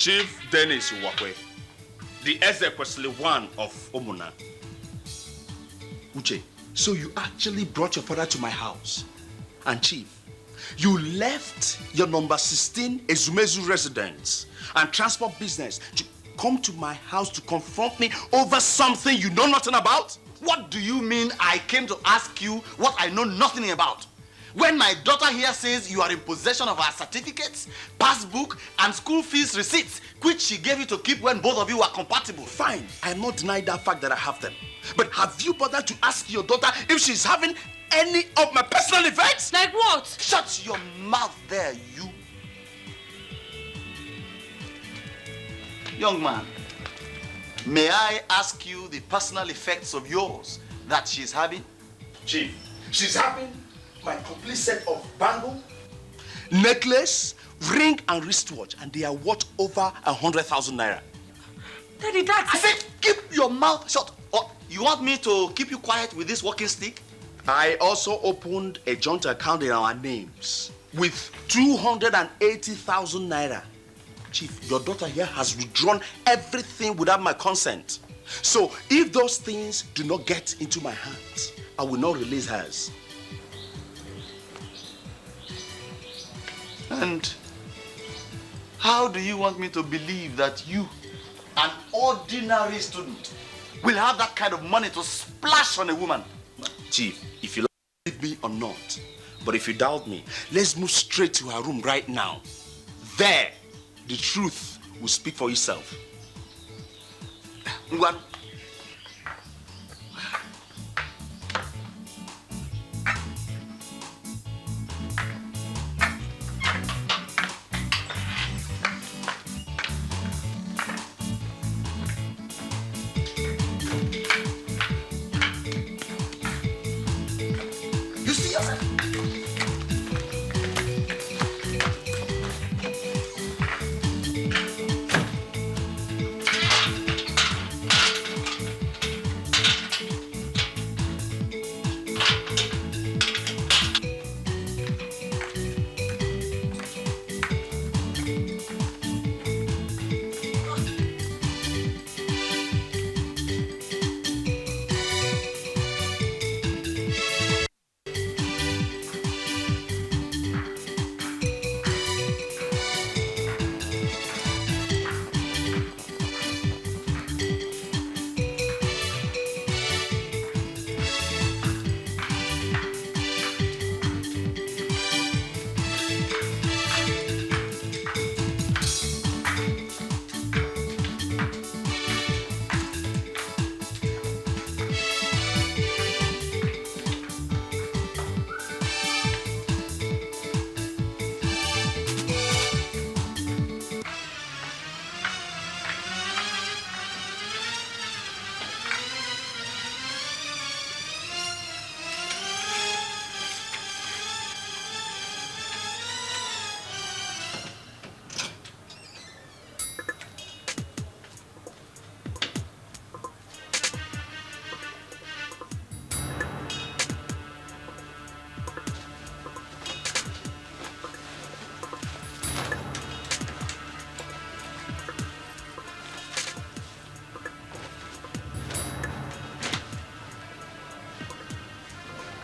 Chief Dennis Uwakwe, the Ezekwesili-1 of Omuna. Uche, so you actually brought your father to my house. And Chief, you left your number 16 Ezumezu residence and transport business to come to my house to confront me over something you know nothing about? What do you mean I came to ask you what I know nothing about? When my daughter here says you are in possession of her certificates, passbook, and school fees receipts, which she gave you to keep when both of you were compatible. Fine, I'm not denying that fact that I have them. But have you bothered to ask your daughter if she's having any of my personal effects? Like what? Shut your mouth there, you. Young man, may I ask you the personal effects of yours that she's having? Chief, she's having my complete set of bangle, necklace, ring, and wristwatch, and they are worth over 100,000 naira. Daddy, that's... I said, keep your mouth shut. Or you want me to keep you quiet with this walking stick? I also opened a joint account in our names with 280,000 naira. Chief, your daughter here has withdrawn everything without my consent. So if those things do not get into my hands, I will not release hers. And how do you want me to believe that you, an ordinary student, will have that kind of money to splash on a woman? Chief, if you believe me or not, but if you doubt me, let's move straight to her room right now. There, the truth will speak for itself. Ngwan. You see yourself?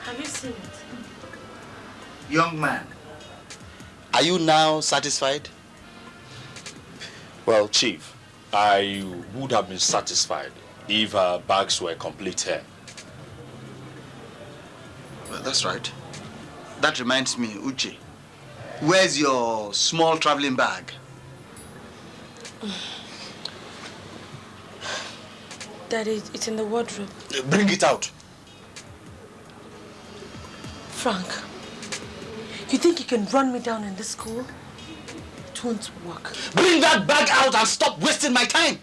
Have you seen it? Young man, are you now satisfied? Well, Chief, I would have been satisfied if her bags were complete here. Well, that's right. That reminds me, Uchi. Where's your small traveling bag? Daddy, it's in the wardrobe. Bring it out. Frank, you think you can run me down in this school? It won't work. Bring that bag out and stop wasting my time.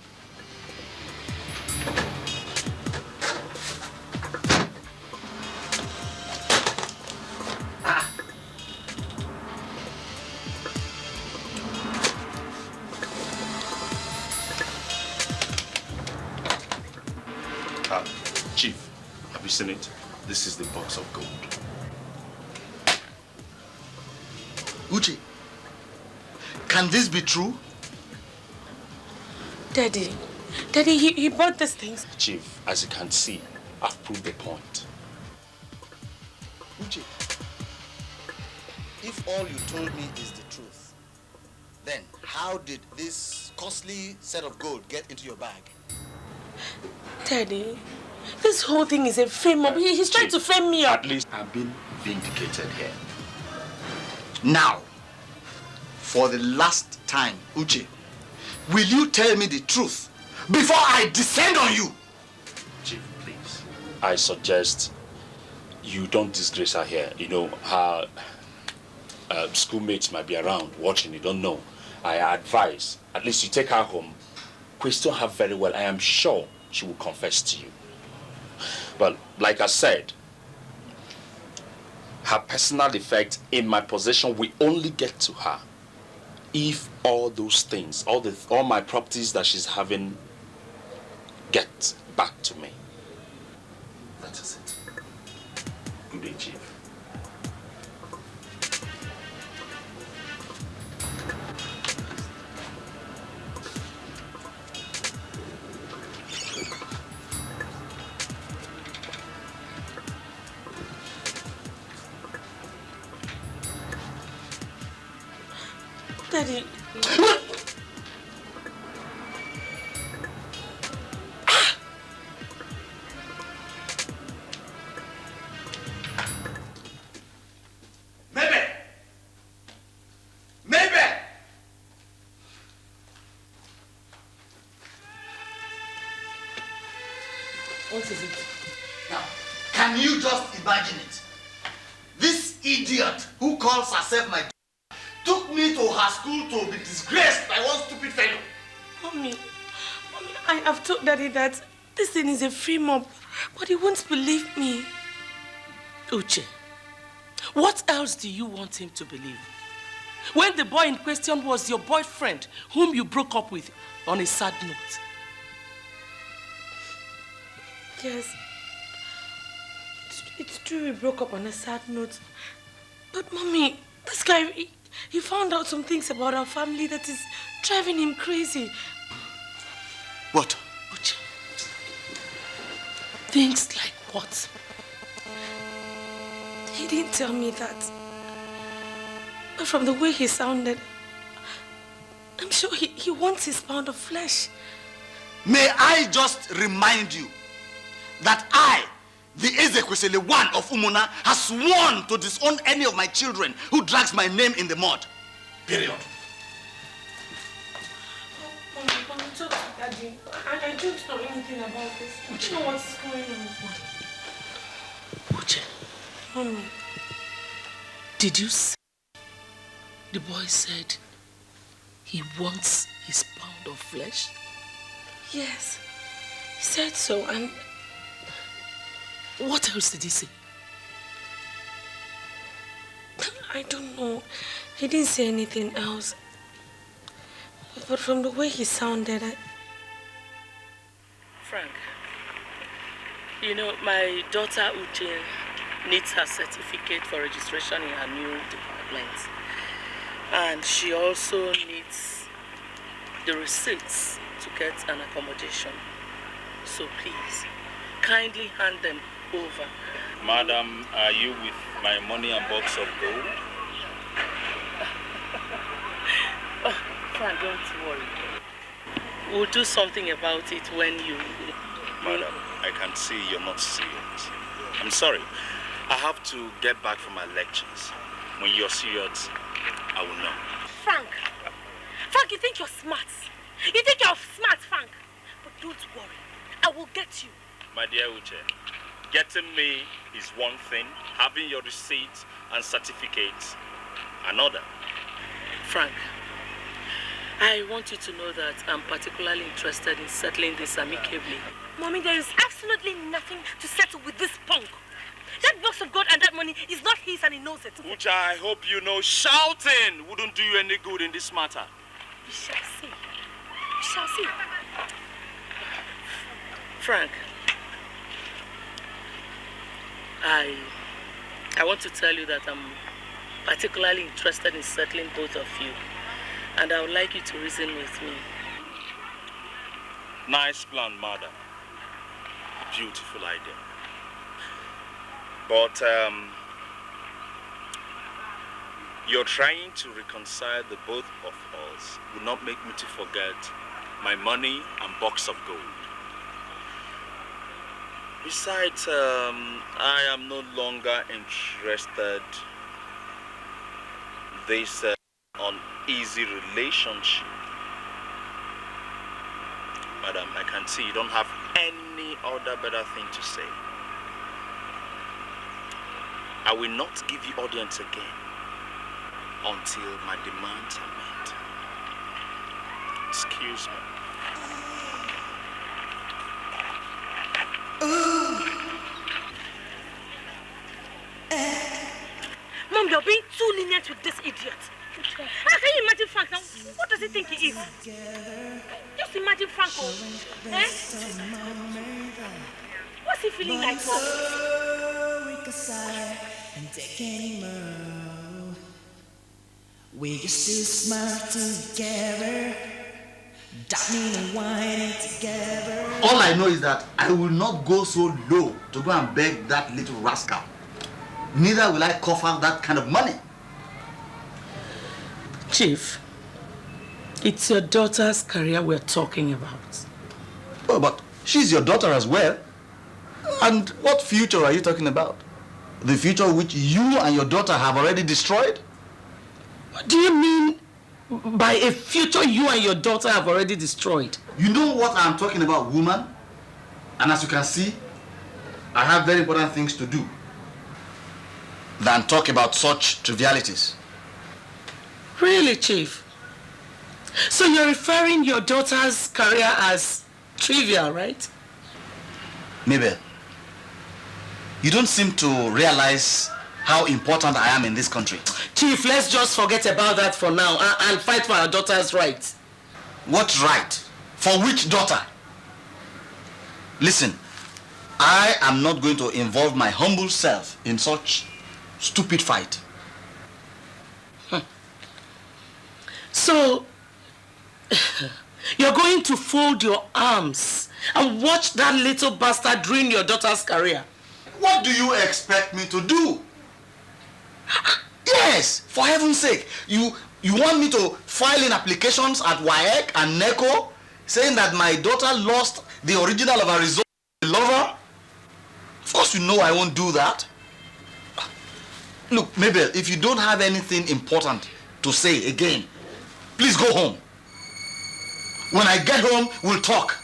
Chief, have you seen it? This is the box of gold. Uchi, can this be true? Daddy, he bought these things. Chief, as you can see, I've proved the point. Uchi, if all you told me is the truth, then how did this costly set of gold get into your bag? Daddy, this whole thing is a frame-up. He's trying to frame me up. At least I've been vindicated here. Now, for the last time, Uchi, will you tell me the truth before I descend on you? Chief, please. I suggest you don't disgrace her here. You know, her schoolmates might be around watching, you don't know. I advise, at least you take her home, question her very well. I am sure she will confess to you. But like I said, her personal effect in my possession will only get to her if all those things, all my properties that she's having get back to me. That is it. Good day, Chief. Daddy. What is it? Now, can you just imagine it? This idiot who calls herself my took me to her school to be disgraced by one stupid fellow. Mommy, I have told Daddy that this thing is a frame-up, but he won't believe me. Uchi, what else do you want him to believe? When the boy in question was your boyfriend, whom you broke up with on a sad note. Yes, it's true we broke up on a sad note. But Mommy, this guy, he found out some things about our family that is driving him crazy. What? Uchi, things like what? He didn't tell me that. But from the way he sounded, I'm sure he wants his pound of flesh. May I just remind you that I, the Ezekwesili one of Umuna, has sworn to disown any of my children who drags my name in the mud. Period. Mommy, talk to Daddy. I don't know anything about this. I don't know what's going on. Uchi, Mommy. did you see? The boy said he wants his pound of flesh? Yes, he said so, and what else did he say? I don't know. He didn't say anything else. But from the way he sounded, Frank, you know, my daughter Uchi needs her certificate for registration in her new department. And she also needs the receipts to get an accommodation. So please, kindly hand them over. Madam, are you with my money and box of gold? Oh, Frank, don't worry. We'll do something about it when you... Madam, I can see you're not serious. I'm sorry. I have to get back from my lectures. When you're serious, I will know. Frank, you think you're smart. You think you're smart, Frank. But don't worry. I will get you. My dear Uche, getting me is one thing. Having your receipts and certificates, another. Frank, I want you to know that I'm particularly interested in settling this amicably. Mommy, there is absolutely nothing to settle with this punk. That box of gold and that money is not his and he knows it. Ucha, I hope you know shouting wouldn't do you any good in this matter. We shall see. We shall see. Frank, I want to tell you that I'm particularly interested in settling both of you. And I would like you to reason with me. Nice plan, madam. Beautiful idea. But you're trying to reconcile the both of us would not make me to forget my money and box of gold. Besides, I am no longer interested in this uneasy relationship. Madam, I can see you don't have any other better thing to say. I will not give you audience again until my demands are met. Excuse me. Mom, you're being too lenient with this idiot. How can you imagine Frank now? What does he think he is? Just imagine Frank. What's he feeling like? We used to smile together, dancing and whining together. All I know is that I will not go so low to go and beg that little rascal. Neither will I cough out that kind of money. Chief, it's your daughter's career we're talking about. Oh, but she's your daughter as well. And what future are you talking about? The future which you and your daughter have already destroyed? What do you mean by a future you and your daughter have already destroyed? You know what I'm talking about, woman? And as you can see, I have very important things to do than talk about such trivialities. Really, Chief? So you're referring your daughter's career as trivial, right? Mabel, you don't seem to realize how important I am in this country. Chief, let's just forget about that for now and fight for our daughter's rights. What right? For which daughter? Listen, I am not going to involve my humble self in such stupid fight. So, you're going to fold your arms and watch that little bastard ruin your daughter's career? What do you expect me to do? Yes, for heaven's sake. You want me to file in applications at WAEC and NECO saying that my daughter lost the original of her result lover? Of course you know I won't do that. Look, Mabel, if you don't have anything important to say again, please go home. When I get home, we'll talk.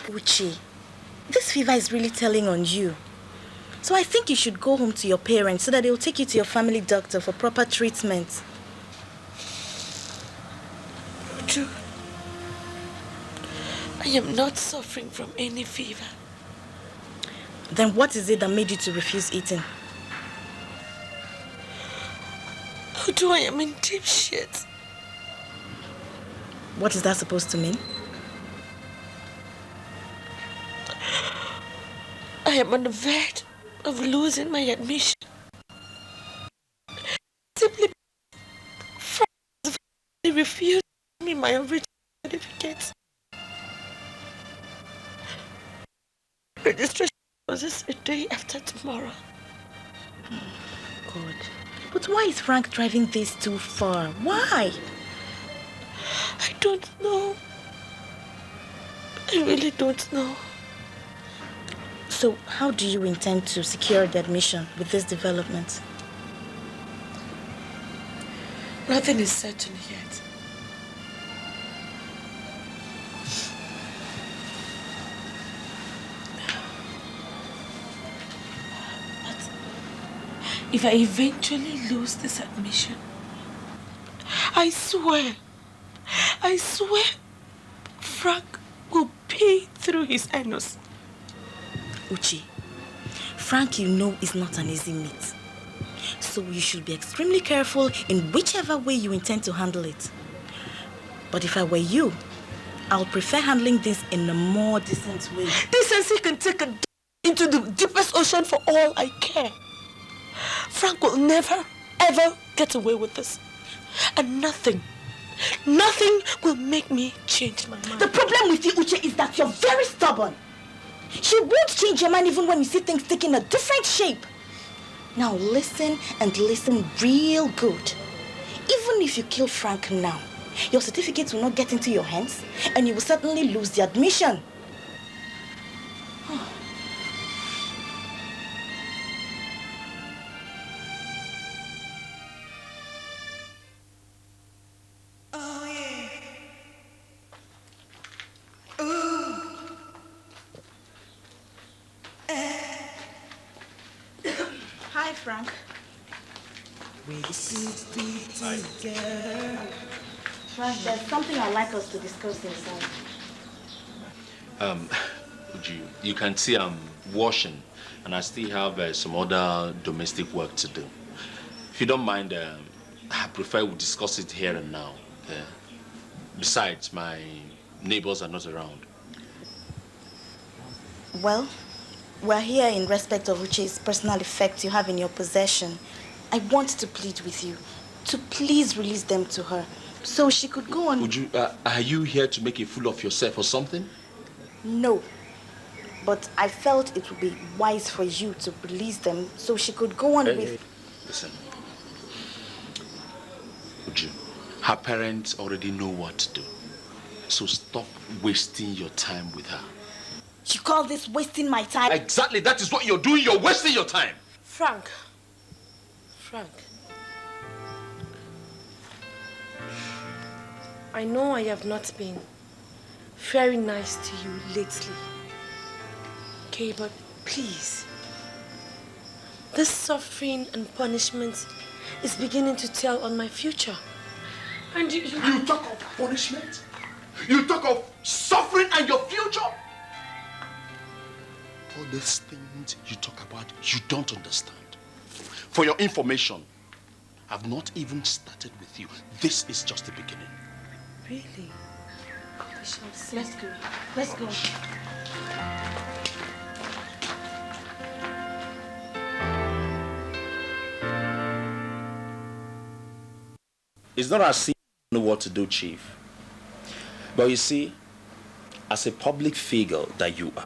Uchi, this fever is really telling on you. So I think you should go home to your parents so that they'll take you to your family doctor for proper treatment. Uchi, I am not suffering from any fever. Then what is it that made you to refuse eating? Uchi, I am in deep shit. What is that supposed to mean? I am on the verge of losing my admission. Simply because they refused me my original certificate. Registration was just a day after tomorrow. God. But why is Frank driving this too far? Why? I don't know. I really don't know. So how do you intend to secure the admission with this development? Nothing is certain yet. But if I eventually lose this admission, I swear, Frank will pay through his anus. Uchi, Frank, you know, is not an easy meat. So you should be extremely careful in whichever way you intend to handle it. But if I were you, I'll prefer handling this in a more decent way. Decency can take a dip into the deepest ocean for all I care. Frank will never, ever get away with this. And nothing will make me change my mind. The problem with you, Uchi, is that you're very stubborn. She won't change your mind even when you see things taking a different shape. Now listen, and listen real good. Even if you kill Frank now, your certificate will not get into your hands, and you will certainly lose the admission. Hi, Frank. Frank, there's something I'd like us to discuss inside. Uchi, you can see I'm washing, and I still have some other domestic work to do. If you don't mind, I prefer we discuss it here and now. Okay? Besides, my neighbors are not around. Well, we're here in respect of Uchi's personal effects you have in your possession. I want to plead with you to please release them to her so she could go on. Uchi, are you here to make a fool of yourself or something? No, but I felt it would be wise for you to release them so she could go on with... Hey. Listen, Uchi, her parents already know what to do. So stop wasting your time with her. You call this wasting my time? Exactly, that is what you're doing. You're wasting your time. Frank. I know I have not been very nice to you lately. Okay, but please. This suffering and punishment is beginning to tell on my future. And you talk of punishment? You talk of suffering and your future? All these things you talk about, you don't understand. For your information, I've not even started with you. This is just the beginning. Really? We shall see. Let's go. Let's go. It's not as if you know what to do, Chief. But you see, as a public figure that you are,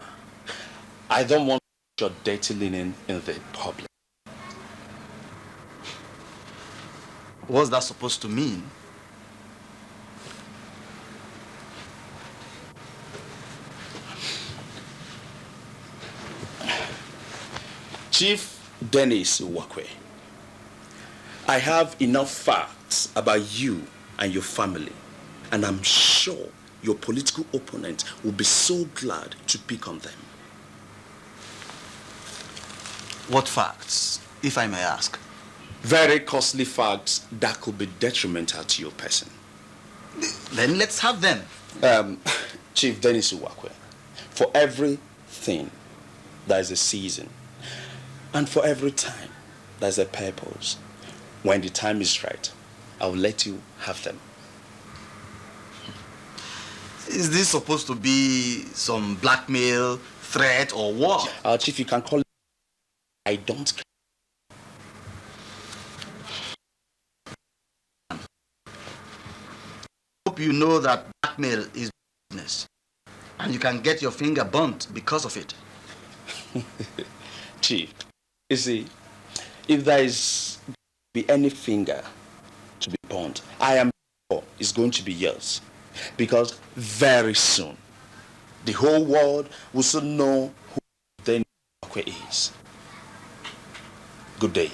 I don't want your dirty linen in the public. What's that supposed to mean? Chief Dennis Wakwe, I have enough facts about you and your family, and I'm sure your political opponent will be so glad to pick on them. What facts, if I may ask? Very costly facts that could be detrimental to your person. Then let's have them. Chief Dennis Uwakwe, for everything there is a season, and for every time there's a purpose. When the time is right, I will let you have them. Is this supposed to be some blackmail, threat, or what? Chief, you can call it. I don't care. Hope you know that blackmail is business, and you can get your finger burnt because of it. Chief, you see, if there is be any finger to be burnt, I am sure it's going to be yours. Because very soon, the whole world will soon know who Dennis Uwakwe is. Good day.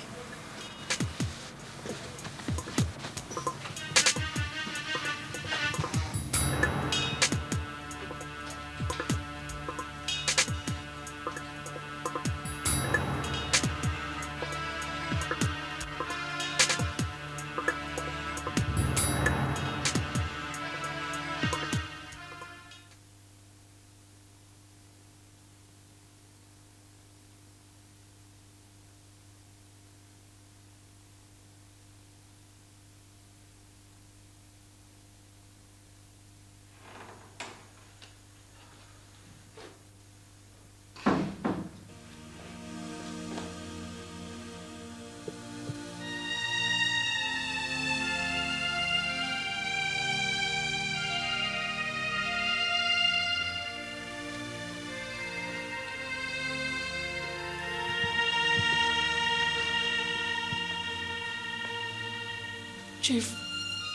Chief,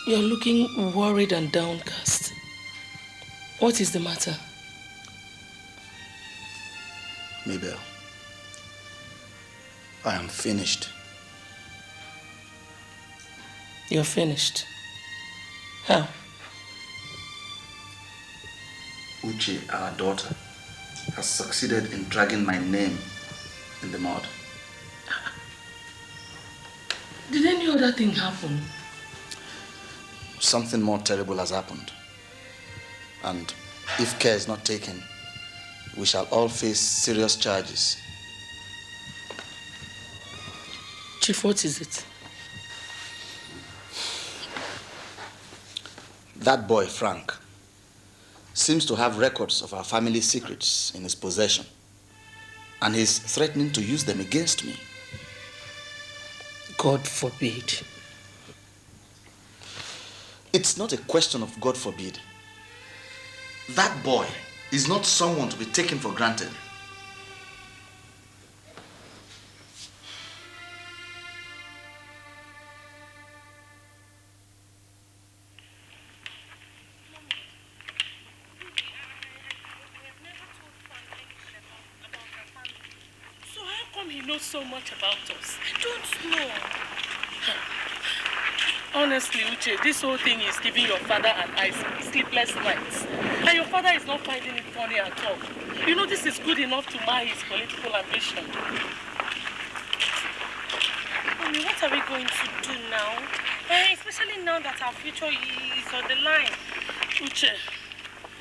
you're looking worried and downcast. What is the matter? Mabel, I am finished. You're finished? How? Uchi, our daughter, has succeeded in dragging my name in the mud. Did any other thing happen? Something more terrible has happened. And if care is not taken, we shall all face serious charges. Chief, what is it? That boy, Frank, seems to have records of our family secrets in his possession, and he's threatening to use them against me. God forbid. It's not a question of God forbid. That boy is not someone to be taken for granted. So how come he knows so much about us? I don't know. Honestly, Uche, this whole thing is giving your father and I sleepless nights. And your father is not finding it funny at all. You know, this is good enough to mar his political ambition. Mommy, what are we going to do now? Especially now that our future is on the line. Uche,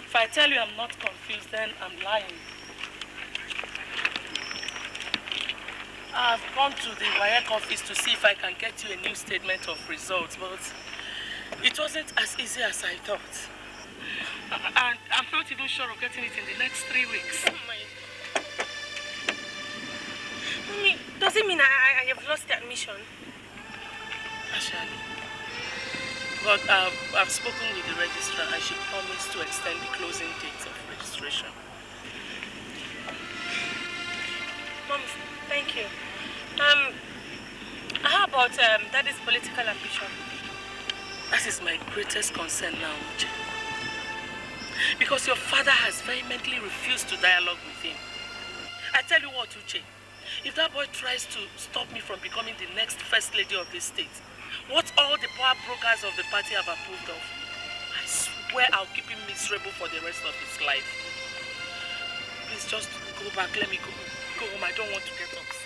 if I tell you I'm not confused, then I'm lying. I've gone to the WAEC office to see if I can get you a new statement of results, but it wasn't as easy as I thought. And I'm not even sure of getting it in the next 3 weeks. Oh my. Mommy, does it mean I have lost the admission? Actually. But I've spoken with the registrar and she promised to extend the closing date of registration. Mom, thank you. How about Daddy's political ambition? That is my greatest concern now, Uche. Because your father has vehemently refused to dialogue with him. I tell you what, Uche, if that boy tries to stop me from becoming the next first lady of this state, what all the power brokers of the party have approved of, I swear I'll keep him miserable for the rest of his life. Please just go back, let me go home, I don't want to get upset.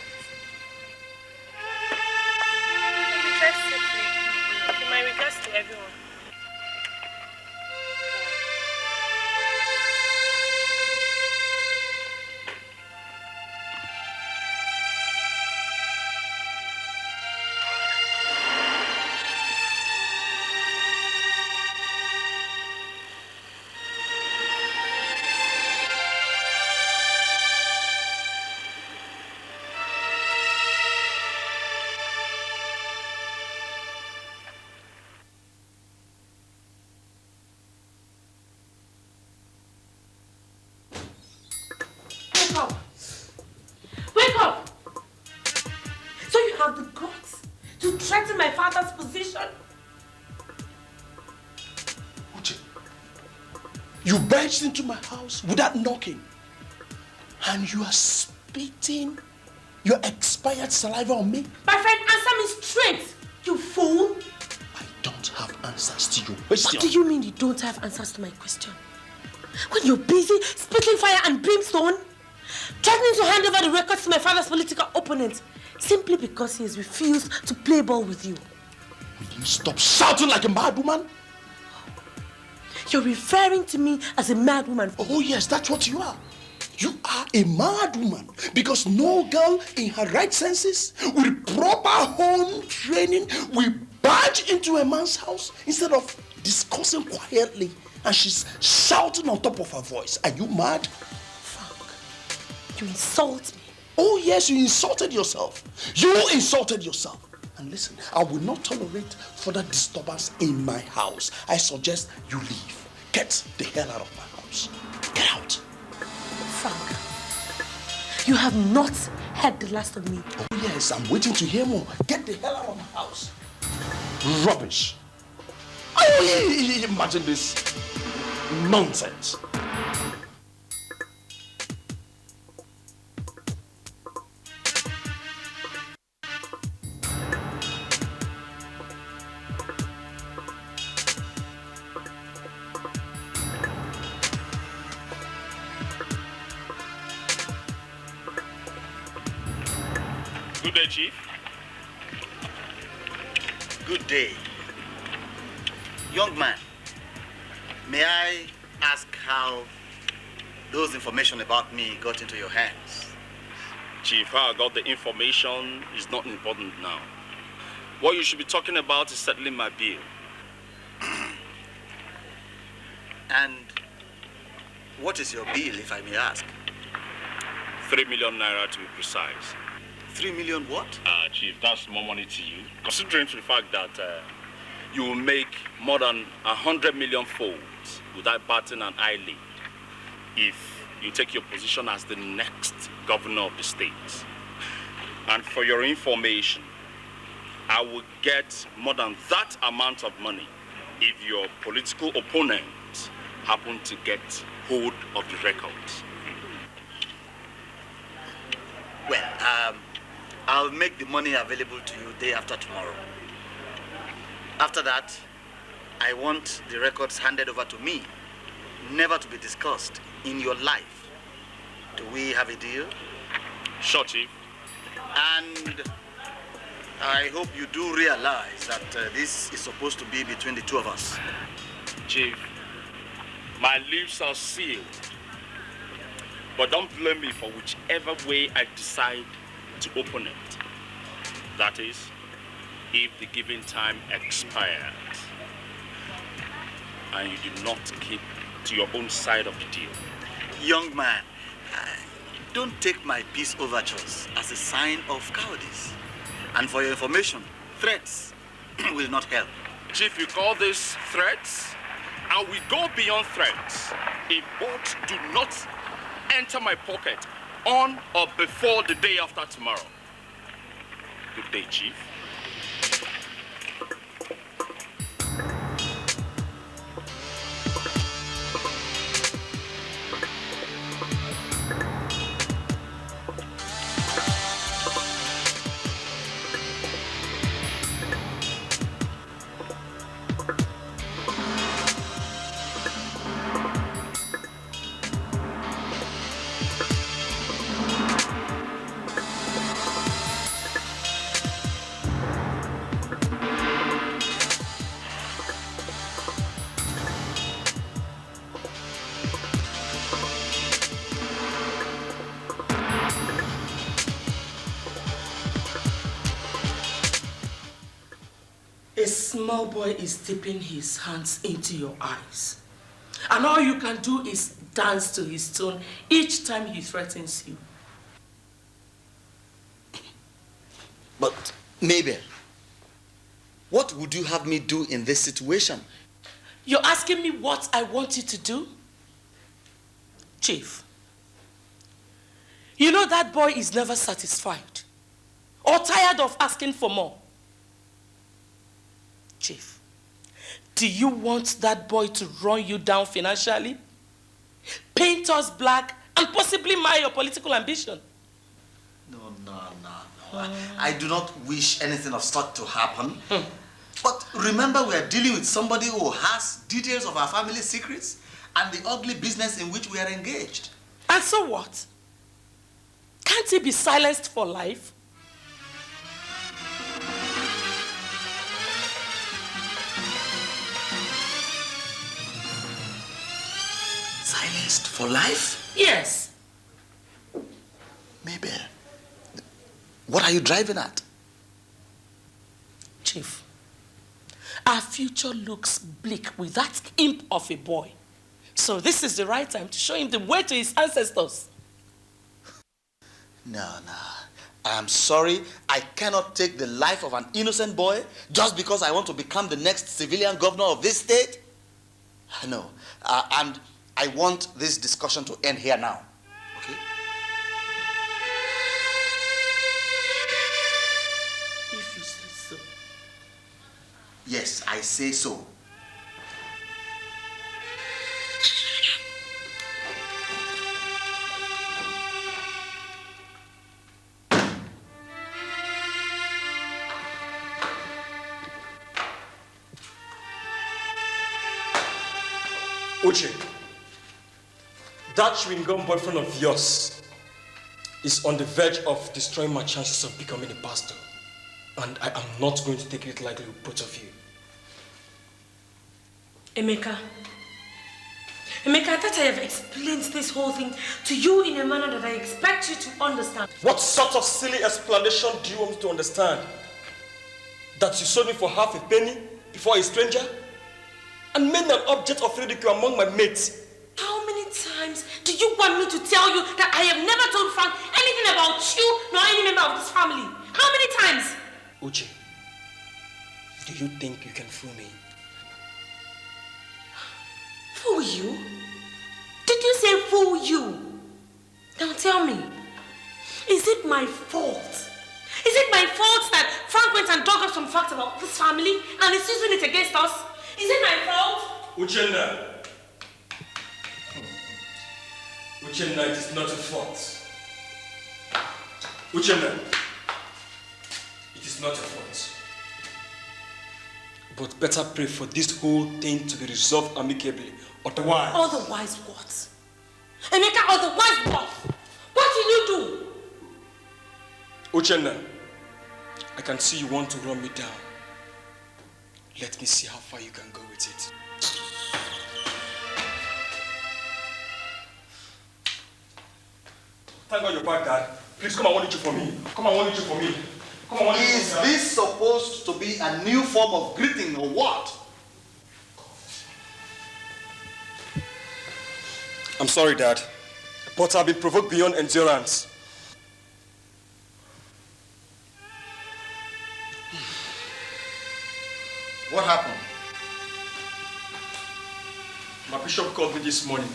Drive safely. Okay, my regards to everyone. You barged into my house without knocking. And you are spitting your expired saliva on me. My friend, answer me straight, you fool. I don't have answers to your question. What do you mean you don't have answers to my question? When you're busy spitting fire and brimstone, threatening to hand over the records to my father's political opponent, simply because he has refused to play ball with you. Will you stop shouting like a mad woman? You're referring to me as a mad woman. Oh yes, that's what you are. You are a mad woman because no girl in her right senses with proper home training will barge into a man's house instead of discussing quietly and she's shouting on top of her voice. Are you mad? Frank, you insult me. Oh yes, you insulted yourself. You insulted yourself. And listen, I will not tolerate further disturbance in my house. I suggest you leave. Get the hell out of my house. Get out. Frank, you have not heard the last of me. Oh yes, I'm waiting to hear more. Get the hell out of my house. Rubbish. I imagine this nonsense. Good day, Chief. Good day. Young man, may I ask how those information about me got into your hands? Chief, how I got the information is not important now. What you should be talking about is settling my bill. And what is your bill, if I may ask? 3 million naira to be precise. 3 million what? Chief, that's more money to you. Considering the fact that you will make more than 100 million folds without batting an eyelid if you take your position as the next governor of the state. And for your information, I will get more than that amount of money if your political opponent happen to get hold of the records. Well, I'll make the money available to you day after tomorrow. After that, I want the records handed over to me, never to be discussed in your life. Do we have a deal? Sure, Chief. And I hope you do realize that this is supposed to be between the two of us. Chief, my lips are sealed. But don't blame me for whichever way I decide to open it. That is, if the given time expires and you do not keep to your own side of the deal. Young man, don't take my peace overtures as a sign of cowardice. And for your information, threats will not help. Chief, you call this threats? And we go beyond threats. If both do not enter my pocket on or before the day after tomorrow. Good day, Chief. A small boy is dipping his hands into your eyes. And all you can do is dance to his tune each time he threatens you. But, Mabel, what would you have me do in this situation? You're asking me what I want you to do? Chief, you know that boy is never satisfied or tired of asking for more. Chief, do you want that boy to run you down financially, paint us black, and possibly mar your political ambition? No. I do not wish anything of such to happen. But remember, we are dealing with somebody who has details of our family secrets and the ugly business in which we are engaged. And so what? Can't he be silenced for life? Silenced for life? Yes. Mabel, what are you driving at? Chief, our future looks bleak with that imp of a boy. So this is the right time to show him the way to his ancestors. No. I am sorry, I cannot take the life of an innocent boy just because I want to become the next civilian governor of this state. No, and I want this discussion to end here now. Okay? If you say so. Yes, I say so. Uchi, that chewing gum boyfriend of yours is on the verge of destroying my chances of becoming a pastor. And I am not going to take it lightly with both of you. Emeka, I thought I have explained this whole thing to you in a manner that I expect you to understand. What sort of silly explanation do you want me to understand? That you sold me for half a penny before a stranger? And made an object of ridicule among my mates? How many times do you want me to tell you that I have never told Frank anything about you nor any member of this family? How many times? Uchi, do you think you can fool me? Fool you? Did you say fool you? Now tell me, is it my fault? Is it my fault that Frank went and dug up some facts about this family and is using it against us? Is it my fault? Uchenna, it is not your fault. Uchenna, it is not your fault. But better pray for this whole thing to be resolved amicably. Otherwise... Otherwise what? Emeka, otherwise what? What will you do? Uchenna, I can see you want to run me down. Let me see how far you can go with it. Thank God you're back, Dad. Please come, I want you for me. Come, I want you for me. Come, I want you for me. Is this supposed to be a new form of greeting or what? I'm sorry, Dad, but I've been provoked beyond endurance. What happened? My bishop called me this morning.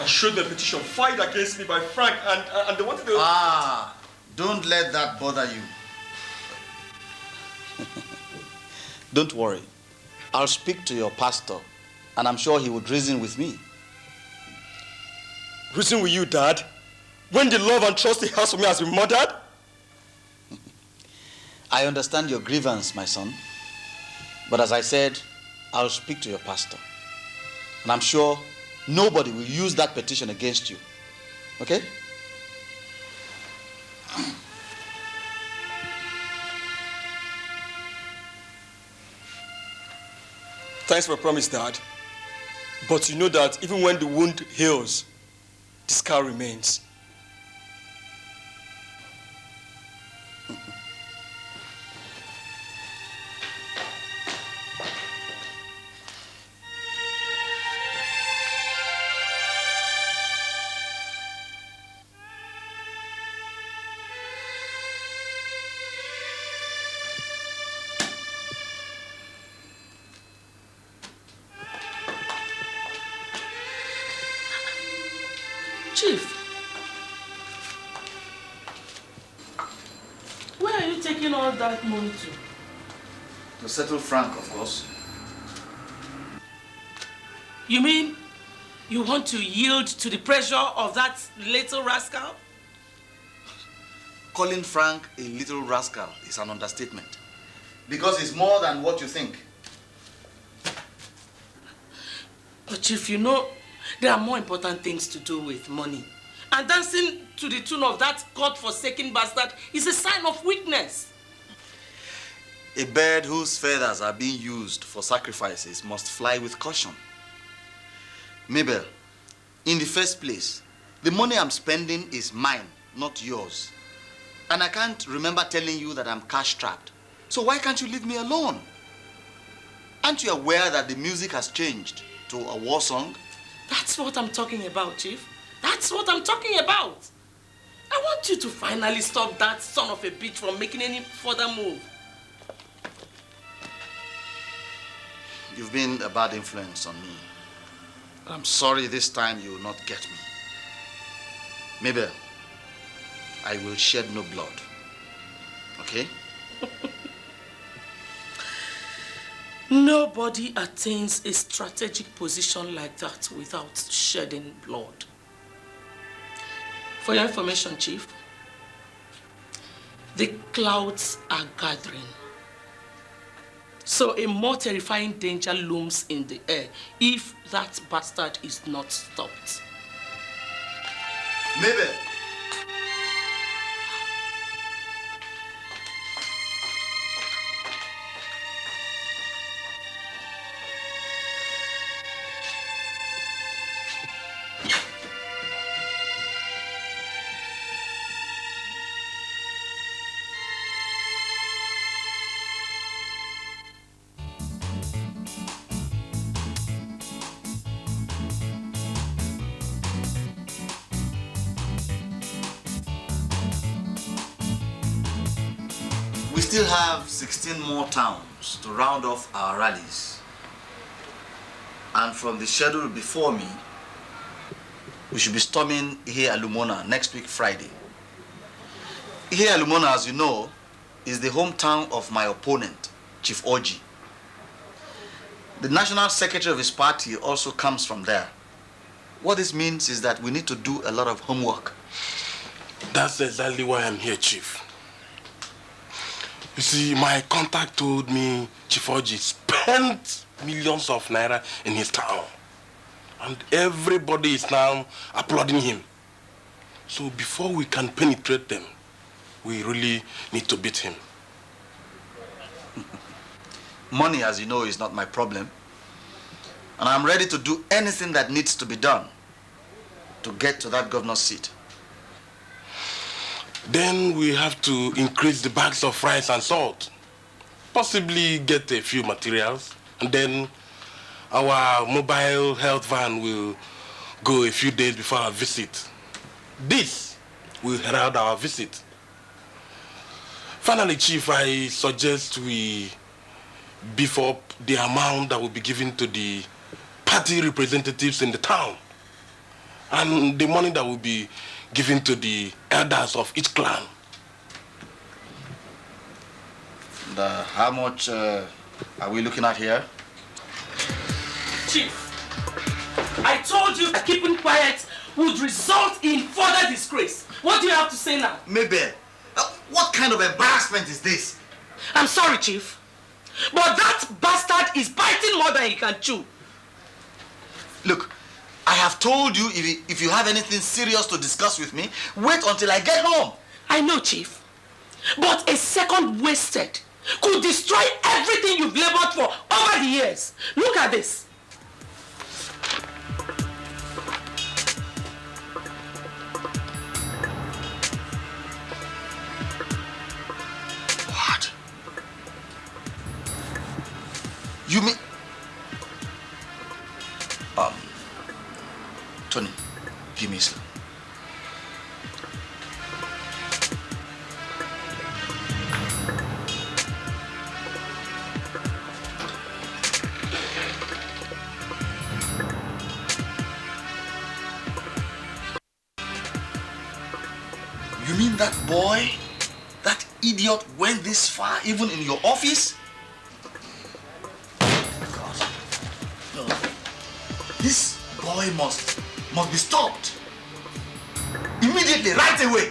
I showed the petition filed against me by Frank and they wanted to... Ah, don't let that bother you. Don't worry. I'll speak to your pastor and I'm sure he would reason with me. Reason with you, Dad? When the love and trust he has for me has been murdered? I understand your grievance, my son. But as I said, I'll speak to your pastor. And I'm sure nobody will use that petition against you. Okay? Thanks for your promise, Dad. But you know that even when the wound heals, the scar remains. Chief, where are you taking all that money to? To settle Frank, of course. You mean you want to yield to the pressure of that little rascal? Calling Frank a little rascal is an understatement. Because he's more than what you think. But Chief, you know, there are more important things to do with money. And dancing to the tune of that God-forsaken bastard is a sign of weakness. A bird whose feathers are being used for sacrifices must fly with caution. Mabel, in the first place, the money I'm spending is mine, not yours. And I can't remember telling you that I'm cash-strapped. So why can't you leave me alone? Aren't you aware that the music has changed to a war song? That's what I'm talking about, Chief. That's what I'm talking about. I want you to finally stop that son of a bitch from making any further move. You've been a bad influence on me. I'm sorry this time you will not get me. Mabel, I will shed no blood. Okay? Nobody attains a strategic position like that without shedding blood. For your information, Chief, the clouds are gathering. So a more terrifying danger looms in the air if that bastard is not stopped. Maybe. We still have 16 more towns to round off our rallies. And from the schedule before me, we should be storming Ihe Alumona next week, Friday. Ihe Alumona, as you know, is the hometown of my opponent, Chief Oji. The national secretary of his party also comes from there. What this means is that we need to do a lot of homework. That's exactly why I'm here, Chief. You see, my contact told me Chief Oji spent millions of naira in his town. And everybody is now applauding him. So before we can penetrate them, we really need to beat him. Money, as you know, is not my problem. And I'm ready to do anything that needs to be done to get to that governor's seat. Then we have to increase the bags of rice and salt. Possibly get a few materials. And then our mobile health van will go a few days before our visit. This will herald our visit. Finally, Chief, I suggest we beef up the amount that will be given to the party representatives in the town. And the money that will be given to the elders of each clan. How much are we looking at here? Chief, I told you that keeping quiet would result in further disgrace. What do you have to say now? Maybe. What kind of embarrassment is this? I'm sorry, Chief, but that bastard is biting more than he can chew. Look, I have told you if you have anything serious to discuss with me, wait until I get home. I know, Chief, but a second wasted could destroy everything you've labored for over the years. Look at this. What? You mean... Tony, give me a slip. You mean that boy, that idiot went this far even in your office? God. No. This boy must be stopped. Immediately, right away.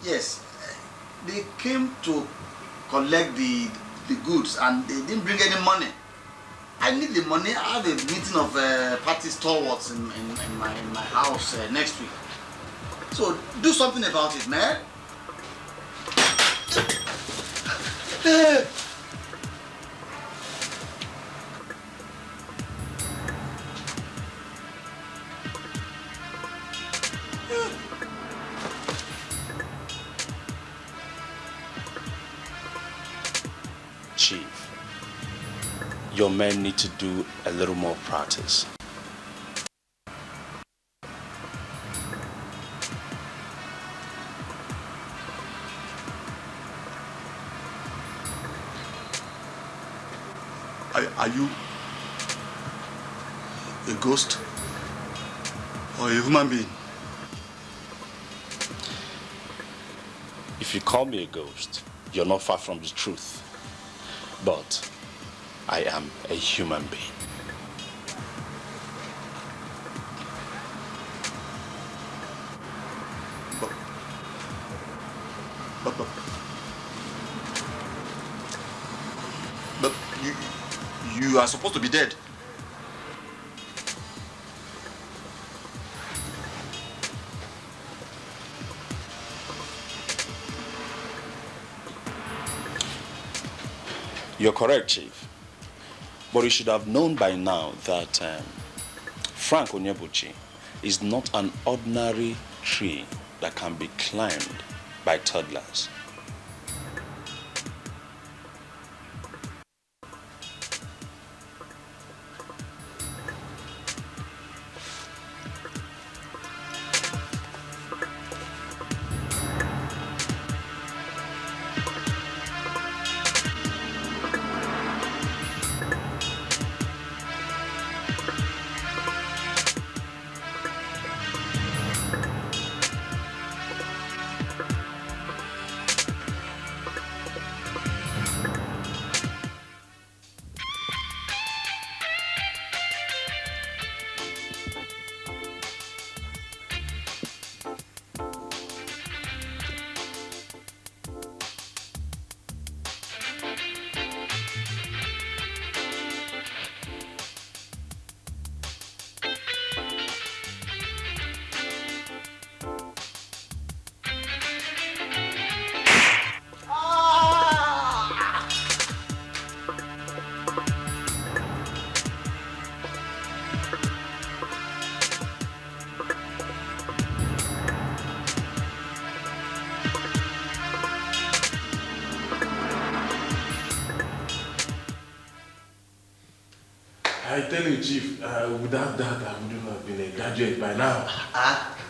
Yes, they came to collect the goods and they didn't bring any money. I need the money. I have a meeting of party stalwarts in my house next week. So do something about it, man. Chief, your men need to do a little more practice. Are you a ghost or a human being? If you call me a ghost, you're not far from the truth. But I am a human being. But you are supposed to be dead. You're correct, Chief. But you should have known by now that Frank Onyebuchi is not an ordinary tree that can be climbed by toddlers. I tell you, Chief, without that, I wouldn't have been a graduate by now.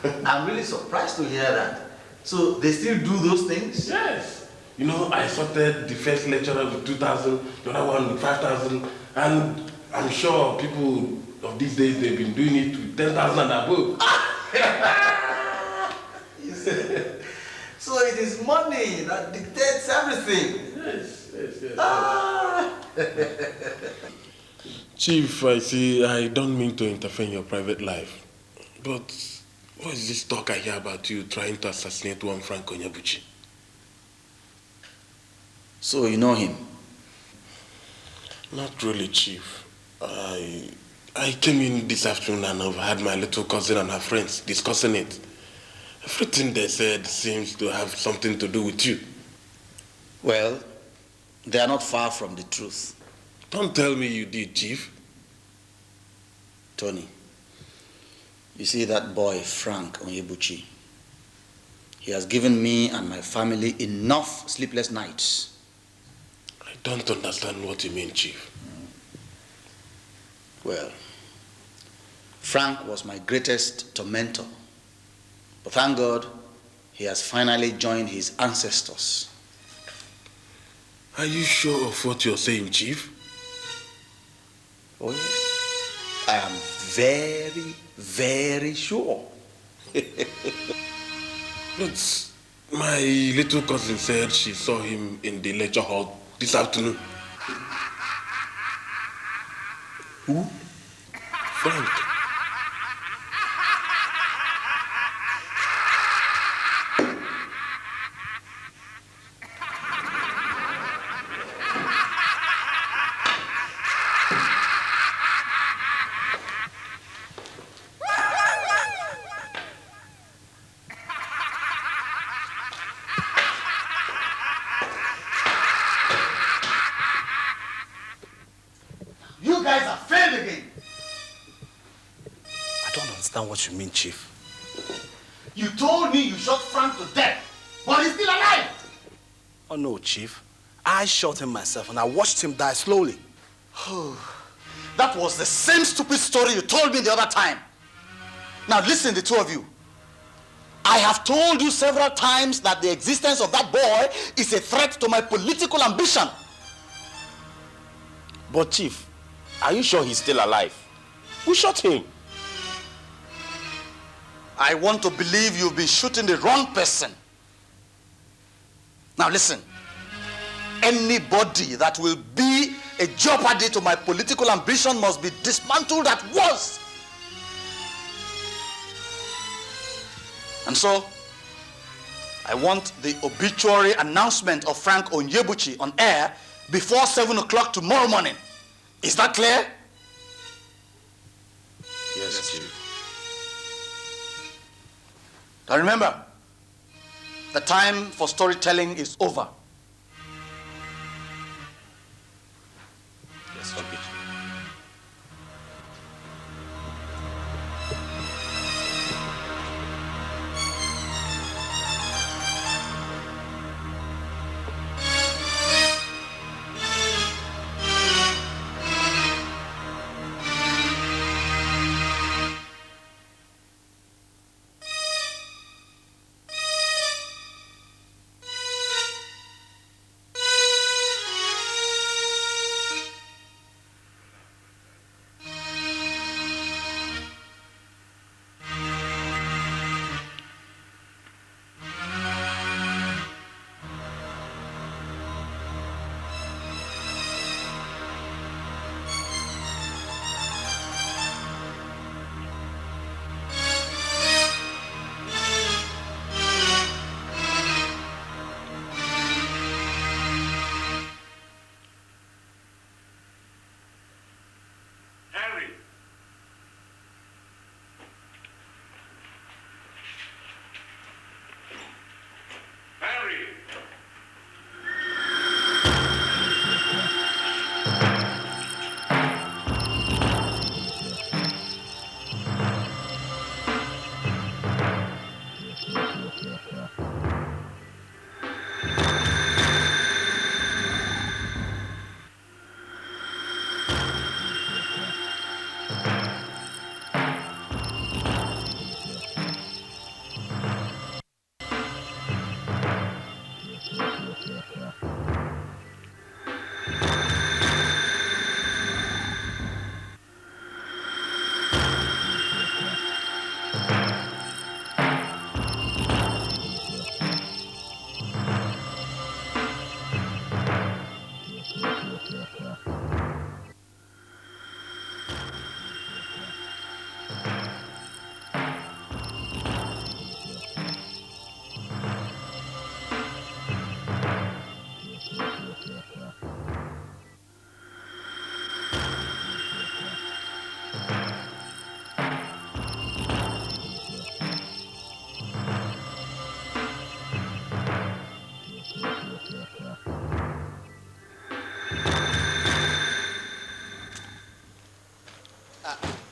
I'm really surprised to hear that. So they still do those things? Yes. You know, I sorted the first lecturer with 2,000, the other one with 5,000, and I'm sure people of these days, they've been doing it with 10,000 and above. So it is money that dictates everything. Yes. Chief, I don't mean to interfere in your private life, but what is this talk I hear about you trying to assassinate one Frank Onyebuchi? So you know him? Not really, Chief. I came in this afternoon and I've had my little cousin and her friends discussing it. Everything they said seems to have something to do with you. Well, they are not far from the truth. Don't tell me you did, Chief. Tony, you see that boy, Frank Onyebuchi? He has given me and my family enough sleepless nights. I don't understand what you mean, Chief. Well, Frank was my greatest tormentor. But thank God, he has finally joined his ancestors. Are you sure of what you're saying, Chief? Oh, yes. I am very, very sure. But my little cousin said she saw him in the lecture hall this afternoon. Who? Frank. understand what you mean, Chief. You told me you shot Frank to death, but he's still alive. Oh no, Chief. I shot him myself and I watched him die slowly. That was the same stupid story you told me the other time. Now listen, the two of you. I have told you several times that the existence of that boy is a threat to my political ambition. But Chief, are you sure he's still alive? We shot him. I want to believe you've been shooting the wrong person. Now listen. Anybody that will be a jeopardy to my political ambition must be dismantled at once. And so, I want the obituary announcement of Frank Onyebuchi on air before 7 o'clock tomorrow morning. Is that clear? Yes, Chief. Now remember, the time for storytelling is over. Yes, Chief.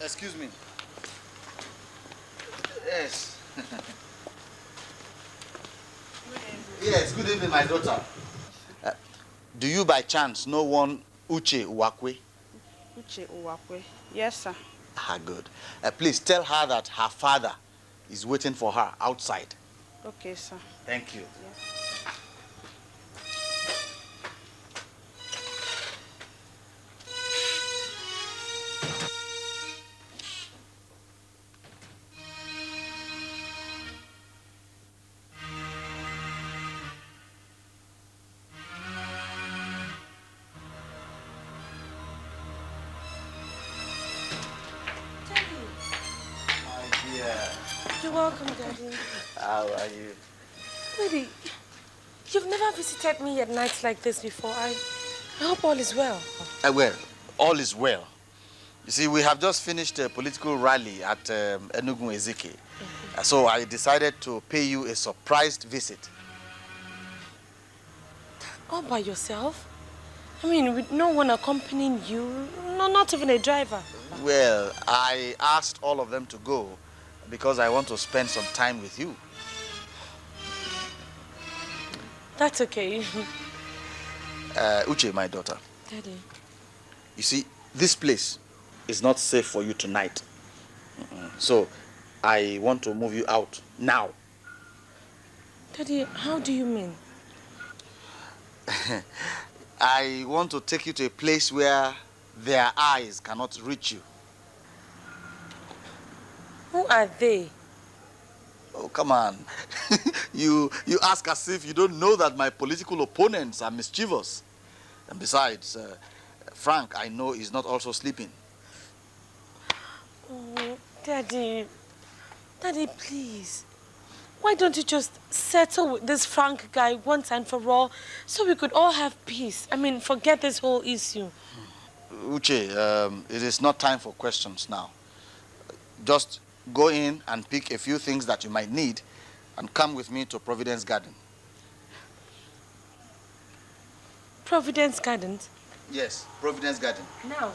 Excuse me. Yes. Yes, good evening, my daughter. Do you by chance know one Uchi Uwakwe? Uchi Uwakwe? Yes, sir. Ah, good. Please tell her that her father is waiting for her outside. Okay, sir. Thank you. Yes. You're welcome, Daddy. How are you? Really, you've never visited me at nights like this before. I hope all is well. Well, all is well. You see, we have just finished a political rally at Enugu Ezike. So I decided to pay you a surprise visit. All by yourself? I mean, with no one accompanying you, no, not even a driver. Well, I asked all of them to go, because I want to spend some time with you. That's okay. Uchi, my daughter. Daddy. You see, this place is not safe for you tonight. So, I want to move you out now. Daddy, how do you mean? I want to take you to a place where their eyes cannot reach you. Who are they? Oh, come on. You ask as if you don't know that my political opponents are mischievous. And besides, Frank, I know, is not also sleeping. Oh, Daddy. Daddy, please. Why don't you just settle with this Frank guy once and for all so we could all have peace? I mean, forget this whole issue. Uche, it is not time for questions now. Just go in and pick a few things that you might need and come with me to Providence Garden. Providence Gardens? Yes, Providence Garden. Now?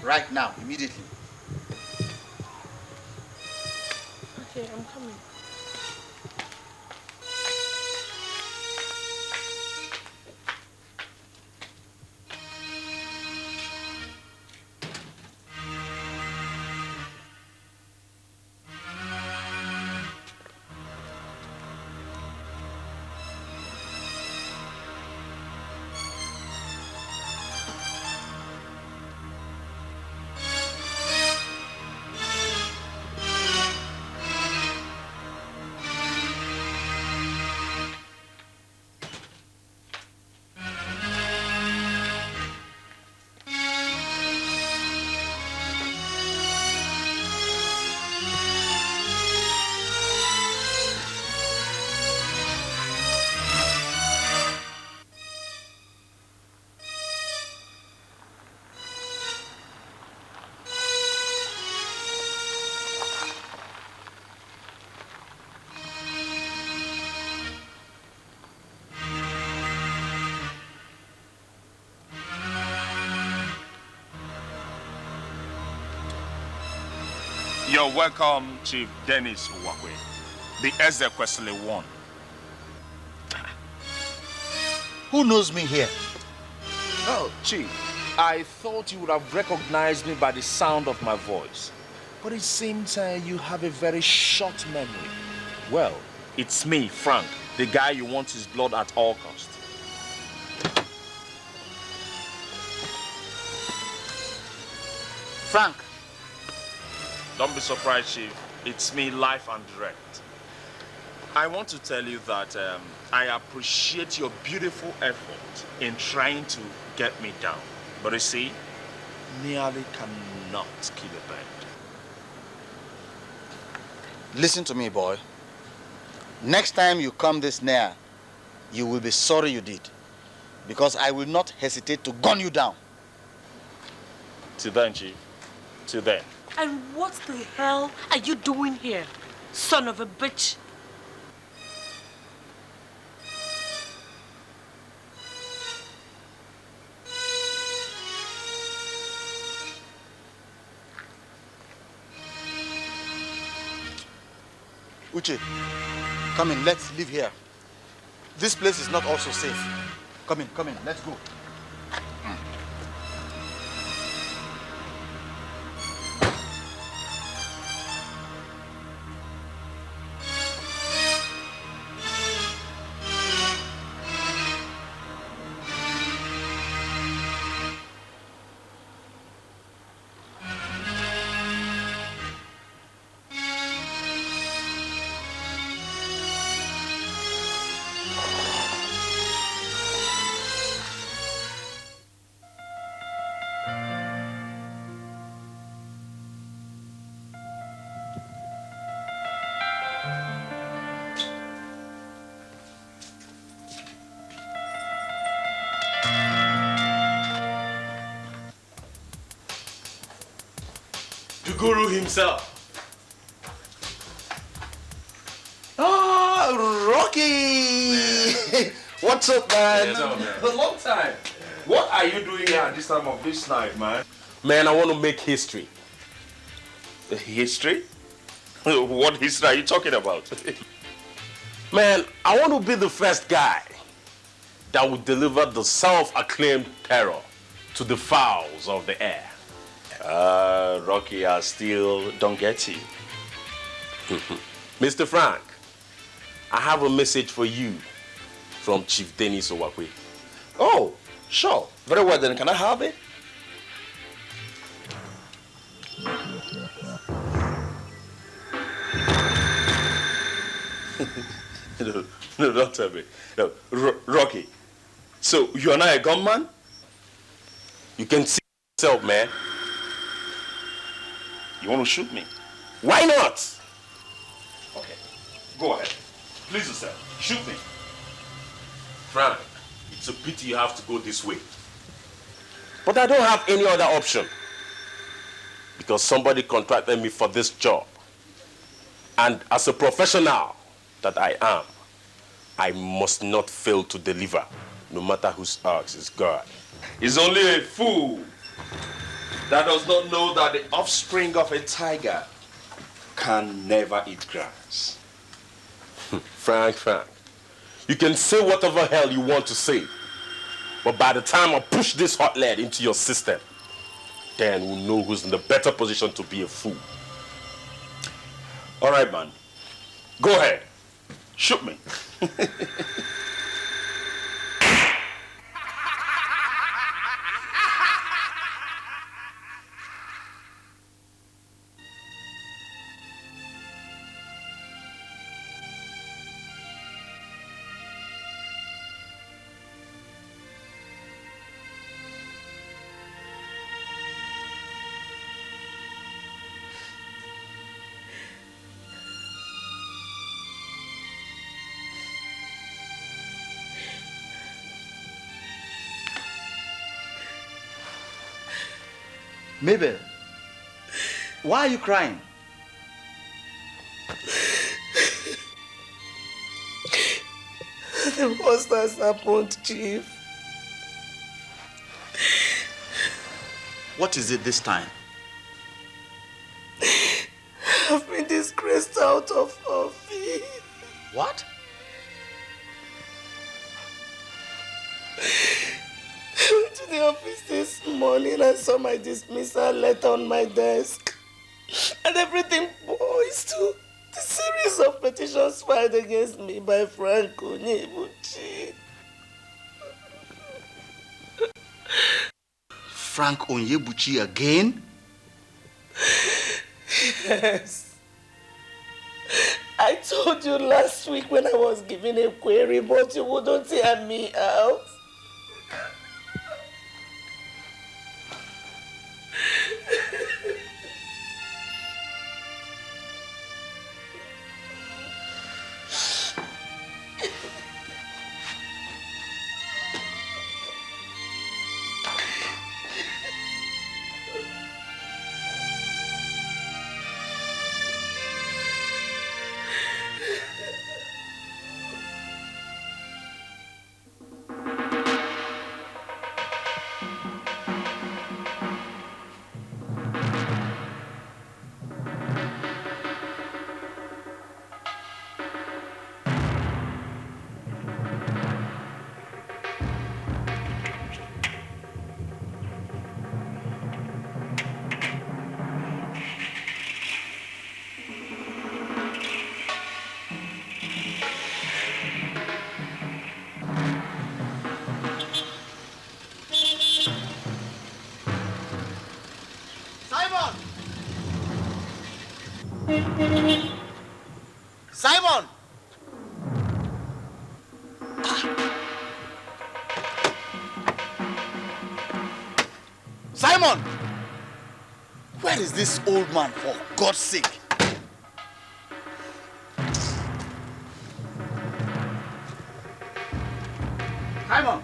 Right now, immediately. Okay, I'm coming. You're welcome, Chief Dennis Uwakwe, the Ezekwesili one. Who knows me here? Oh, Chief, I thought you would have recognized me by the sound of my voice. But it seems you have a very short memory. Well, it's me, Frank, the guy you want his blood at all costs. Frank. Don't be surprised, Chief. It's me, live and direct. I want to tell you that I appreciate your beautiful effort in trying to get me down. But you see, nearly cannot kill a bird. Listen to me, boy. Next time you come this near, you will be sorry you did. Because I will not hesitate to gun you down. Till then, Chief. Till then. And what the hell are you doing here, son of a bitch? Uchi, come in, let's live here. This place is not also safe. Come in, let's go. The guru himself. Ah, Rocky! What's up, man? Yes, man. A long time. What are you doing here at this time of this night, man? Man, I want to make history. History? What history are you talking about? Man, I want to be the first guy that will deliver the self-acclaimed terror to the fowls of the air. Rocky, I still don't get you. Mr. Frank, I have a message for you from Chief Dennis Owakwe. Oh, sure. Very well then. Can I have it? No, don't tell me. No, Rocky, so you are not a gunman? You can see yourself, man. You want to shoot me? Why not? Okay, go ahead. Please yourself, shoot me. Frank, it's a pity you have to go this way. But I don't have any other option. Because somebody contracted me for this job. And as a professional that I am, I must not fail to deliver, no matter whose axe is God. He's only a fool that does not know that the offspring of a tiger can never eat grass. Frank, you can say whatever hell you want to say, but by the time I push this hot lead into your system, then we'll know who's in the better position to be a fool. All right, man. Go ahead. Shoot me. Mabel, why are you crying? The worst has happened, Chief. What is it this time? I've been disgraced out of office. What? I went to the office this morning and saw my dismissal letter on my desk. And everything points to the series of petitions filed against me by Frank Onyebuchi. Frank Onyebuchi again? Yes. I told you last week when I was giving a query, but you wouldn't hear me out. Simon! Simon! Where is this old man, for God's sake? Simon!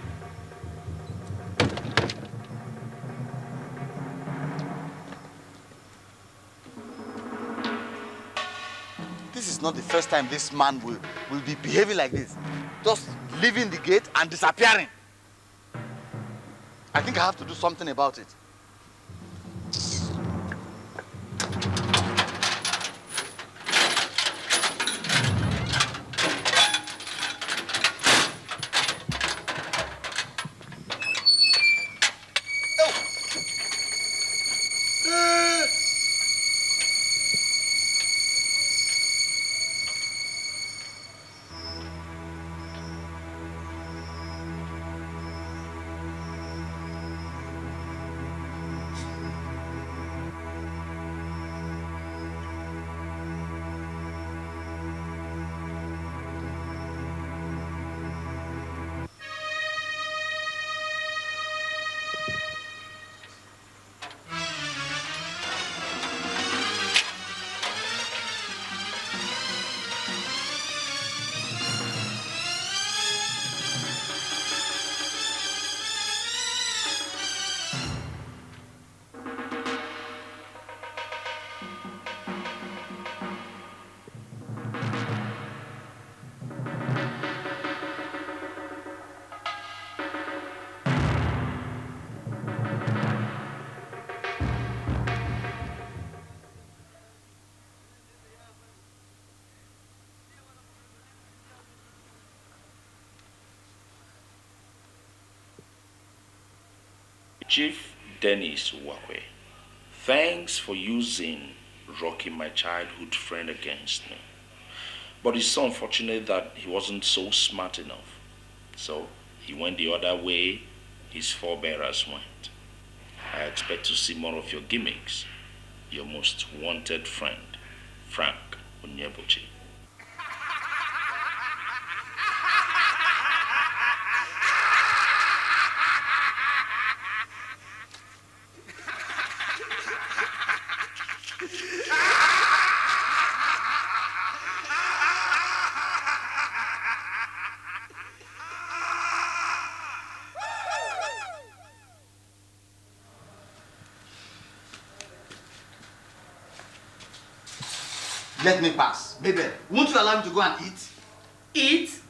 This is not the first time this man will be behaving like this. Just leaving the gate and disappearing. I think I have to do something about it. Chief Dennis Wakwe, thanks for using Rocky, my childhood friend, against me. But it's so unfortunate that he wasn't so smart enough. So he went the other way his forebearers went. I expect to see more of your gimmicks. Your most wanted friend, Frank Onyebuchi. Let me pass. Baby, won't you allow me to go and eat? Eat?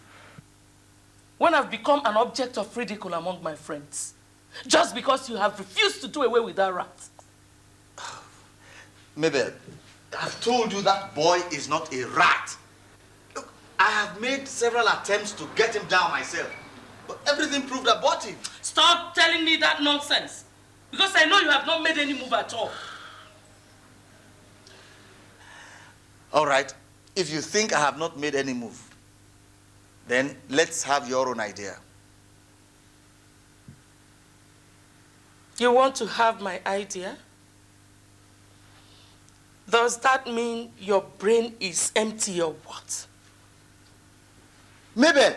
When I've become an object of ridicule among my friends. Just because you have refused to do away with that rat. Mabel, I've told you that boy is not a rat. Look, I have made several attempts to get him down myself, but everything proved abortive. Stop telling me that nonsense. Because I know you have not made any move at all. All right, if you think I have not made any move, then let's have your own idea. You want to have my idea? Does that mean your brain is empty or what? Mabel,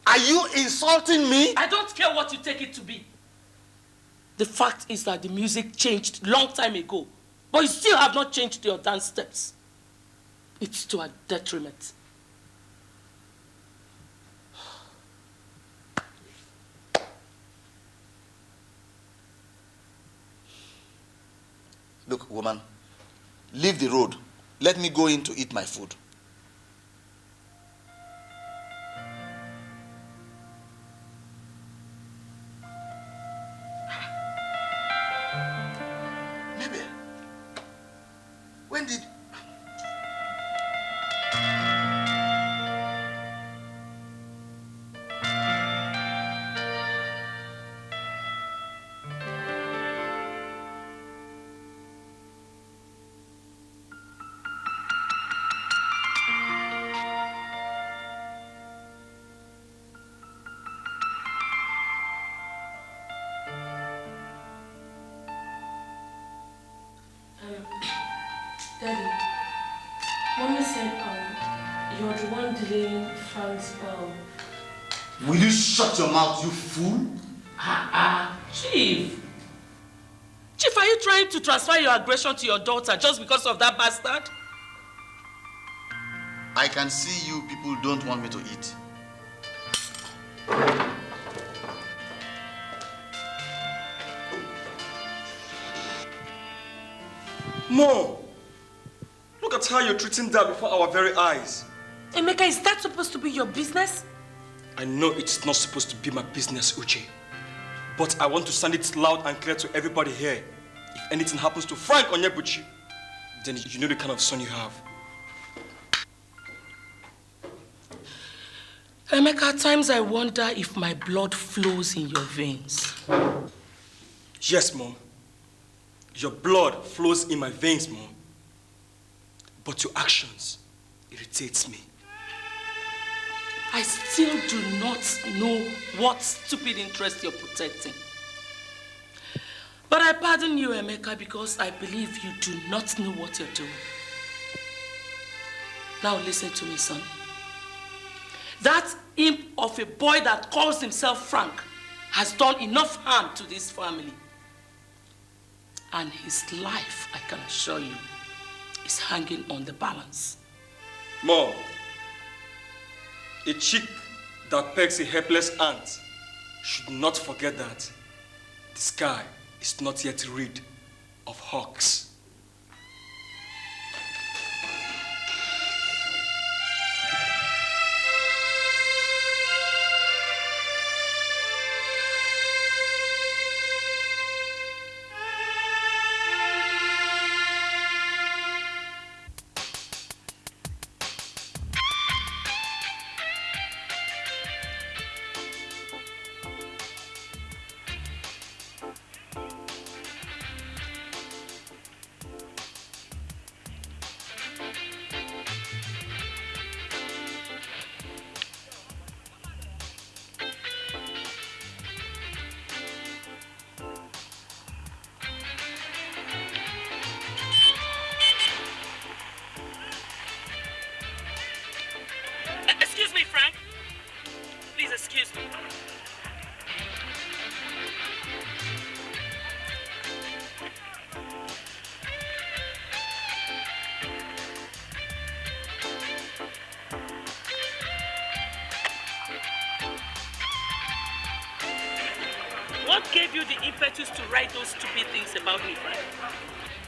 are you insulting me? I don't care what you take it to be. The fact is that the music changed long time ago, but you still have not changed your dance steps. It's to our detriment. Look, woman, leave the road. Let me go in to eat my food. Maybe. When did... Daddy, Mommy said you're the one delaying Frank's Will you shut your mouth, you fool? Chief. Chief, are you trying to transfer your aggression to your daughter just because of that bastard? I can see you people don't want me to eat. Mom! Look at how you're treating Dad before our very eyes. Emeka, is that supposed to be your business? I know it's not supposed to be my business, Uchi. But I want to sound it loud and clear to everybody here. If anything happens to Frank Onyebuchi, then you know the kind of son you have. Emeka, at times I wonder if my blood flows in your veins. Yes, Mom. Your blood flows in my veins, Mom. But your actions irritates me. I still do not know what stupid interest you're protecting. But I pardon you, Emeka, because I believe you do not know what you're doing. Now listen to me, son. That imp of a boy that calls himself Frank has done enough harm to this family. And his life, I can assure you, is hanging on the balance. Mom, a chick that pegs a helpless ant should not forget that the sky is not yet rid of hawks. What gave you the impetus to write those stupid things about me, Frank?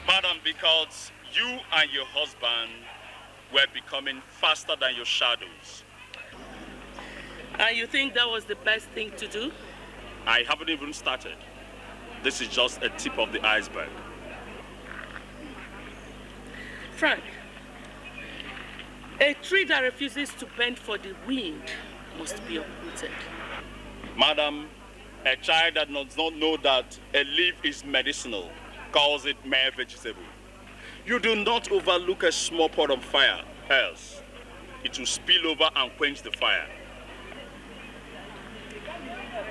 Madam, because you and your husband were becoming faster than your shadows. And you think that was the best thing to do? I haven't even started. This is just a tip of the iceberg. Frank, a tree that refuses to bend for the wind must be uprooted. Madam, a child that does not know that a leaf is medicinal calls it mere vegetable. You do not overlook a small pot of fire, else it will spill over and quench the fire.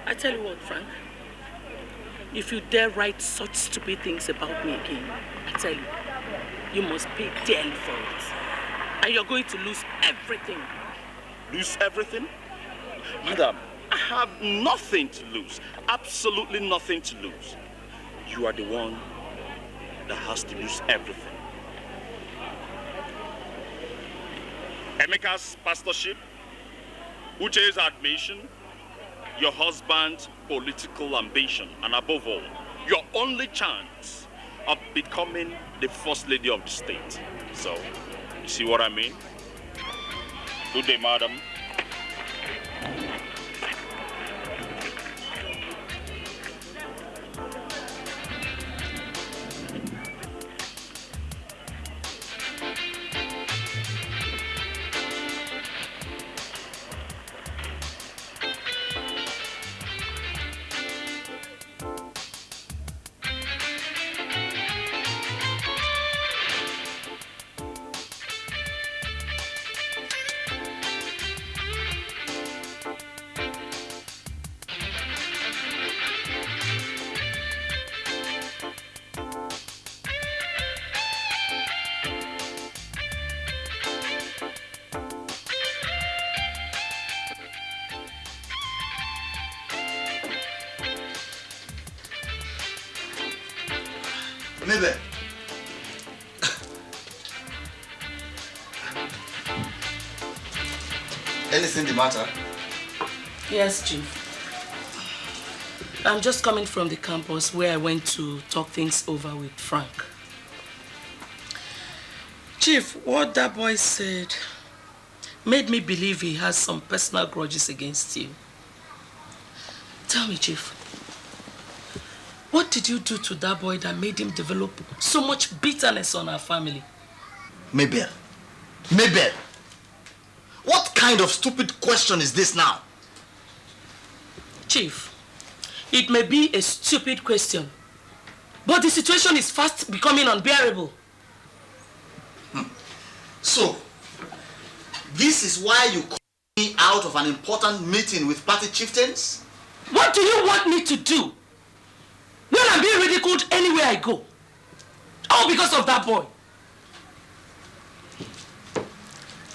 I tell you what, Frank, if you dare write such stupid things about me again, I tell you, you must pay dearly for it. And you're going to lose everything. Lose everything? Madam, I have nothing to lose. Absolutely nothing to lose. You are the one that has to lose everything. Emeka's pastorship, Uche's admission, your husband's political ambition, and above all, your only chance of becoming the first lady of the state. So, you see what I mean? Good day, madam. Maybe. Anything the matter? Yes, Chief. I'm just coming from the campus where I went to talk things over with Frank. Chief, what that boy said made me believe he has some personal grudges against you. Tell me, Chief, what did you do to that boy that made him develop so much bitterness on our family? Mabel. Mabel. What kind of stupid question is this now? Chief, it may be a stupid question, but the situation is fast becoming unbearable. So, this is why you called me out of an important meeting with party chieftains? What do you want me to do when I'm being ridiculed anywhere I go? All because of that boy.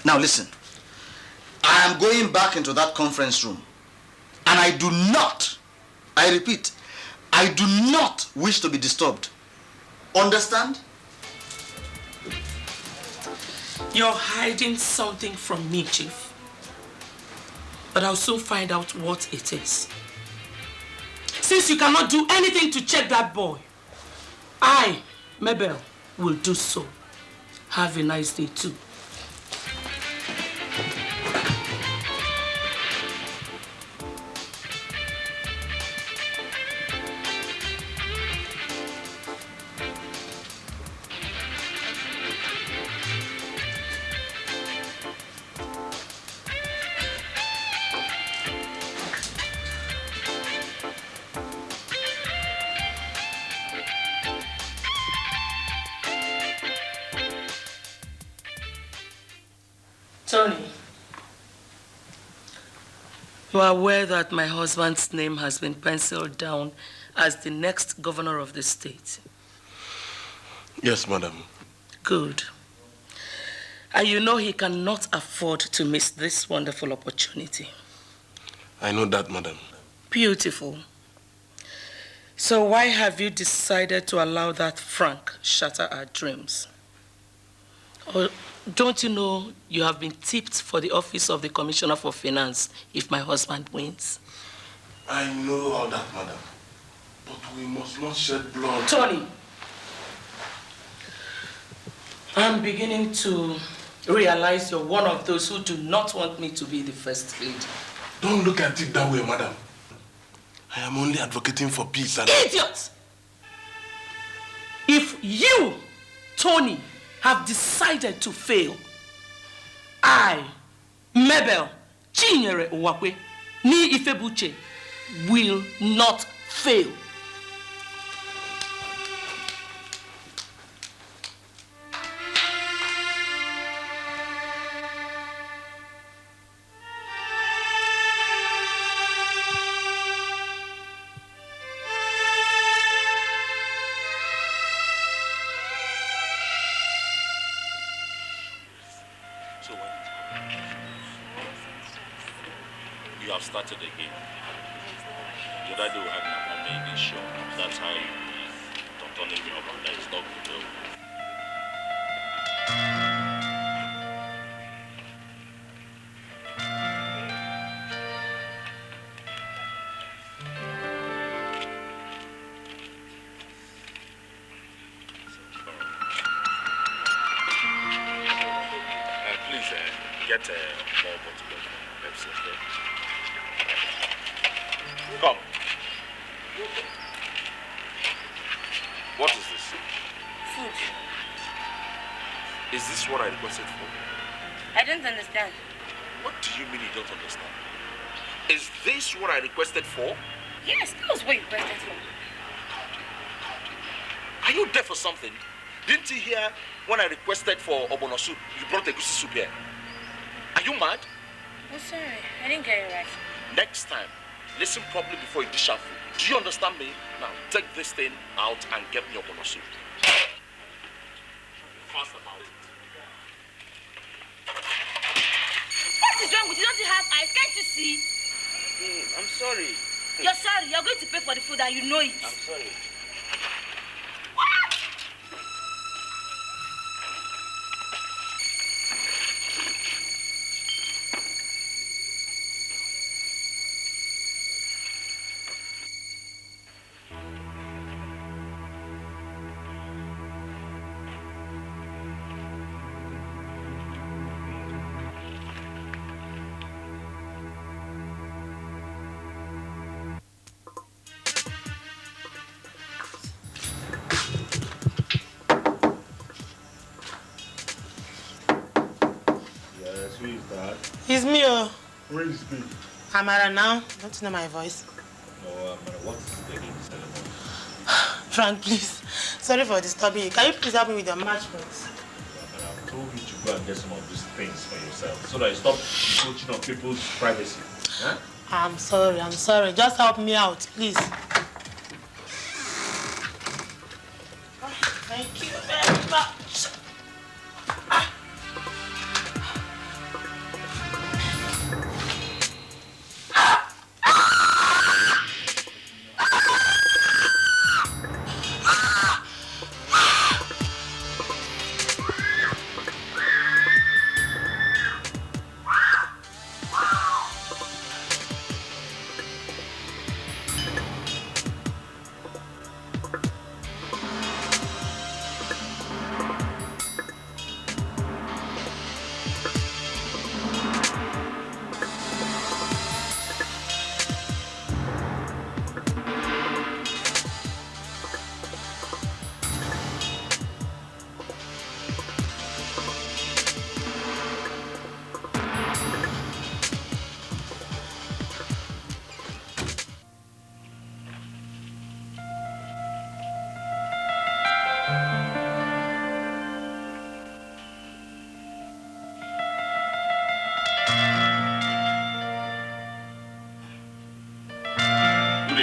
Now listen, I am going back into that conference room, and I do not, I repeat, I do not wish to be disturbed. Understand? You're hiding something from me, Chief. But I'll soon find out what it is. Since you cannot do anything to check that boy, I, Mabel, will do so. Have a nice day too. Tony, you are aware that my husband's name has been penciled down as the next governor of the state? Yes, madam. Good. And you know he cannot afford to miss this wonderful opportunity. I know that, madam. Beautiful. So why have you decided to allow that Frank shatter our dreams? Or don't you know you have been tipped for the office of the Commissioner for Finance if my husband wins? I know all that, madam. But we must not shed blood. Tony, I'm beginning to realize you're one of those who do not want me to be the first lady. Don't look at it that way, madam. I am only advocating for peace and... Idiot! If you, Tony, have decided to fail, I, Mabel, Chinyere Uwakwe, Ni Ifebuche, will not fail. Started again. The other day we had my mama in show. That's how you don't turn me up and that is not good though. Please get more bottle of Pepsi, okay? Come. What is this? Food. Is this what I requested for? I don't understand. What do you mean you don't understand? Is this what I requested for? Yes, that was what you requested for. Are you deaf or something? Didn't you hear when I requested for obono soup, you brought a goosey soup here? Are you mad? I'm sorry, I didn't get it right. Next time, listen properly before you dish out food. Do you understand me? Now, take this thing out and get me obono soup. Fast about it. What is wrong with you? Don't you have eyes? Can't you see? I'm sorry. You're sorry. You're going to pay for the food and you know it. I'm sorry. It's me, Where is me? Amara now. Don't you know my voice? No, Amara, what is it again? Frank, please. Sorry for disturbing you. Can you please help me with your matchbox? Amara, I've told you to go and get some of these things for yourself so that you stop encroaching on people's privacy. Huh? I'm sorry. Just help me out, please. Thank you very much.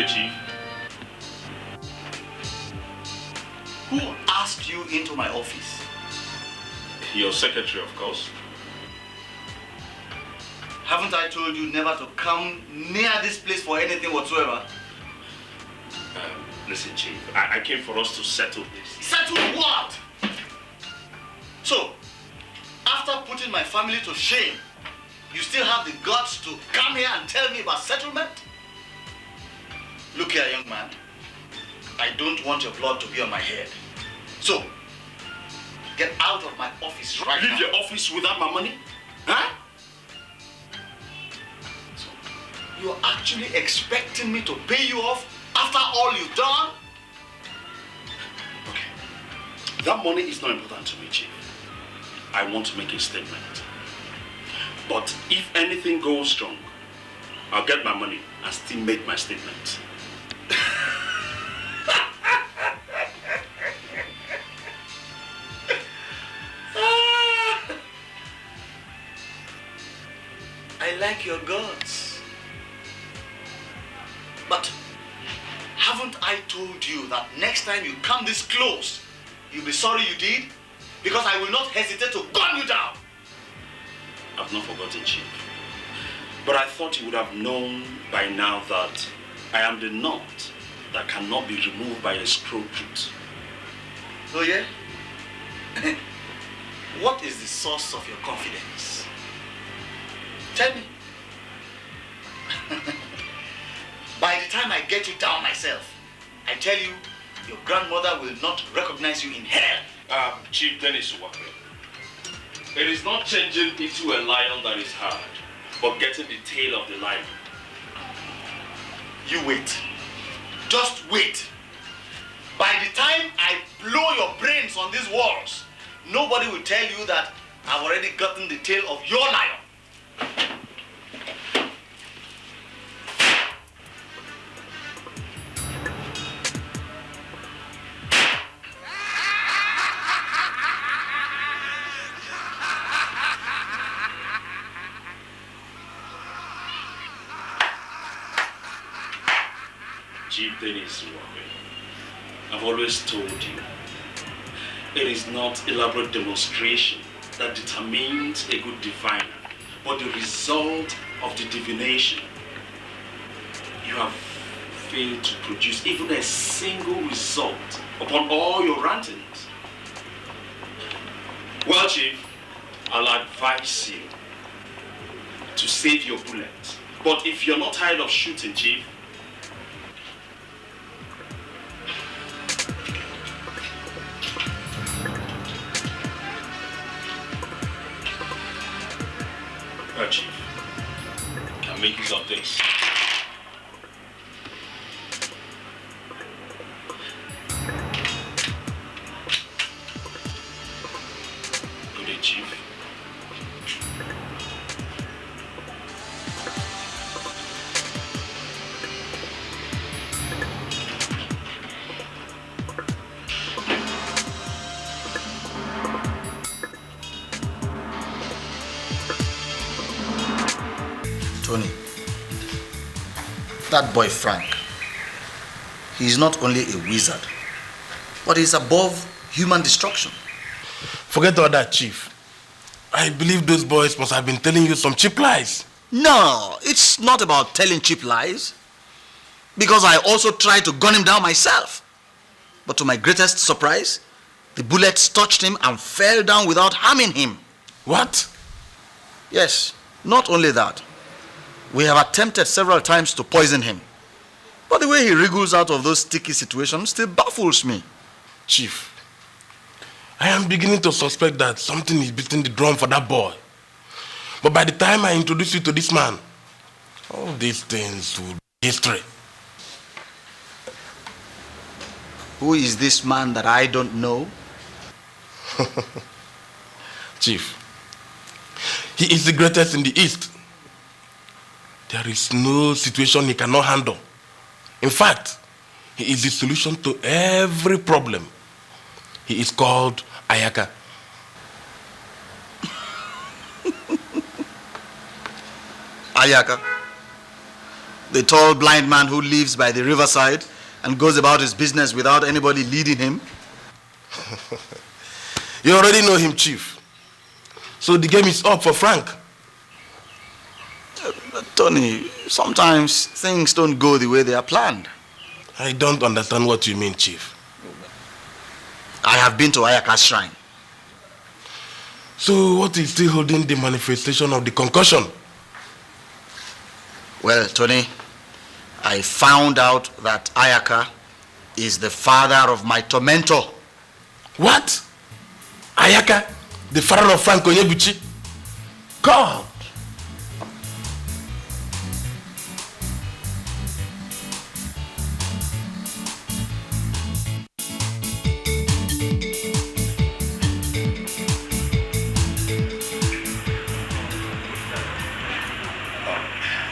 Chief. Who asked you into my office? Your secretary, of course. Haven't I told you never to come near this place for anything whatsoever? Listen, Chief, I came for us to settle this. Settle what? So, after putting my family to shame, you still have the guts to come here and tell me about settlement? Look here, young man. I don't want your blood to be on my head. So, get out of my office right now. Leave your office without my money? Huh? So, you're actually expecting me to pay you off after all you've done? Okay. That money is not important to me, Chief. I want to make a statement. But if anything goes wrong, I'll get my money and still make my statement. I like your guts. But haven't I told you that next time you come this close, you'll be sorry you did? Because I will not hesitate to gun you down. I've not forgotten, Chief. But I thought you would have known by now that I am the knot that cannot be removed by a screw root. Oh yeah? What is the source of your confidence? Tell me. By the time I get you down myself, I tell you, your grandmother will not recognize you in hell. Chief Dennis Uwakwe, it is not changing into a lion that is hard, but getting the tail of the lion. You wait. Just wait. By the time I blow your brains on these walls, nobody will tell you that I've already gotten the tail of your lion. Chief Dennis Uwakwe, I've always told you, it is not elaborate demonstration that determines a good diviner, but the result of the divination. You have failed to produce even a single result upon all your rantings. Well, Chief, I'll advise you to save your bullet. But if you're not tired of shooting, Chief, Chief, can make use of this. Good day, Chief. Tony, that boy Frank, he's not only a wizard, but he's above human destruction. Forget all that, Chief. I believe those boys must have been telling you some cheap lies. No, it's not about telling cheap lies. Because I also tried to gun him down myself. But to my greatest surprise, the bullets touched him and fell down without harming him. What? Yes, not only that. We have attempted several times to poison him. But the way he wriggles out of those sticky situations still baffles me. Chief, I am beginning to suspect that something is beating the drum for that boy. But by the time I introduce you to this man, all these things will be history. Who is this man that I don't know? Chief, he is the greatest in the East. There is no situation he cannot handle. In fact, he is the solution to every problem. He is called Ayaka. Ayaka, the tall blind man who lives by the riverside and goes about his business without anybody leading him. You already know him, Chief. So the game is up for Frank. Tony, sometimes things don't go the way they are planned. I don't understand what you mean, Chief. I have been to Ayaka's shrine. So what is still holding the manifestation of the concussion? Well, Tony, I found out that Ayaka is the father of my tormentor. What? Ayaka, the father of Frank Onyebuchi? God!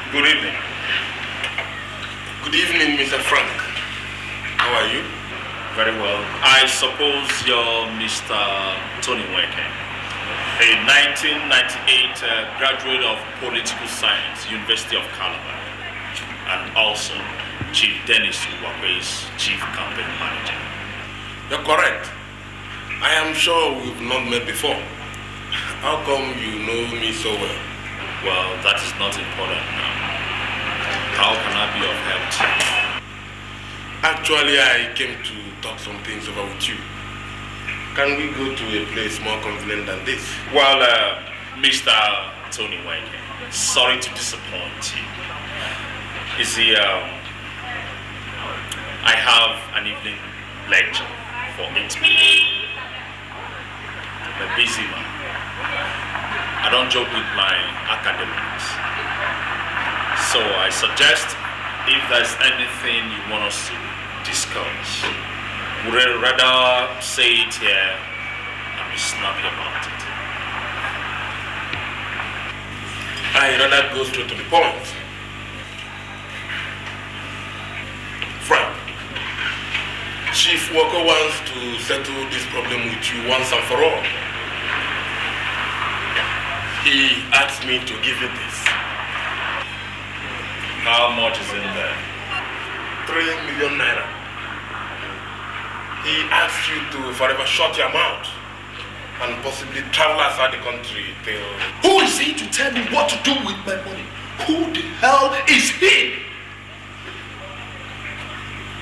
Good evening. Good evening, Mr. Frank. How are you? Very well. I suppose you're Mr. Tony Weke, a 1998 graduate of political science, University of Calabar, and also Chief Dennis Uwakwe's chief campaign manager. You're correct. I am sure we've not met before. How come you know me so well? Well, that is not important now. How can I be of help to you? Actually, I came to talk some things over with you. Can we go to a place more convenient than this? Well, Mr. Tony Weke, sorry to disappoint you. You see, I have an evening lecture for 8 p.m. I'm a busy man. I don't joke with my academics. So I suggest if there's anything you want us to discuss, would I rather say it here and be snappy about it? I'd rather go straight to the point. Frank, Chief Walker wants to settle this problem with you once and for all. He asked me to give you this. How much is in there? 3 million naira. He asked you to forever shut your mouth and possibly travel outside the country till... Who is he to tell me what to do with my money? Who the hell is he?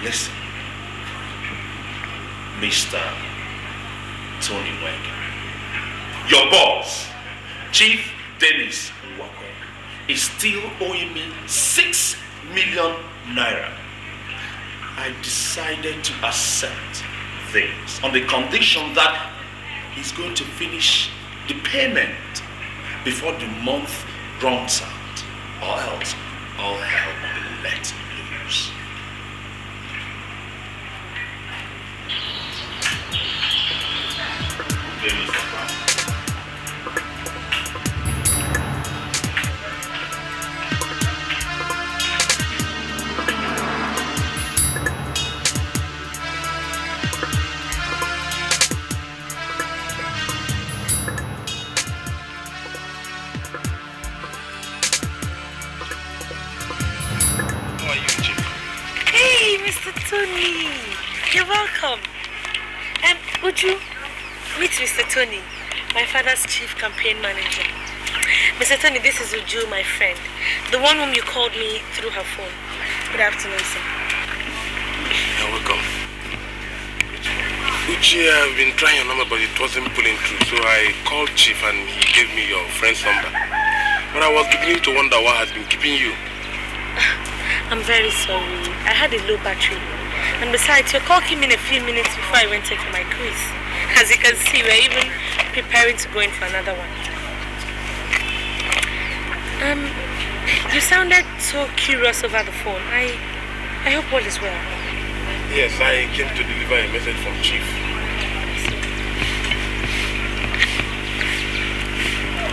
Listen, Mr. Tony Weke, your boss, Chief Dennis Uwakwe, is still owing me 6 million naira. I decided to accept this on the condition that he's going to finish the payment before the month runs out, or else all hell will be let loose. Tony, you're welcome. Would you meet Mr. Tony, my father's chief campaign manager? Mr. Tony, this is Uju, my friend, the one whom you called me through her phone. Good afternoon, sir. You're welcome. Uchi, I've been trying your number, but it wasn't pulling through, so I called Chief and he gave me your friend's number. But I was beginning to wonder what has been keeping you. I'm very sorry. I had a low battery. And besides, your call came in a few minutes before I went to take my quiz. As you can see, we're even preparing to go in for another one. You sounded so curious over the phone. I hope all is well. Yes, I came to deliver a message from Chief.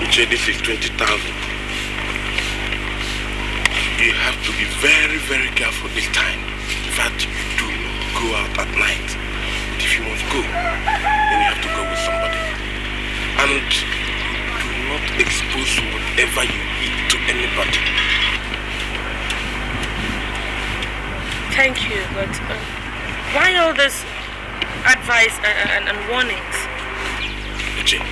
Uche, this is 20,000. You have to be very, very careful this time. In fact, you do not go out at night. But if you must go, then you have to go with somebody. And do not expose whatever you eat to anybody. Thank you, but why all this advice and warnings? Uche,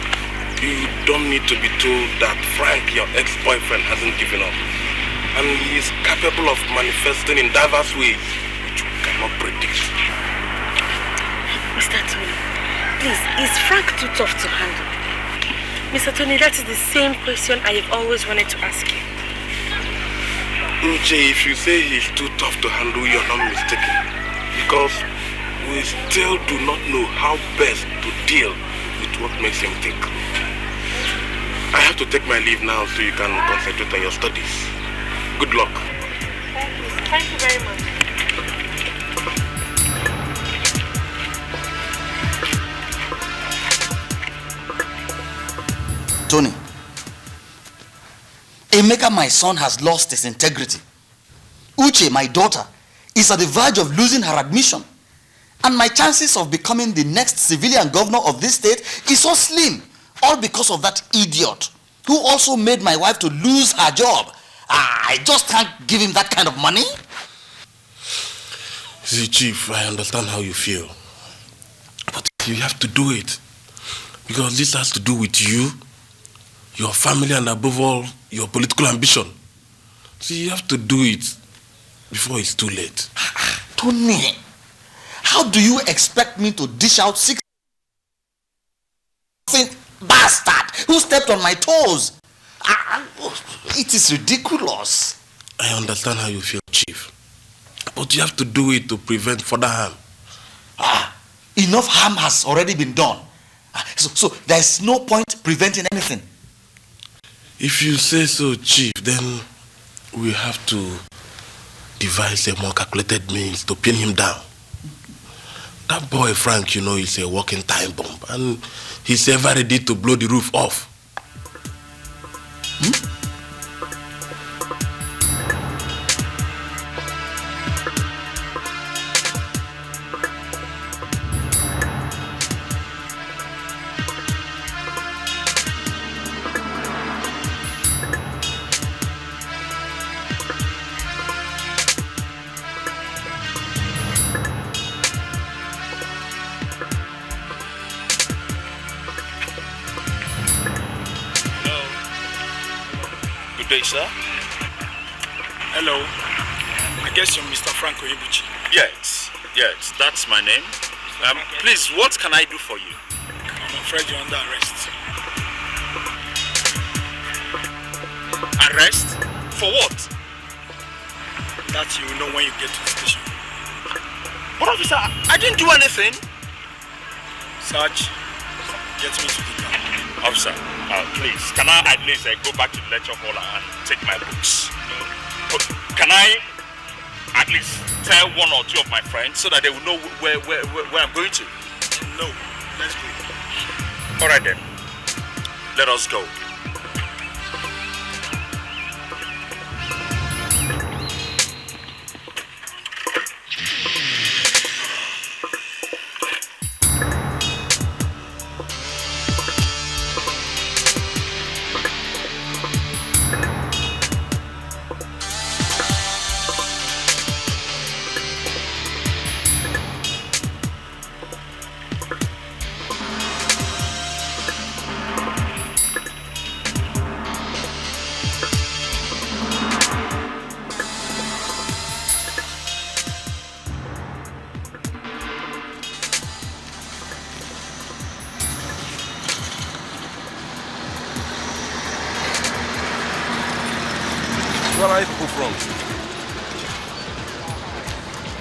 you don't need to be told that Frank, your ex-boyfriend, hasn't given up. And he is capable of manifesting in diverse ways which we cannot predict. Mr. Tony, please, is Frank too tough to handle? Mr. Tony, that is the same question I have always wanted to ask you. Uche, if you say he's too tough to handle, you're not mistaken. Because we still do not know how best to deal with what makes him tick. I have to take my leave now so you can concentrate on your studies. Good luck. Thank you. Thank you very much. Tony, Emeka, my son, has lost his integrity. Uchi, my daughter, is at the verge of losing her admission. And my chances of becoming the next civilian governor of this state is so slim. All because of that idiot who also made my wife to lose her job. I just can't give him that kind of money. See, Chief, I understand how you feel. But you have to do it. Because this has to do with you, your family, and above all, your political ambition. See, you have to do it before it's too late. Tony, how do you expect me to dish out 6 bastard who stepped on my toes? It is ridiculous. I understand how you feel, Chief. But you have to do it to prevent further harm. Enough harm has already been done. So there's no point preventing anything. If you say so, Chief, then we have to devise a more calculated means to pin him down. That boy, Frank, you know, is a walking time bomb, and he's ever ready to blow the roof off. Sir? Hello. I guess you're Mr. Franco Ibuchi. Yes, that's my name. Please, what can I do for you? I'm afraid you're under arrest. Arrest? For what? That you will know when you get to the station. But officer, I didn't do anything. Sarge, get me to the car. Officer, please, can I at least go back to the lecture hall and take my books? Can I at least tell 1 or 2 of my friends so that they will know where I'm going to? No, let's go. All right then, let us go. Where are you people from?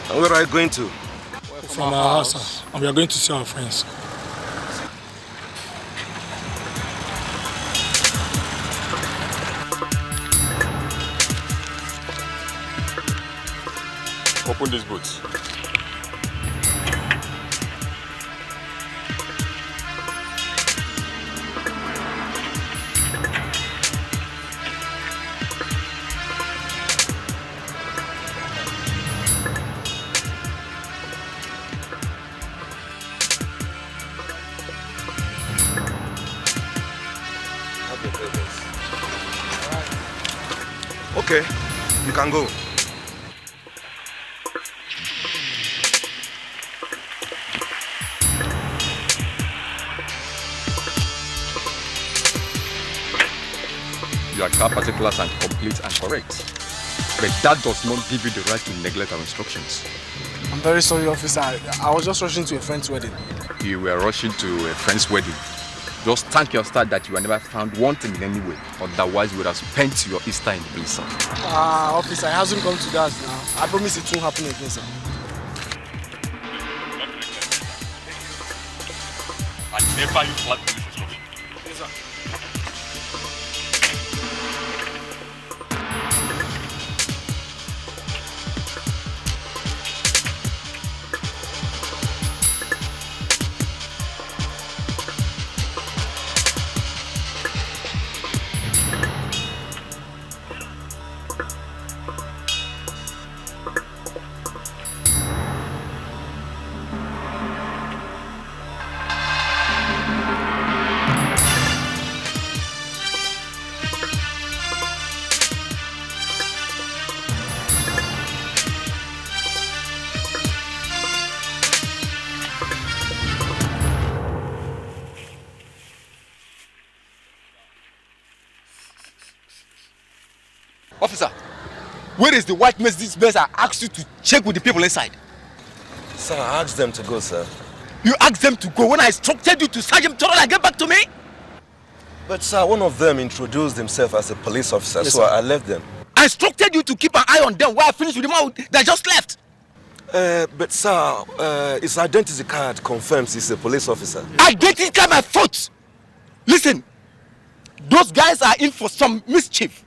And where are you going to? From our house, sir. And we are going to see our friends. Open these boots. Okay, you can go. Your car particulars are complete and correct. But that does not give you the right to neglect our instructions. I'm very sorry, officer. I was just rushing to a friend's wedding. You were rushing to a friend's wedding. Just thank your star that you were never found wanting in any way. Otherwise, you would have spent your Easter in the blizzard. Officer, it hasn't come to that now. I promise it won't happen again, sir. Never you flat police for me. Yes, sir. Officer, where is the white Mercedes Benz I asked you to check with the people inside? Sir, I asked them to go, sir. You asked them to go when I instructed you to search him thoroughly and get back to me? But sir, one of them introduced himself as a police officer, Yes, so sir. I left them. I instructed you to keep an eye on them while I finished with the man that just left. But sir, his identity card confirms he's a police officer. Identity card my foot! Listen, those guys are in for some mischief.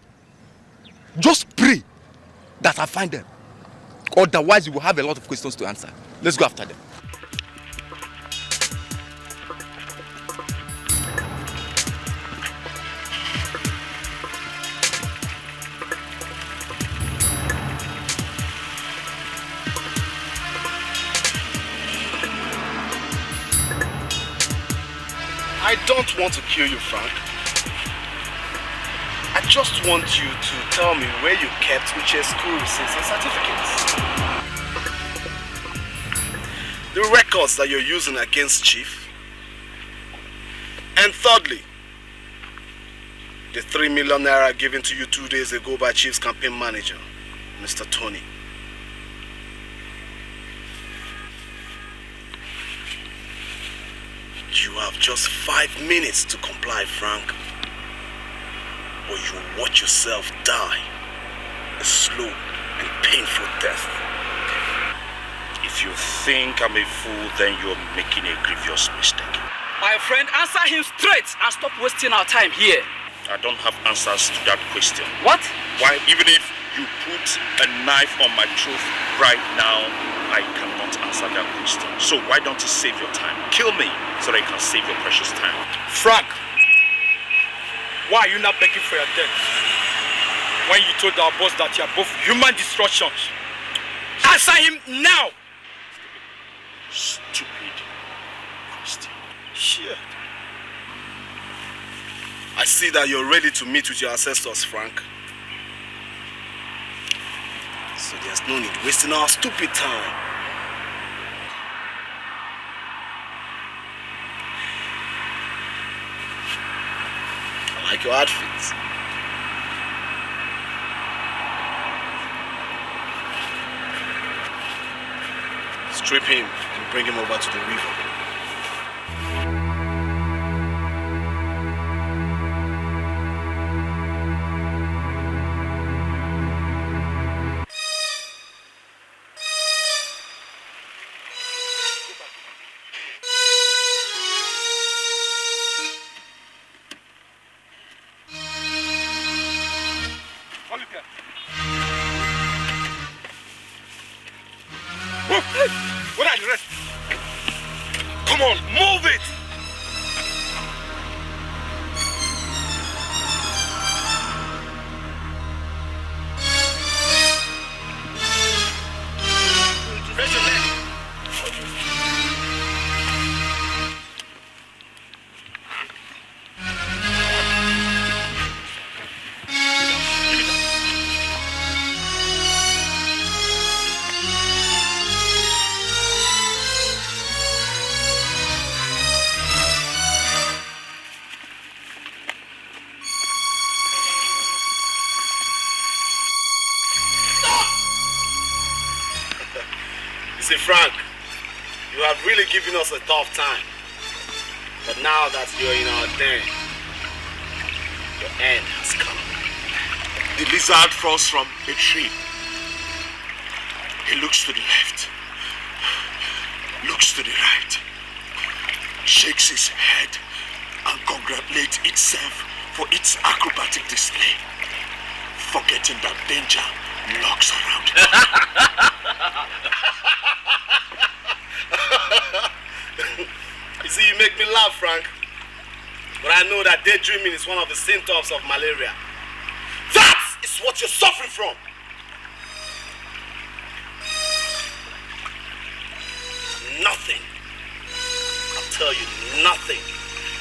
Just pray that I find them. Otherwise, you will have a lot of questions to answer. Let's go after them. I don't want to kill you, Frank. I just want you to tell me where you kept Uchi's school receipts and certificates. The records that you're using against Chief. And thirdly, the 3 million naira given to you 2 days ago by Chief's campaign manager, Mr. Tony. You have just 5 minutes to comply, Frank. Or you will watch yourself die a slow and painful death. If you think I'm a fool, then you're making a grievous mistake. My friend, answer him straight and stop wasting our time here. I don't have answers to that question. What? Why, even if you put a knife on my throat right now, I cannot answer that question. So why don't you save your time? Kill me so that you can save your precious time. Frank, why are you not begging for your death? When you told our boss that you are both human destructions. Answer him now! Stupid question. Shit. I see that you're ready to meet with your ancestors, Frank. So there's no need wasting our stupid time. I like your outfits. Strip him and bring him over to the river. What are the rest? Come on, move it! Raise your leg. See, Frank, you have really given us a tough time. But now that you're in our den, your end has come. The lizard falls from a tree. He looks to the left, looks to the right, shakes its head and congratulates itself for its acrobatic display, forgetting that danger lurks around. You see, you make me laugh, Frank. But I know that daydreaming is one of the symptoms of malaria. That is what you're suffering from. Nothing, I'll tell you, nothing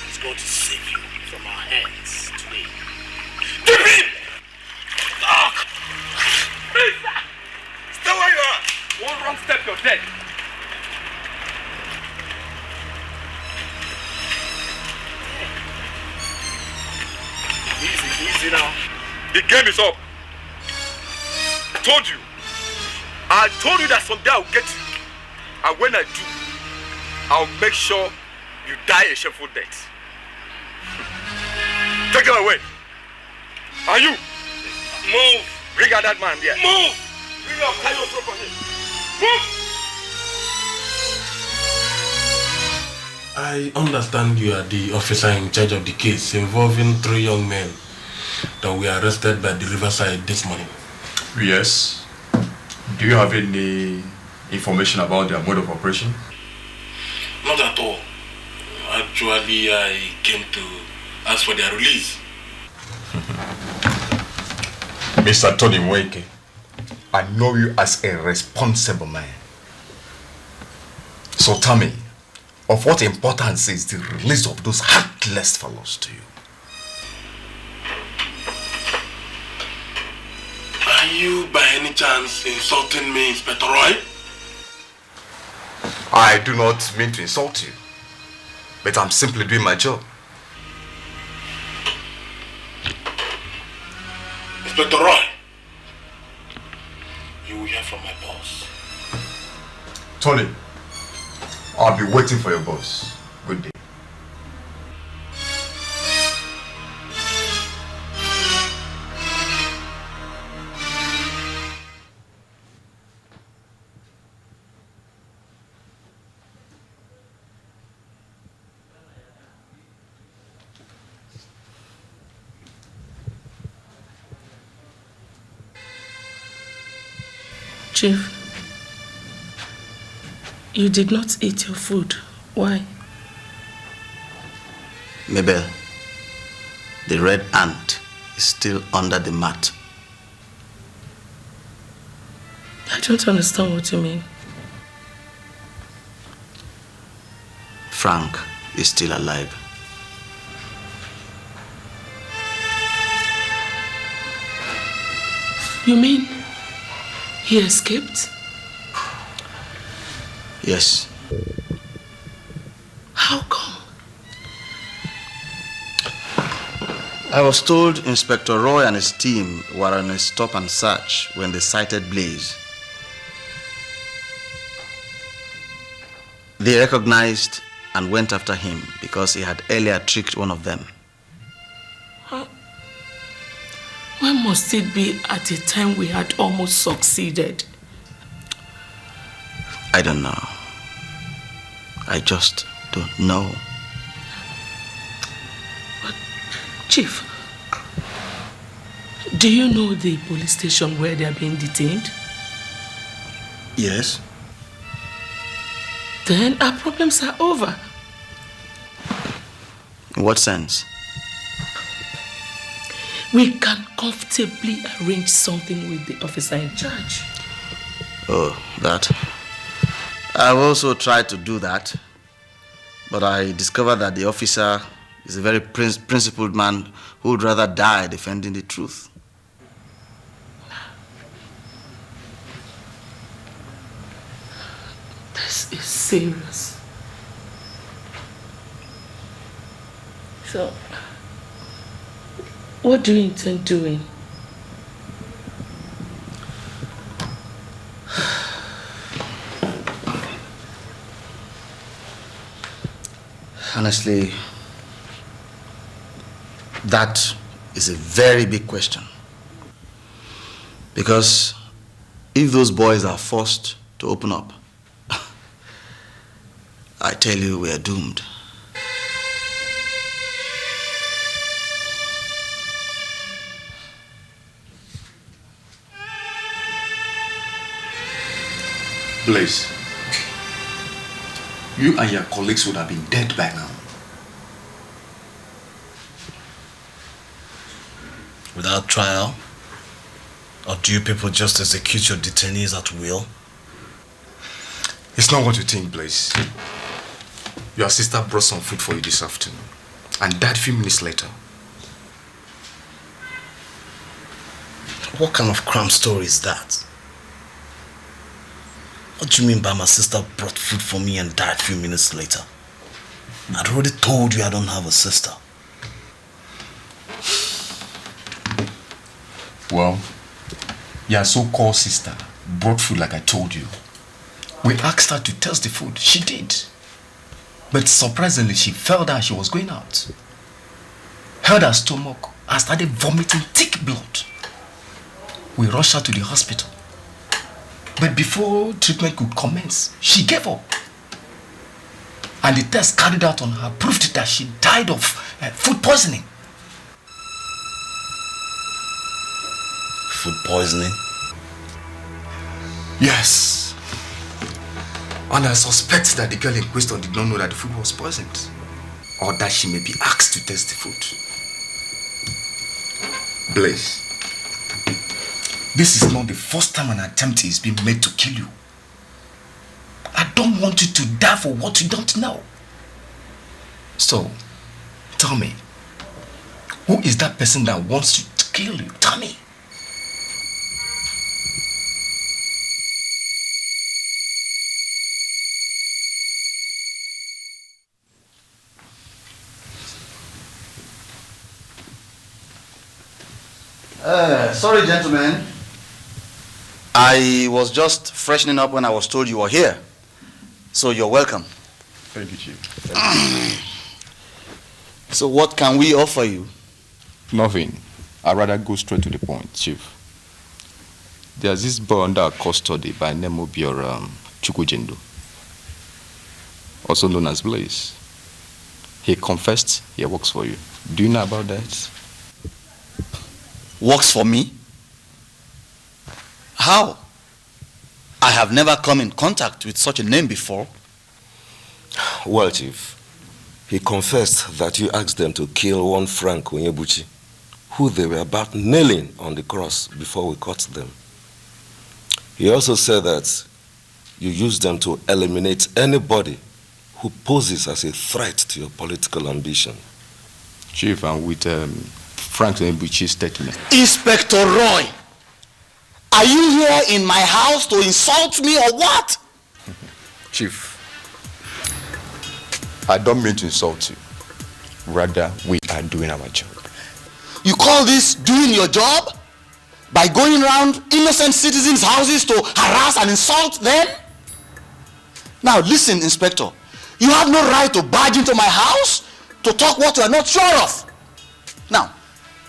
is going to save you from our hands today. Dip in! Stay where you are! One wrong step, you're dead. Easy now. The game is up. I told you that someday I'll get you. And when I do, I'll make sure you die a shameful death. Take them away. Are you? Move. Bring out that man there. Move. Bring out. Tie your throat for him. Move. I understand you are the officer in charge of the case involving 3 young men that were arrested by the riverside this morning. Yes. Do you have any information about their mode of operation? Not at all. Actually, I came to ask for their release. Mr. Tony Mweke, I know you as a responsible man. So tell me, of what importance is the release of those heartless fellows to you? Are you by any chance insulting me, Inspector Roy? I do not mean to insult you, but I'm simply doing my job. Inspector Roy, you will hear from my boss. Tony, I'll be waiting for your boss. Good day. Chief, you did not eat your food. Why? Mabel, the red ant is still under the mat. I don't understand what you mean. Frank is still alive. You mean he escaped? Yes. How come? I was told Inspector Roy and his team were on a stop and search when they sighted Blaze. They recognized and went after him because he had earlier tricked one of them. When must it be at a time we had almost succeeded? I don't know. I just don't know. But, Chief, do you know the police station where they are being detained? Yes. Then our problems are over. In what sense? We can comfortably arrange something with the officer in charge. Oh, that. I've also tried to do that, but I discovered that the officer is a very principled man who would rather die defending the truth. This is serious. So, what do you intend doing? Honestly, that is a very big question. Because if those boys are forced to open up, I tell you, we are doomed. Blaze, you and your colleagues would have been dead by now. Without trial? Or do you people just execute your detainees at will? It's not what you think, Blaze. Your sister brought some food for you this afternoon and died a few minutes later. What kind of cram story is that? What do you mean by my sister brought food for me and died a few minutes later? I'd already told you I don't have a sister. Well, your so-called sister brought food like I told you. We asked her to taste the food. She did. But surprisingly, she fell down as she was going out. Held her stomach and started vomiting thick blood. We rushed her to the hospital. But before treatment could commence, she gave up. And the test carried out on her proved that she died of food poisoning. Food poisoning? Yes. And I suspect that the girl in question did not know that the food was poisoned. Or that she may be asked to taste the food. Blaze, this is not the first time an attempt is being made to kill you. I don't want you to die for what you don't know. So, tell me, who is that person that wants to kill you? Tell me. Sorry, gentlemen. I was just freshening up when I was told you were here. So you're welcome. Thank you, Chief. So what can we offer you? Nothing. I'd rather go straight to the point, Chief. There's this boy under custody by name of your Chukwujendo, also known as Blaze. He confessed he works for you. Do you know about that? Works for me? How? I have never come in contact with such a name before. Well, Chief, he confessed that you asked them to kill one Frank Onyebuchi, who they were about nailing on the cross before we caught them. He also said that you used them to eliminate anybody who poses as a threat to your political ambition. Chief, and with Frank Onyebuchi's statement. Inspector Roy, are you here in my house to insult me or what? Chief, I don't mean to insult you. Rather, we are doing our job. You call this doing your job? By going around innocent citizens' houses to harass and insult them? Now listen, Inspector. You have no right to barge into my house to talk what you are not sure of. Now,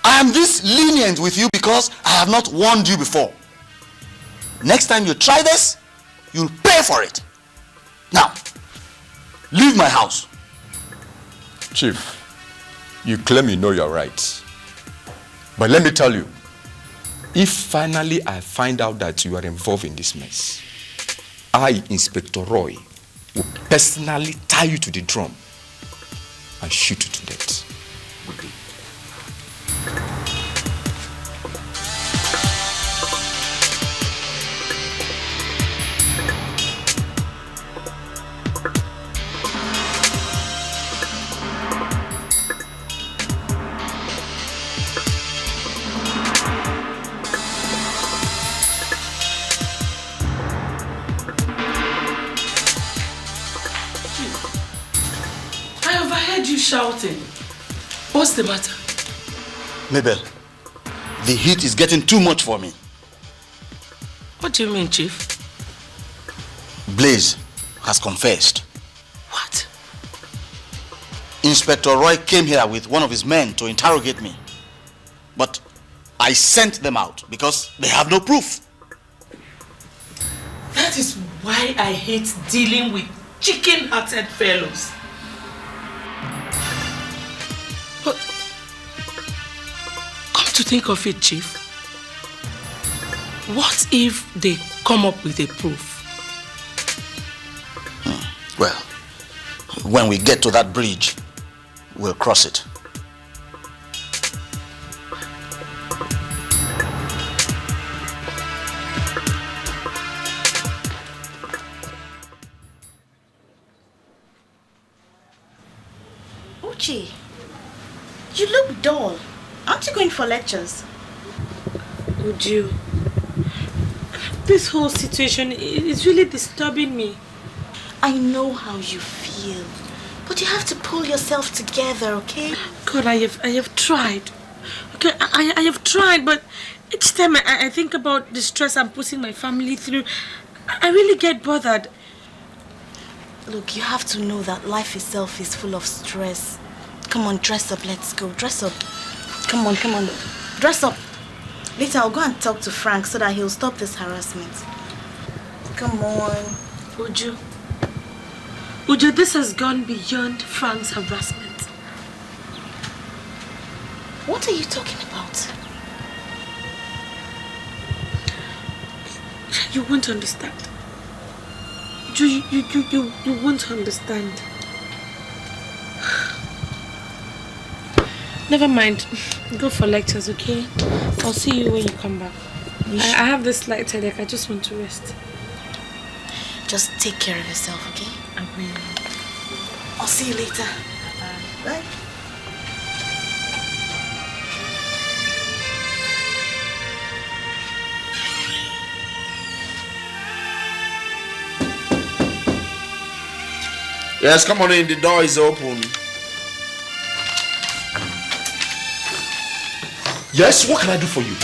I am this lenient with you because I have not warned you before. Next time you try this, you'll pay for it. Now, leave my house. Chief, you claim you know your rights. But let me tell you, if finally I find out that you are involved in this mess, I, Inspector Roy, will personally tie you to the drum and shoot you to death. Shouting. What's the matter? Mabel, the heat is getting too much for me. What do you mean, Chief? Blaze has confessed. What? Inspector Roy came here with one of his men to interrogate me. But I sent them out because they have no proof. That is why I hate dealing with chicken-hearted fellows. But come to think of it, Chief, what if they come up with a proof Well, when we get to that bridge, we'll cross it. Uchi, you look dull. Aren't you going for lectures? Would you? This whole situation is really disturbing me. I know how you feel, but you have to pull yourself together, okay? God, I have tried. Okay, I have tried, but each time I think about the stress I'm putting my family through, I really get bothered. Look, you have to know that life itself is full of stress. Come on, dress up, let's go. Dress up. Come on, dress up. Later, I'll go and talk to Frank so that he'll stop this harassment. Come on. Uju, this has gone beyond Frank's harassment. What are you talking about? You won't understand. You won't understand. Never mind. Go for lectures, okay? I'll see you when you come back. I have this slight headache. I just want to rest. Just take care of yourself, okay? I will. I'll see you later. Bye. Yes, come on in. The door is open. Yes, what can I do for you?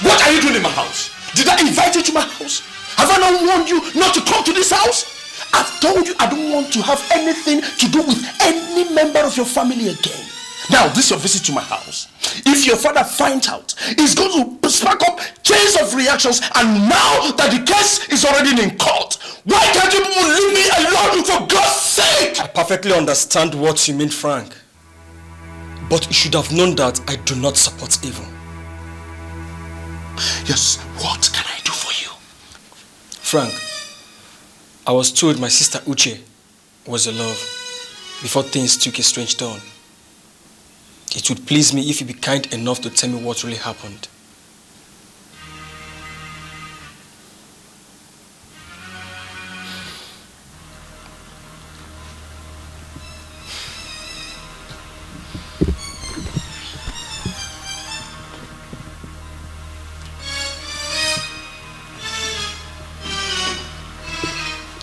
What are you doing in my house? Did I invite you to my house? Have I not warned you not to come to this house? I've told you I don't want to have anything to do with any member of your family again. Now, this is your visit to my house. If your father finds out, he's going to spark up chains of reactions, and now that the case is already in court, why can't you people leave me alone, for God's sake? I perfectly understand what you mean, Frank. But you should have known that I do not support evil. Yes, what can I do for you? Frank, I was told my sister Uchi was in love before things took a strange turn. It would please me if you'd be kind enough to tell me what really happened.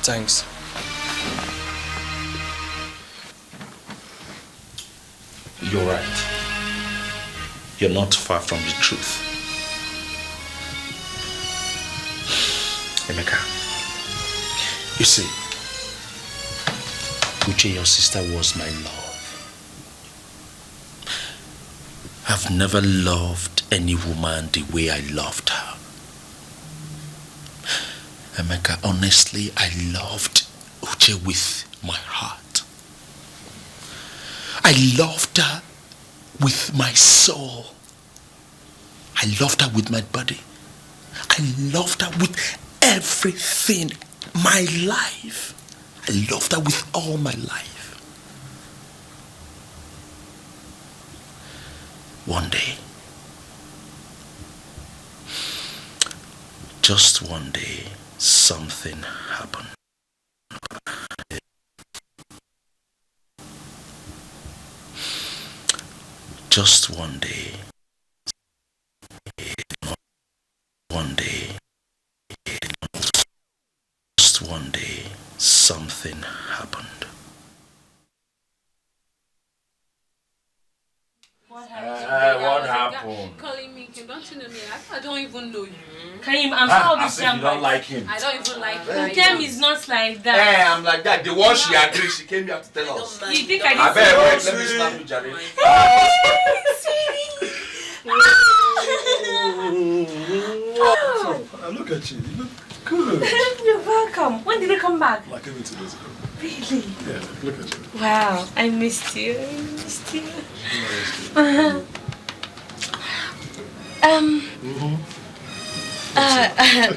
Thanks. You're right. You're not far from the truth. Emeka, you see, Uchi, your sister, was my love. I've never loved any woman the way I loved her. Emeka, honestly, I loved Uchi with my heart. I loved her with my soul. I loved her with my body. I loved her with everything, my life. I loved her with all my life. One day, just one day, something happened. Just one day, just one day, something happened. What happened? Calling me, don't you know me? I don't even know you. Kaim, I'm so as if you don't like him. I don't even like you. Dem is not like that. Hey, I'm like that. The one she agreed, she came here to tell us. You think I I did better wait, so? let me snap you, Jerry. Look at you. You look good. You're welcome. When did you come back? Like every 2 days ago. Really? Yeah, look at you. Wow, I missed you.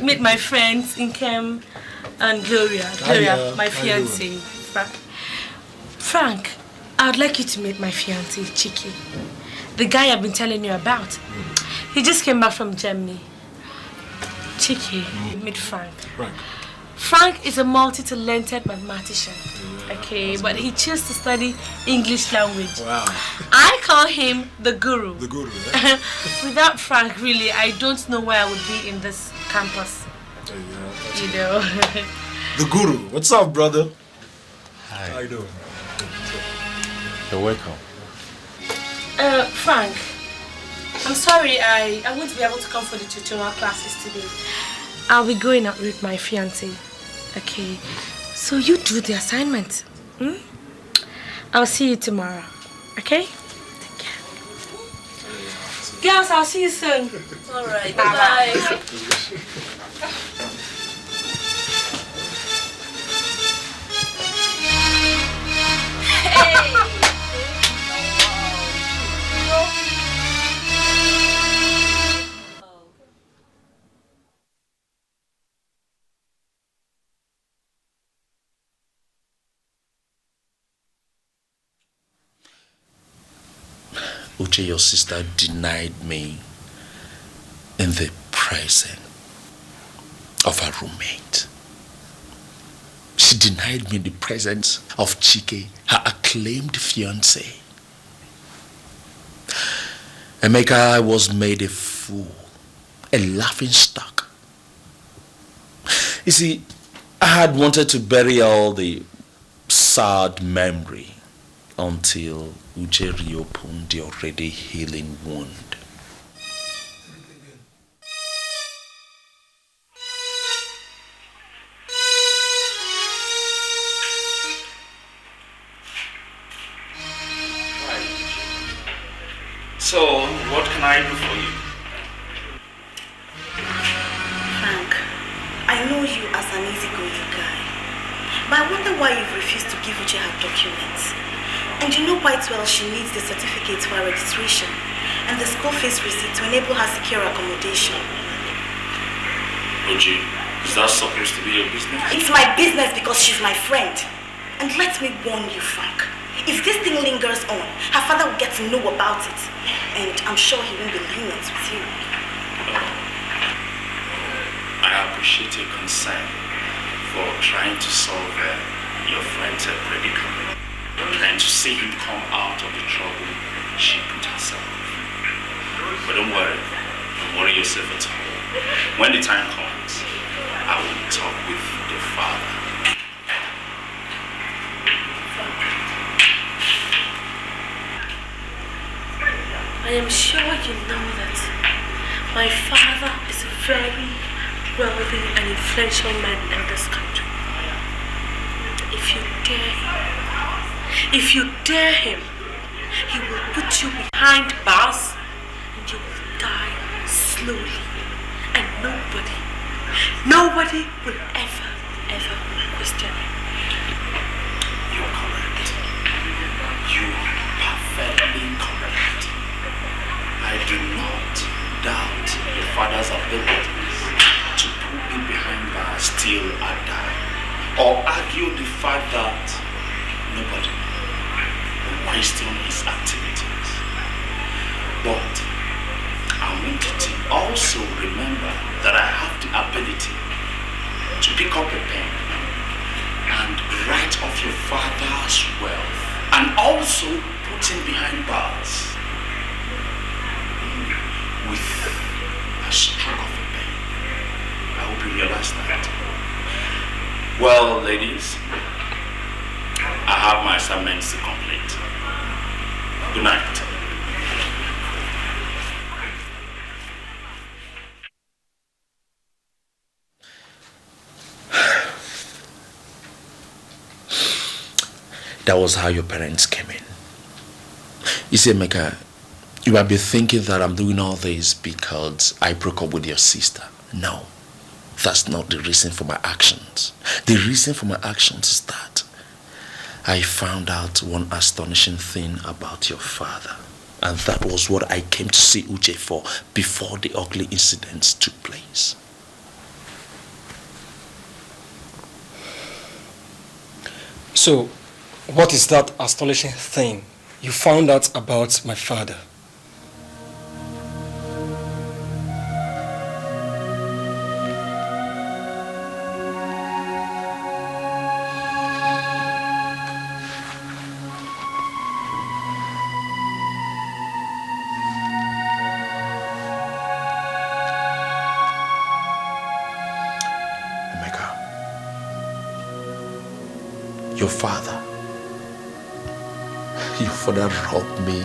Meet my friends Inkem and Gloria. Gloria, my fiancée. Frank. Frank, I would like you to meet my fiancé, Chiki. The guy I've been telling you about. He just came back from Germany. Chiki, meet Frank. Frank is a multi-talented mathematician. Okay, but he chose to study English language. Wow. I call him the guru. The guru, eh? Without Frank, really, I don't know where I would be in this campus. You know. The guru. What's up, brother? Hi. How you doing? You're welcome. Frank, I'm sorry I won't be able to come for the tutorial classes today. I'll be going out with my fiancé. Okay, so you do the assignment. Hmm? I'll see you tomorrow. Okay? Take care. Girls, I'll see you soon. All right. Bye. Bye. Uchi, your sister denied me in the presence of her roommate. She denied me in the presence of Chike, her acclaimed fiancé. Emeka was made a fool, a laughing stock. You see, I had wanted to bury all the sad memory until Uche reopened the already healing wound. So, what can I do for you? Frank, I know you as an easygoing guy, but I wonder why you've refused to give Uche her documents. And you know quite well she needs the certificates for her registration and the school fees receipt to enable her secure accommodation. Uchi, is that supposed to be your business? It's my business because she's my friend. And let me warn you, Frank. If this thing lingers on, her father will get to know about it. And I'm sure he won't be lenient with you. I appreciate your concern for trying to solve your friend's predicament. Trying to see him come out of the trouble she put herself. But don't worry yourself at all. When the time comes, I will talk with the father. I am sure you know that my father is a very wealthy and influential man in this country. If you dare him, he will put you behind bars and you will die slowly. And nobody will ever question it. You're correct. You are perfectly correct. I do not doubt your father's abilities to put me behind bars till I die, or argue the fact that nobody will question his activities. But I want you to also remember that I have the ability to pick up a pen and write off your father's wealth and also put him behind bars with a stroke of a pen. I hope you realize that. Well, ladies, I have my assignments to complete. Good night. That was how your parents came in. You see, Emeka, you might be thinking that I'm doing all this because I broke up with your sister. No, that's not the reason for my actions. The reason for my actions is that I found out one astonishing thing about your father. And that was what I came to see Uche for before the ugly incidents took place. So, what is that astonishing thing you found out about my father? Your father robbed me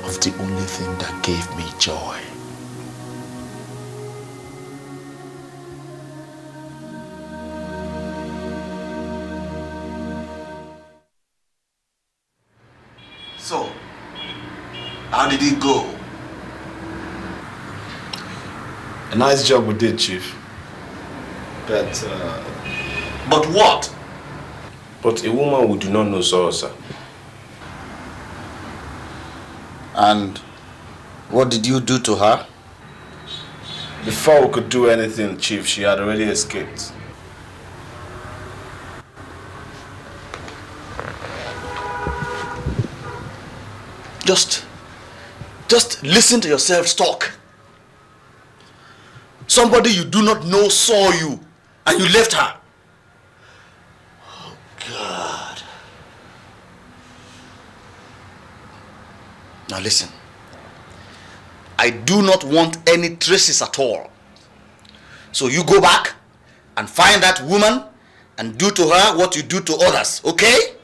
of the only thing that gave me joy. So, how did it go? A nice job we did, Chief. But what? But a woman we do not know Sola, sir. And what did you do to her? Before we could do anything, Chief, she had already escaped. Just listen to yourself talk. Somebody you do not know saw you and you left her. Oh, God. Now listen. I do not want any traces at all. So you go back and find that woman and do to her what you do to others, okay?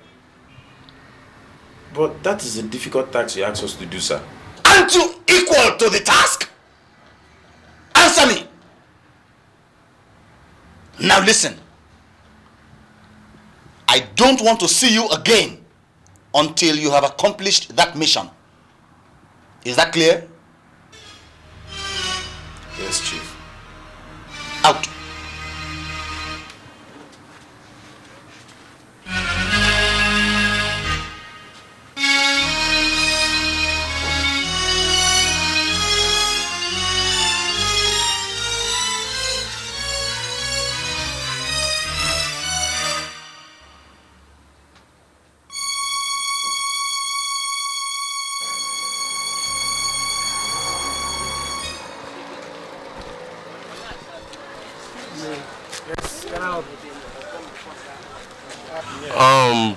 But that is a difficult task you ask us to do, sir. Aren't you equal to the task? Answer me. Now listen. I don't want to see you again until you have accomplished that mission. Is that clear? Yes, Chief. Out.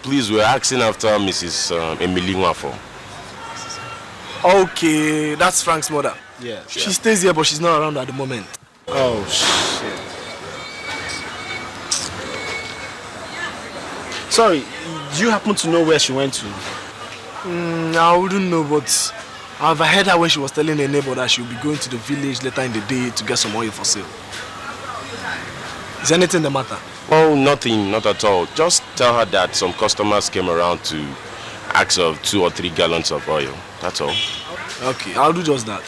Please, we're asking after Mrs. Emily Nwafo. Okay, that's Frank's mother. Yeah. She stays here, but she's not around at the moment. Oh, shit. Sorry, do you happen to know where she went to? I wouldn't know, but I've heard her when she was telling her neighbor that she'll be going to the village later in the day to get some oil for sale. Is anything the matter? Oh, nothing, not at all. Just tell her that some customers came around to ask of 2 or 3 gallons of oil. That's all. Okay, I'll do just that.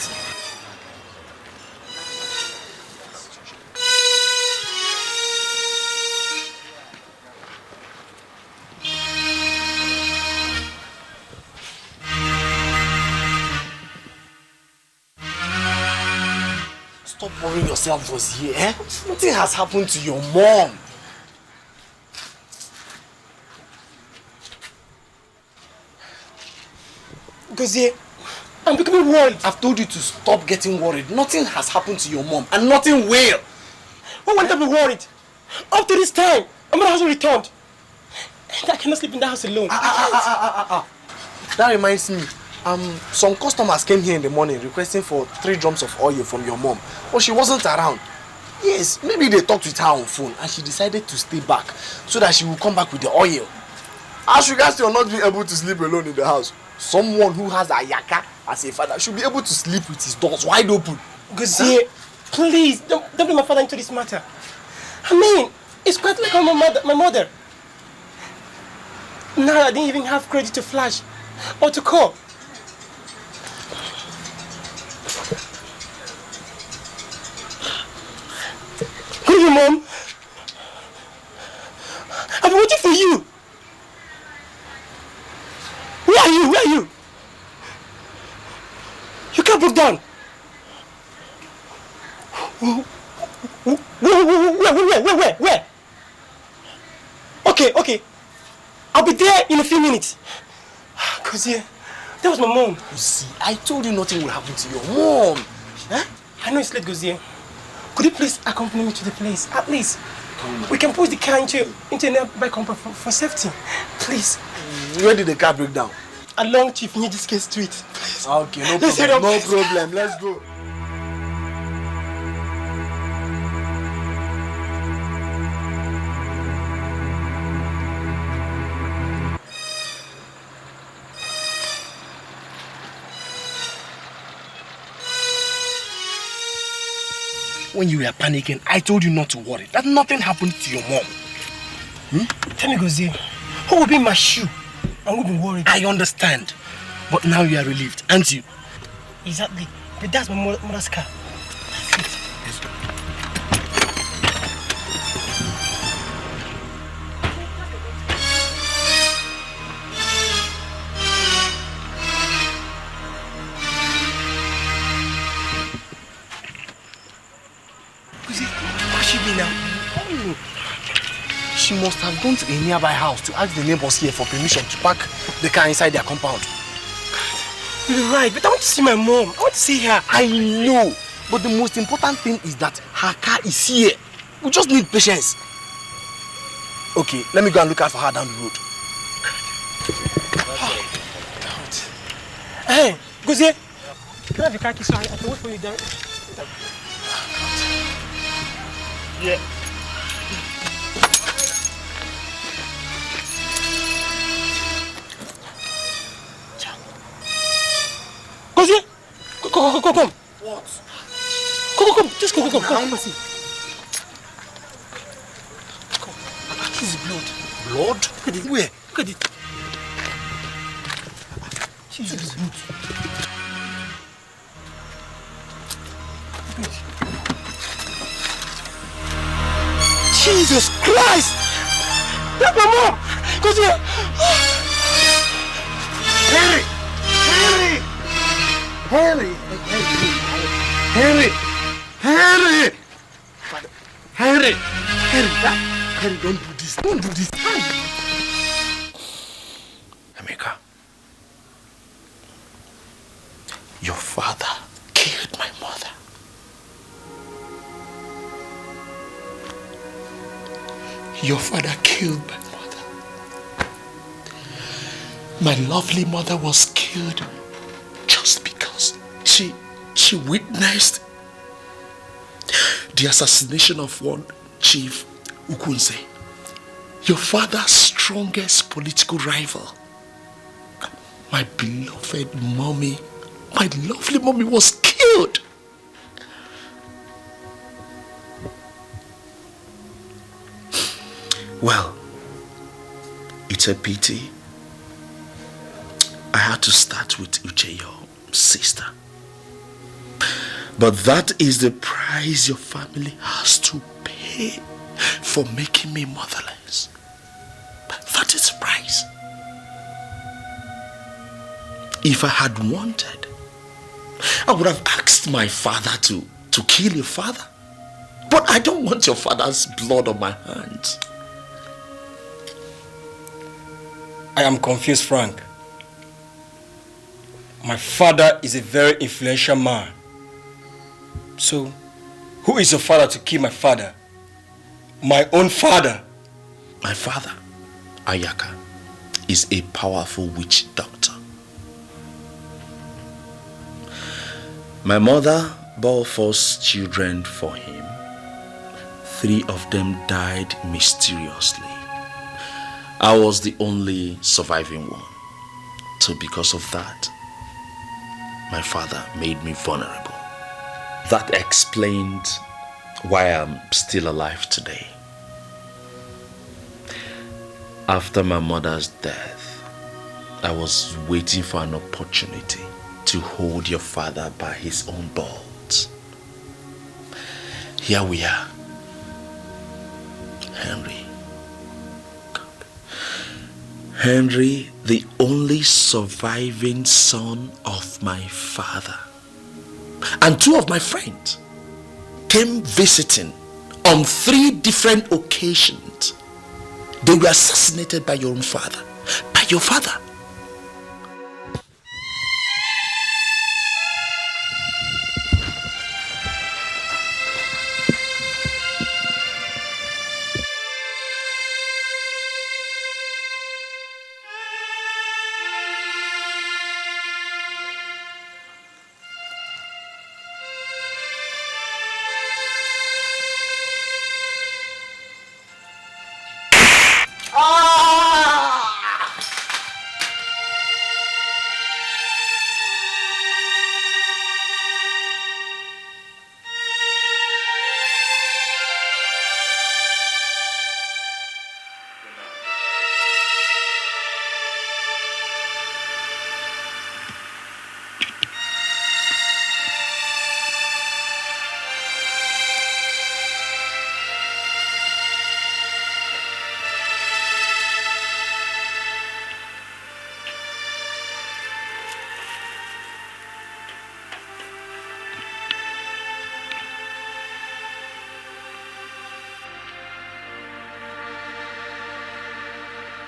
Stop worrying yourself, Ngozi, eh? Nothing has happened to your mom. Ngozi, I'm becoming worried. I've told you to stop getting worried. Nothing has happened to your mom, and nothing will. Why would I be worried? Up to this time, my mother hasn't returned. And I cannot sleep in the house alone. That reminds me. Some customers came here in the morning requesting for 3 drums of oil from your mom, but she wasn't around. Yes, maybe they talked with her on phone and she decided to stay back so that she will come back with the oil. As regards to not being able to sleep alone in the house, someone who has a yaka as a father should be able to sleep with his doors wide open. Ngozi, please, don't bring my father into this matter. I mean, it's quite like my mother. Now I didn't even have credit to flash or to call. Who are you, Mom? I've been waiting for you. Where are you? Where are you? You can't broke down. Where? Okay. I'll be there in a few minutes. Cause yeah, that was my mom. You see, I told you nothing will happen to your mom. Huh? I know it's late, Gozie. Could you please accompany me to the place? At least we can push the car into a nearby compound for safety. Please. Where did the car break down? Along Chief Nyejiske Street. Please. Okay, no problem. No problem. Let's go. When you were panicking, I told you not to worry. That nothing happened to your mom. Tell me, Gozie, who will be in my shoe? I wouldn't worry. I understand. But now you are relieved, aren't you? Exactly. But that's my mother's car. Let's go. Where should she be now? She must have gone to a nearby house to ask the neighbors here for permission to park the car inside their compound. You're right, but I want to see my mom. I want to see her. I know, but the most important thing is that her car is here. We just need patience. Okay, let me go and look out for her down the road. Hey, Ngozi, can I have your car key so I can wait for you there? Yeah. Ngozi, come. What? Come. Just come. Come. This is blood. Blood? Look at it. Where? Look at it. Jesus. Jesus Christ! That's my mom! Go here! Henry, don't do this. Don't do this. Emeka, your father killed my mother. Your father killed my mother. My lovely mother was killed just because she witnessed the assassination of one Chief Ukunze, your father's strongest political rival. My beloved mommy, my lovely mommy was killed. Well, it's a pity. I had to start with Uchi, your sister. But that is the price your family has to pay for making me motherless. That is the price. If I had wanted, I would have asked my father to kill your father. But I don't want your father's blood on my hands. I am confused, Frank. My father is a very influential man. So, who is your father to kill my father? My own father. My father, Ayaka, is a powerful witch doctor. My mother bore 4 children for him. 3 of them died mysteriously. I was the only surviving one. So because of that, my father made me vulnerable. That explained why I'm still alive today. After my mother's death, I was waiting for an opportunity to hold your father by his own balls. Here we are. Henry, the only surviving son of my father, and 2 of my friends came visiting on 3 different occasions. They were assassinated by your own father. your father.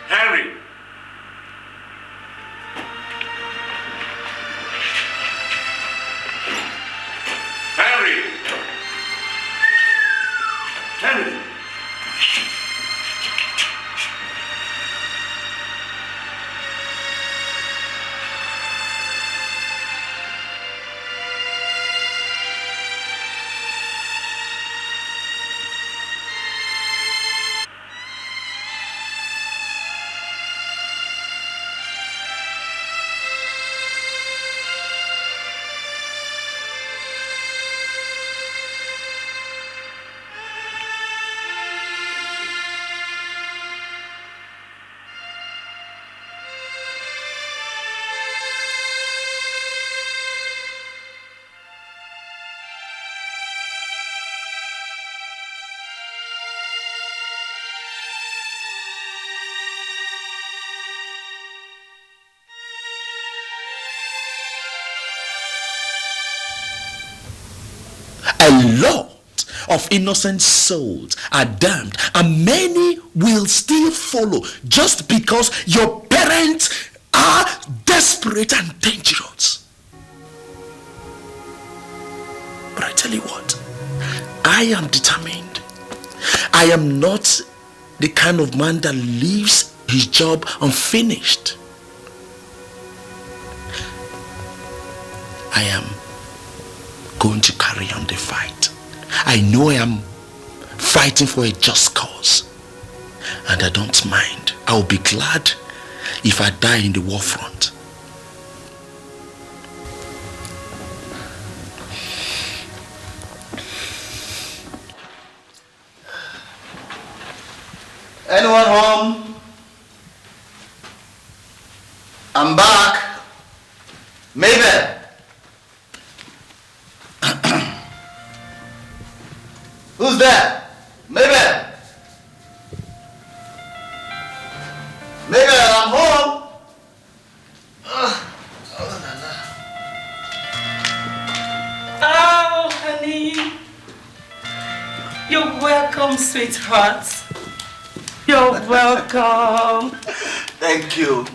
Henry! Henry! Henry! A lot of innocent souls are damned, and many will still follow just because your parents are desperate and dangerous. But I tell you what, I am determined. I am not the kind of man that leaves his job unfinished. I am going to carry on the fight. I know I am fighting for a just cause, and I don't mind. I will be glad if I die in the war front. Anyone home? I'm back. Mabel. Who's there? Mabel. Mabel, I'm home. Oh, honey. You're welcome, sweetheart. You're welcome. Thank you.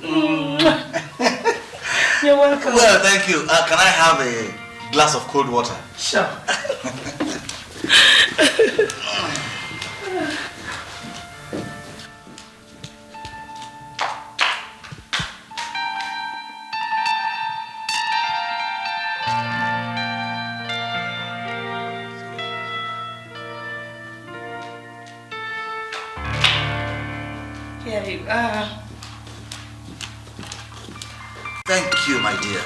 You're welcome. Well, thank you. Can I have a glass of cold water? Sure. Here you are. Thank you, my dear.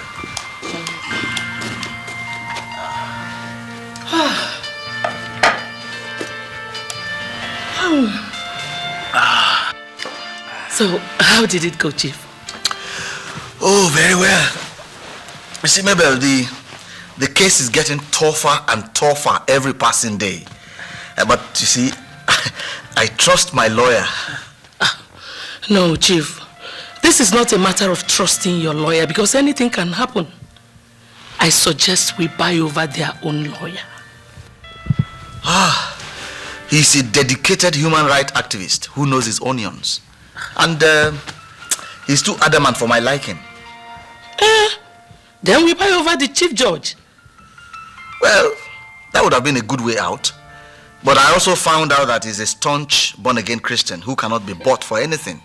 So, how did it go, Chief? Oh, very well. You see, Mabel, the case is getting tougher and tougher every passing day. But you see, I trust my lawyer. No, Chief. This is not a matter of trusting your lawyer because anything can happen. I suggest we buy over their own lawyer. He's a dedicated human rights activist who knows his onions. And He's too adamant for my liking. Then we buy over the chief judge. Well, that would have been a good way out. But I also found out that he's a staunch, born-again Christian who cannot be bought for anything.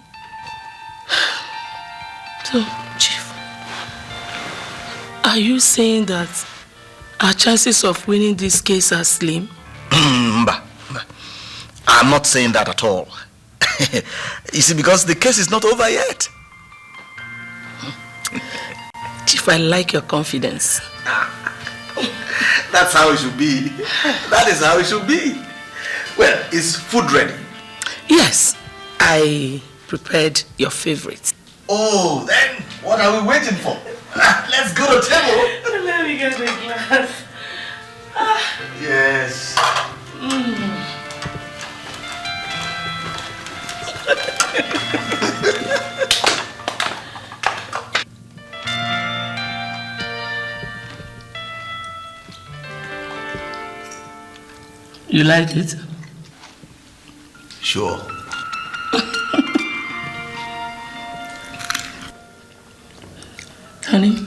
So, Chief, are you saying that our chances of winning this case are slim? Mba. I'm not saying that at all. You see, because the case is not over yet. Chief, I like your confidence. That's how it should be. That is how it should be. Well, is food ready? Yes, I prepared your favorite. Oh, then what are we waiting for? Let's go to table. Let me get the glass. Yes. You like it? Sure. Honey,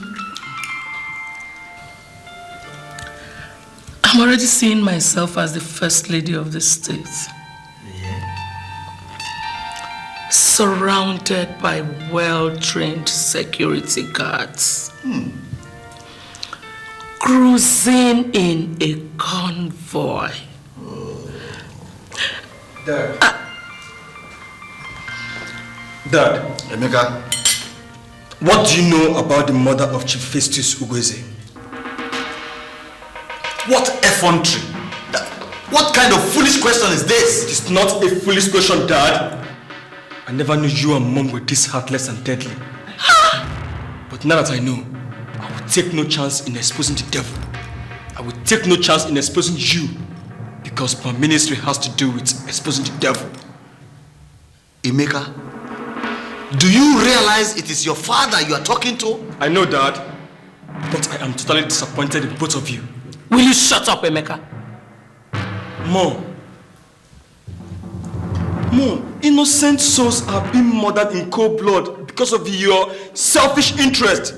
I'm already seeing myself as the first lady of the state. Surrounded by well-trained security guards. Cruising in a convoy. Dad. Dad. Emeka. What do you know about the mother of Chief Festus Ngozi? What effrontery? What kind of foolish question is this? It is not a foolish question, Dad. I never knew you and Mom were this heartless and deadly. But now that I know, I will take no chance in exposing the devil. I will take no chance in exposing you. Because my ministry has to do with exposing the devil. Emeka, do you realize it is your father you are talking to? I know, Dad. But I am totally disappointed in both of you. Will you shut up, Emeka? Mom, innocent souls are being murdered in cold blood because of your selfish interest.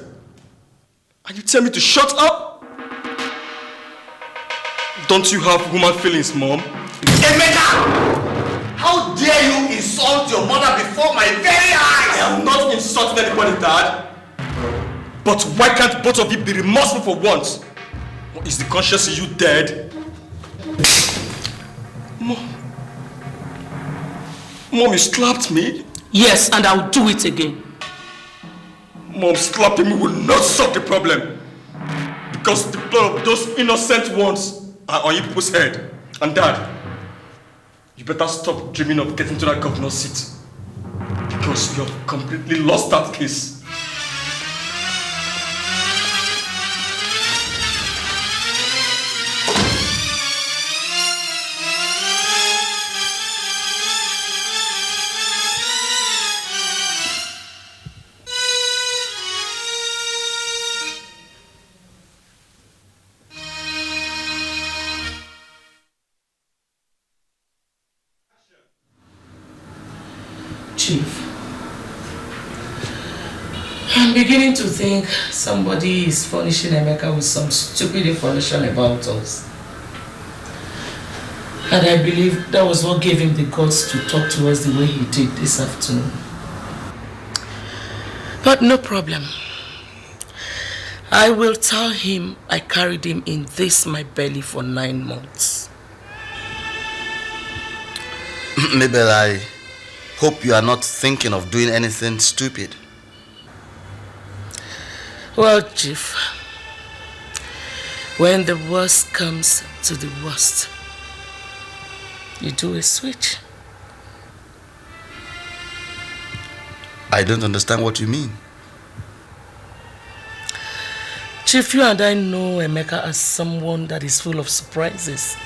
And you tell me to shut up? Don't you have human feelings, Mom? Emeka! How dare you insult your mother before my very eyes? I am not insulting anybody, Dad. But why can't both of you be remorseful for once? Is the conscience in you dead? Mom, you slapped me? Yes, and I'll do it again. Mom, slapping me will not solve the problem. Because the blood of those innocent ones are on you people's head. And Dad, you better stop dreaming of getting to that governor's seat. Because you have completely lost that case. Chief, I'm beginning to think somebody is furnishing Emeka with some stupid information about us. And I believe that was what gave him the guts to talk to us the way he did this afternoon. But no problem. I will tell him I carried him in this my belly for 9 months. Maybe I hope you are not thinking of doing anything stupid. Well, Chief, when the worst comes to the worst, you do a switch. I don't understand what you mean. Chief, you and I know Emeka as someone that is full of surprises.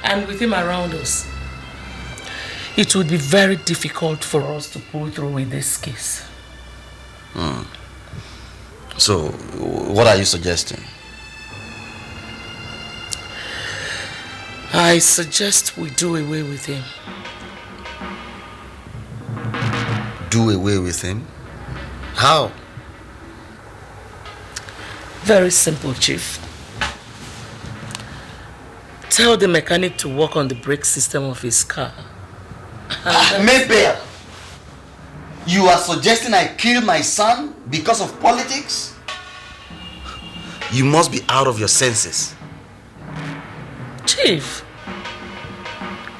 And with him around us, it would be very difficult for us to pull through with this case. So, what are you suggesting? I suggest we do away with him. do away with him? How? Very simple, Chief. Tell the mechanic to work on the brake system of his car. Mabel! You are suggesting I kill my son because of politics? You must be out of your senses. Chief,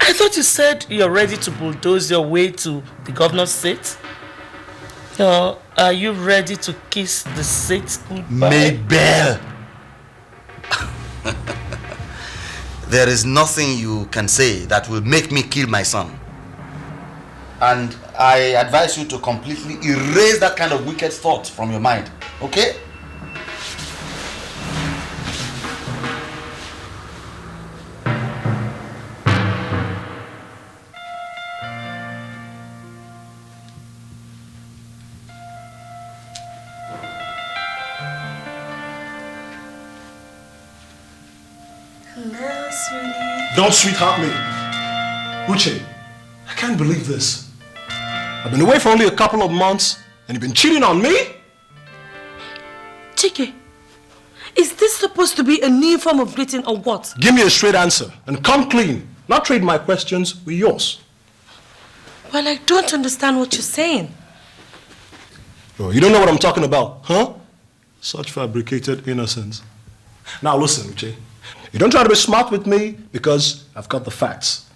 I thought you said you're ready to bulldoze your way to the governor's seat. Are you ready to kiss the seat goodbye? Mabel! There is nothing you can say that will make me kill my son. And I advise you to completely erase that kind of wicked thought from your mind. Okay? Hello, sweetie. Don't sweetheart me. Uchi, I can't believe this. I've been away for only a couple of months and you've been cheating on me? Chike, is this supposed to be a new form of greeting or what? Give me a straight answer and come clean. Not trade my questions with yours. Well, I don't understand what you're saying. Oh, you don't know what I'm talking about, huh? Such fabricated innocence. Now listen, Uchi. You don't try to be smart with me because I've got the facts.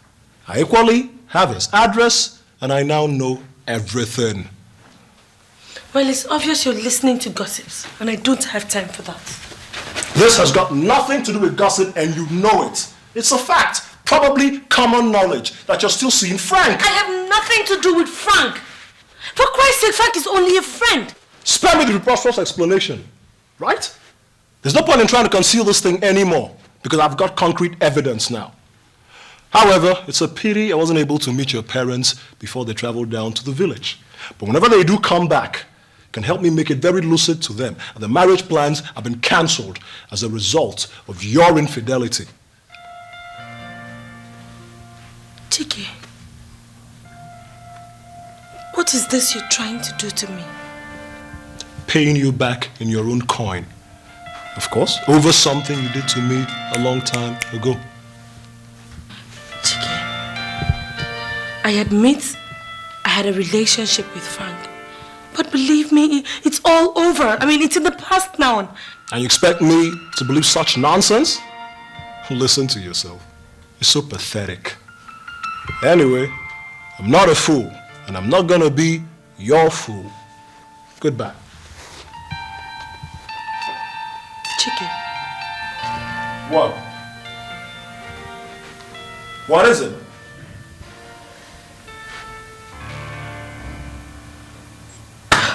I equally have his address and I now know everything. Well, it's obvious you're listening to gossips and I don't have time for that. This has got nothing to do with gossip and you know it. It's a fact, probably common knowledge, that you're still seeing Frank. I have nothing to do with Frank. For Christ's sake, Frank is only a friend. Spare me the preposterous explanation, right? There's no point in trying to conceal this thing anymore because I've got concrete evidence now. However, it's a pity I wasn't able to meet your parents before they traveled down to the village. But whenever they do come back, you can help me make it very lucid to them. And the marriage plans have been cancelled as a result of your infidelity. Chike, what is this you're trying to do to me? Paying you back in your own coin. Of course, over something you did to me a long time ago. Chike, I admit I had a relationship with Frank. But believe me, it's all over. I mean, it's in the past now. And you expect me to believe such nonsense? Listen to yourself. You're so pathetic. Anyway, I'm not a fool, and I'm not gonna be your fool. Goodbye. Chike. What? What is it?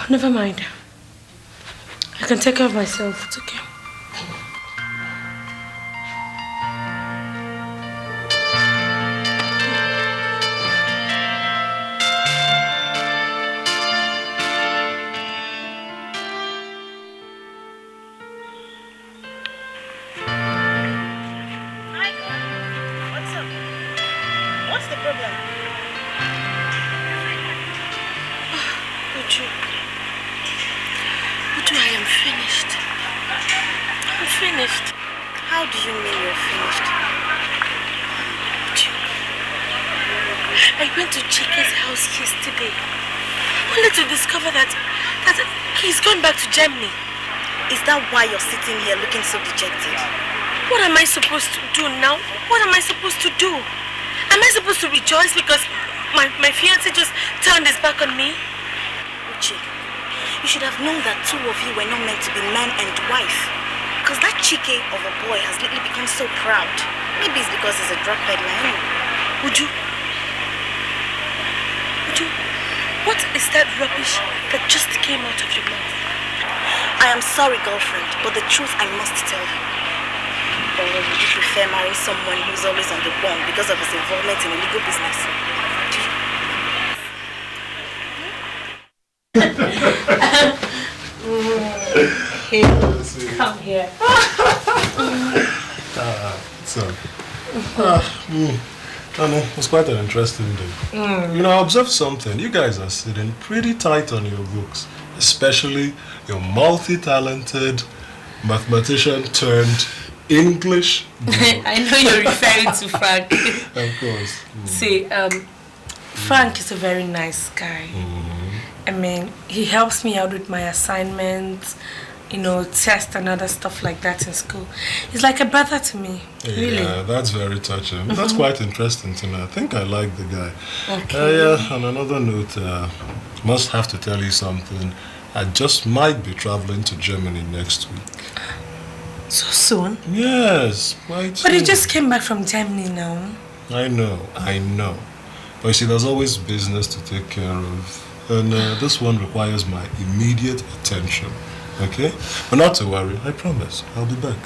Never mind. I can take care of myself. It's okay. Germany. Is that why you're sitting here looking so dejected? What am I supposed to do now? What am I supposed to do? Am I supposed to rejoice because my fiancé just turned his back on me? Uchi, you should have known that two of you were not meant to be man and wife. Because that Chike of a boy has lately become so proud. Maybe it's because he's a drug peddler anyway. Uju, what is that rubbish that just came out of your mouth? I am sorry, girlfriend, but the truth I must tell you. Or would you prefer marrying someone who's always on the run because of his involvement in illegal business? Hey, come here. Honey, it was quite an interesting day. You know, I observed something. You guys are sitting pretty tight on your books, especially your multi-talented mathematician turned English. I know you're referring to Frank. Of course. See, Frank is a very nice guy. I mean, he helps me out with my assignments, you know, tests and other stuff like that in school. He's like a brother to me. Really. Yeah, that's very touching. That's quite interesting to me. I think I like the guy. Okay. Yeah, on another note, must have to tell you something. I just might be traveling to Germany next week. So soon? Yes, quite But soon. he just came back from Germany now. I know. But you see, there's always business to take care of. And this one requires my immediate attention. Okay? But not to worry, I promise. I'll be back.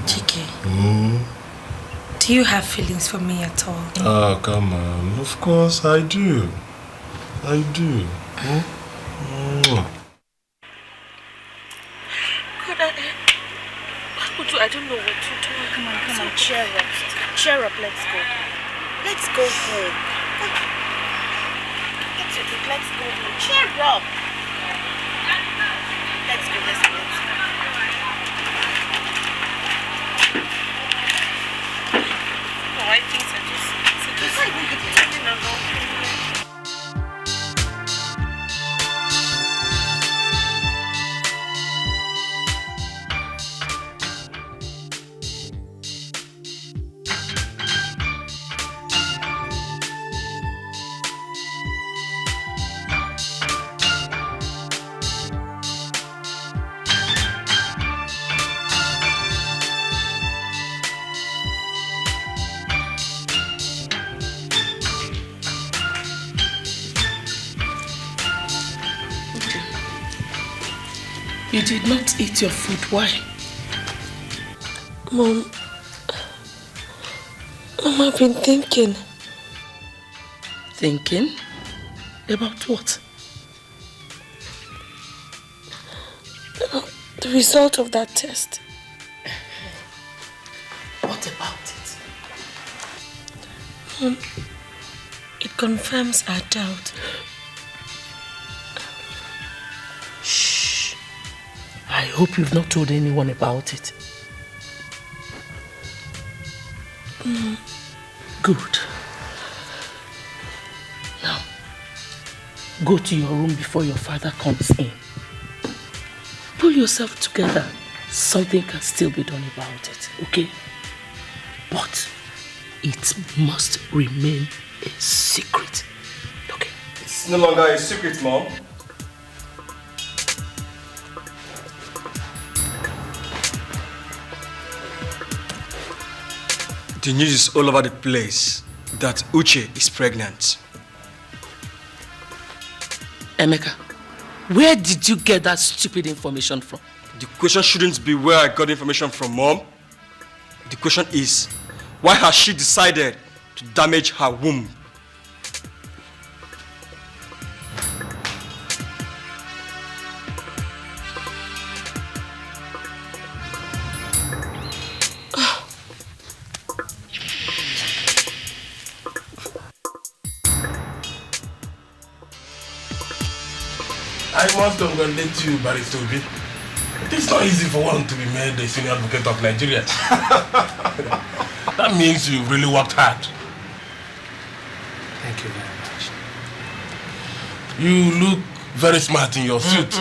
Chike, do you have feelings for me at all? Oh, come on. Of course I do. I do. I don't know what to do. Come on, cheer up. Cheer up, let's go. Let's go home. Let's go home. Cheer up. Let's go. No, I think I just turning around. You did not eat your food. Why? Mom, I've been thinking. Thinking? About what? The result of that test. What about it? Mom, it confirms our doubt. Shh. I hope you've not told anyone about it. Good. Now, go to your room before your father comes in. Pull yourself together. Something can still be done about it, okay? But it must remain a secret, okay? It's no longer a secret, Mom. The news is all over the place that Uchi is pregnant. Emeka, where did you get that stupid information from? The question shouldn't be where I got information from, Mom. The question is, why has she decided to damage her womb? I must congratulate you, Barrister Obi. It is not easy for one to be made the senior advocate of Nigeria. That means you really worked hard. Thank you very much. You look very smart in your suit.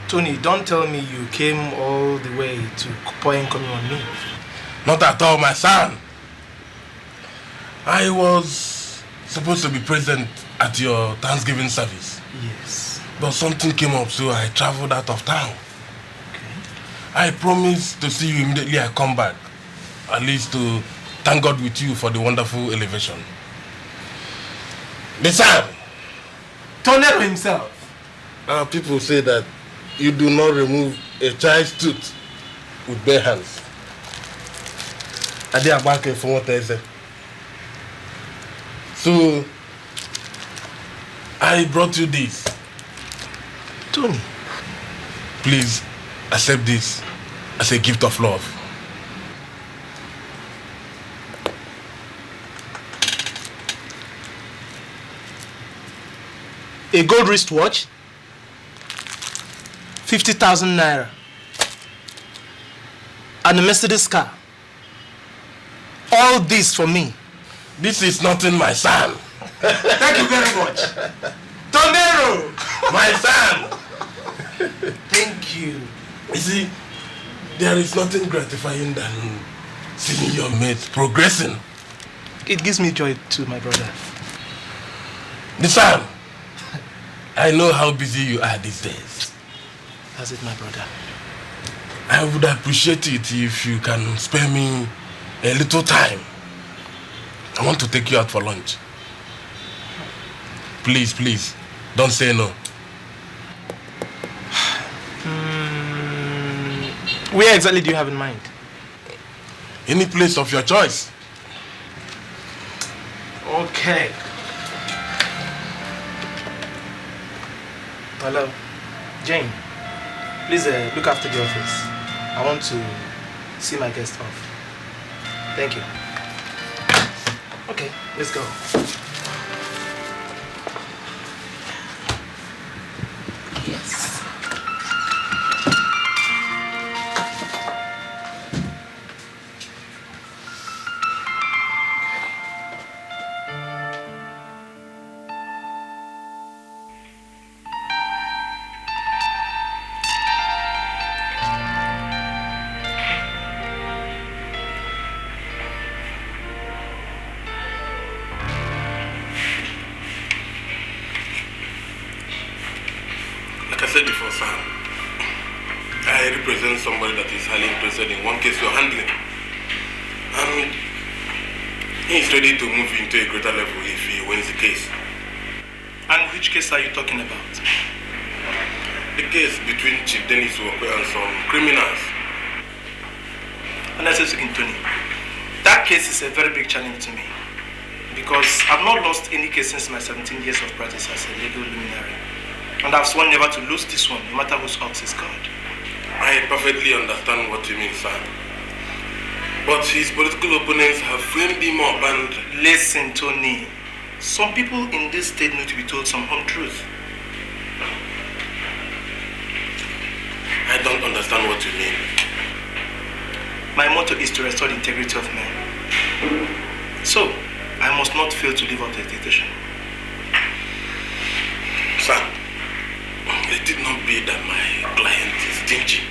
Tony, don't tell me you came all the way to point coming on me. Not at all, my son. I was supposed to be present at your Thanksgiving service. Yes. But something came up, so I traveled out of town. Okay. I promised to see you immediately I come back. At least to thank God with you for the wonderful elevation. The son! Tornado himself. People say that you do not remove a child's tooth with bare hands. I did back from what I said. So, I brought you this. Tony. Please accept this as a gift of love. a gold wristwatch, 50,000 naira, and a Mercedes car. All this for me. This is nothing, my son. Thank you very much. Tondero! My son! Thank you. You see, there is nothing gratifying than seeing your mate progressing. It gives me joy too, my brother. The son, I know how busy you are these days. That's it, my brother. I would appreciate it if you can spare me a little time. I want to take you out for lunch. Please, please, don't say no. Where exactly do you have in mind? Any place of your choice. Okay. Hello, Jane. Please look after the office. I want to see my guest off. Thank you. Okay, let's go. Yes. Like I said before, Sam, I represent somebody that is highly interested in one case you're handling. And he is ready to move into a greater level if he wins the case. And which case are you talking about? The case between Chief Dennis Wakwe and some criminals. Honestly speaking, Tony, that case is a very big challenge to me. Because I've not lost any case since my 17 years of practice as a legal luminary. And I've sworn never to lose this one, no matter whose ox is God. I perfectly understand what you mean, sir. But his political opponents have framed him up and... Listen, Tony. Some people in this state need to be told some home truth. I don't understand what you mean. My motto is to restore the integrity of men. So, I must not fail to live up to the expectation. Sir, let it not be that my client is stingy.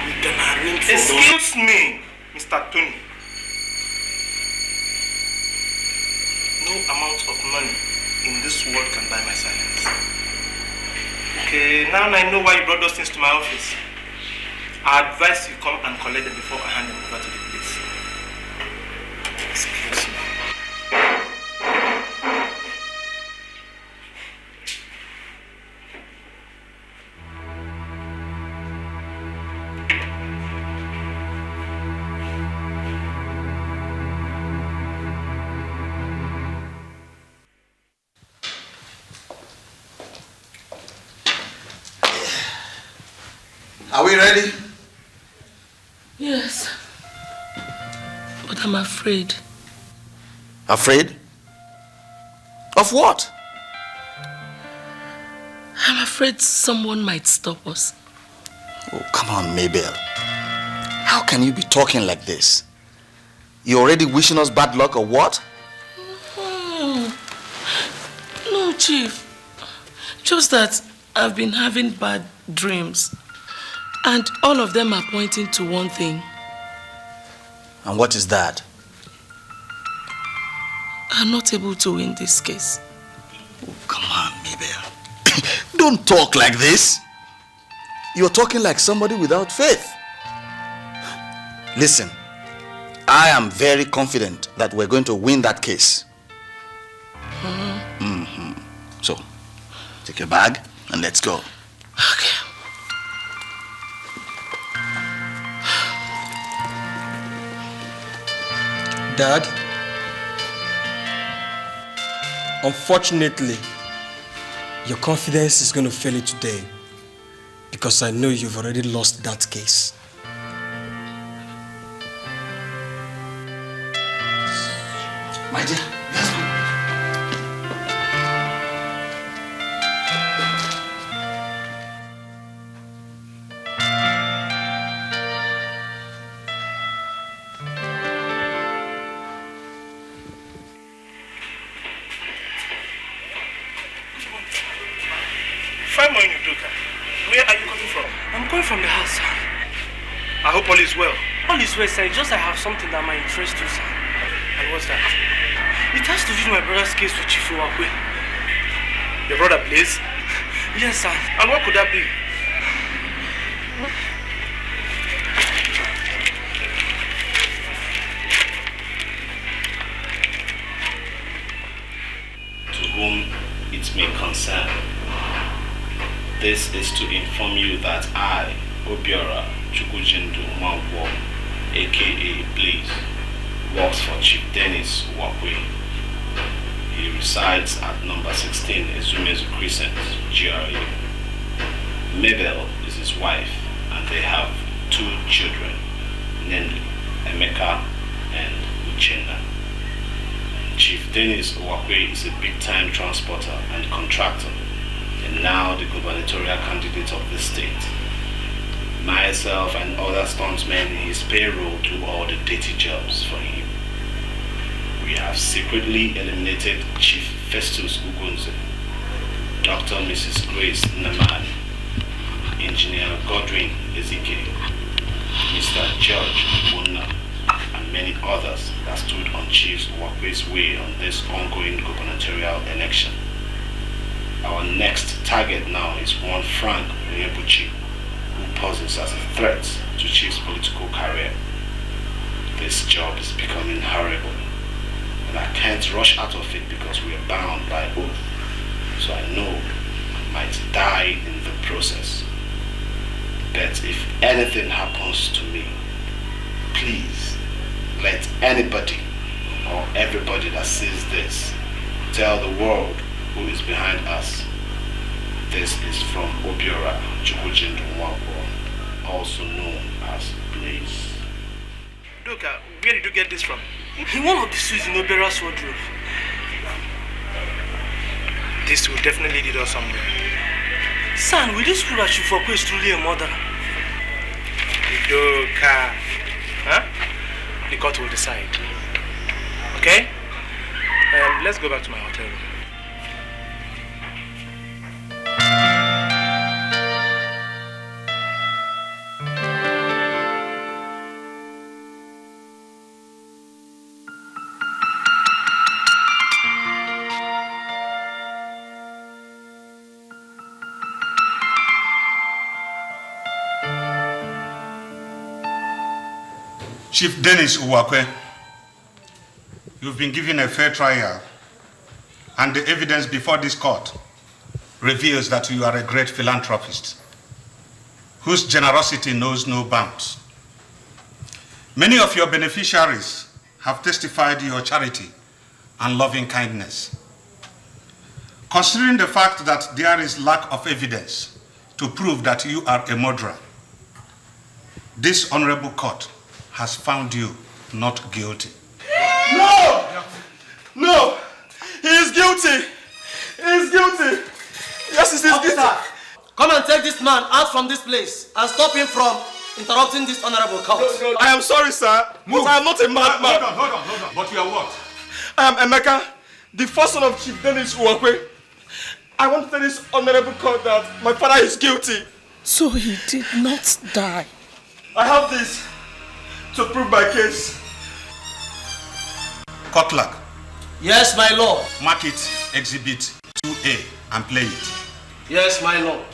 We can arrange for... Excuse me, Mr. Tony. No amount of money in this world can buy my silence. Okay, now I know why you brought those things to my office. I advise you come and collect them before I hand them over to the police. Excuse me. Are we ready? Yes. But I'm afraid. Afraid? Of what? I'm afraid someone might stop us. Oh, come on, Mabel. How can you be talking like this? You already wishing us bad luck or what? No, Chief. Just that I've been having bad dreams. And all of them are pointing to one thing. And what is that? I'm not able to win this case. Oh, come on, Mabel. Don't talk like this. You're talking like somebody without faith. Listen, I am very confident that we're going to win that case. So, take your bag and let's go. Okay. Dad, unfortunately, your confidence is going to fail you today because I know you've already lost that case. My dear, let's go. from the house, sir. I hope all is well. All is well, sir. It's just I have something that might interest you, sir. And what's that? It has to do with my brother's case with Chief Uwakwe. Your brother, please? Yes, sir. And what could that be? To whom it may concern, this is to inform you that I, Obiora Chukwujindu Mwankwo, aka Blaze, works for Chief Dennis Uwakwe. He resides at number 16 Ezumezu Crescent, GRA. Mabel is his wife, and they have 2 children, namely Emeka and Uchenna. Chief Dennis Uwakwe is a big-time transporter and contractor, and now the gubernatorial candidate of the state. Myself and other stuntmen in his payroll do all the dirty jobs for him. We have secretly eliminated Chief Festus Ugunze, Dr. Mrs. Grace Namani, Engineer Godwin Ezike, Mr. George Bunna, and many others that stood on Chief Uwakwe's way on this ongoing gubernatorial election. Our next target now is one Frank Onyebuchi, who poses as a threat to Chief's political career. This job is becoming horrible, and I can't rush out of it because we are bound by oath, so I know I might die in the process. But if anything happens to me, please let anybody or everybody that sees this tell the world who is behind us. This is from Obiora Chukwujindu Mwankwo, also known as Blaze. Look, where did you get this from? In one of the suits in Obiora's wardrobe. This will definitely lead us somewhere. Son, will this prove that Chief Uwakwe is truly a murderer? Udoka. Huh? The court will decide. Okay? Let's go back to my hotel room. Chief Dennis Uwakwe, you've been given a fair trial, and the evidence before this court reveals that you are a great philanthropist whose generosity knows no bounds. Many of your beneficiaries have testified your charity and loving kindness. Considering the fact that there is lack of evidence to prove that you are a murderer, this honorable court has found you not guilty. No! No! He is guilty! He is guilty! Yes, he is guilty! Come and take this man out from this place and stop him from interrupting this honorable court. No, I am sorry, sir. But I am not a madman. Hold on. But you are what? I am Emeka, the first son of Chief Dennis Uwakwe. I want to tell this honorable court that my father is guilty. So he did not die. I have this to prove my case. Courtclerk. Yes, my lord. Mark it Exhibit 2A and play it. Yes, my lord.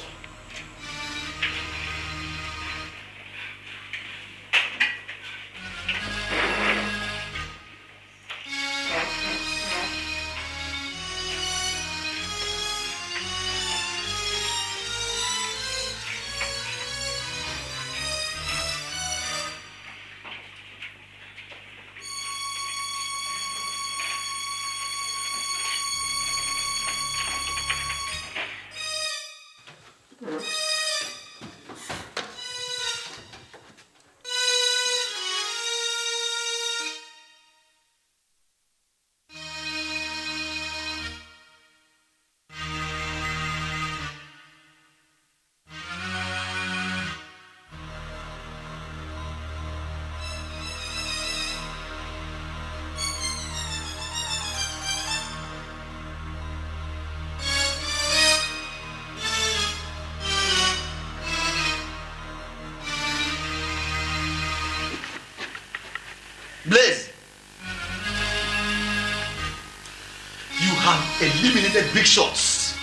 have eliminated big shots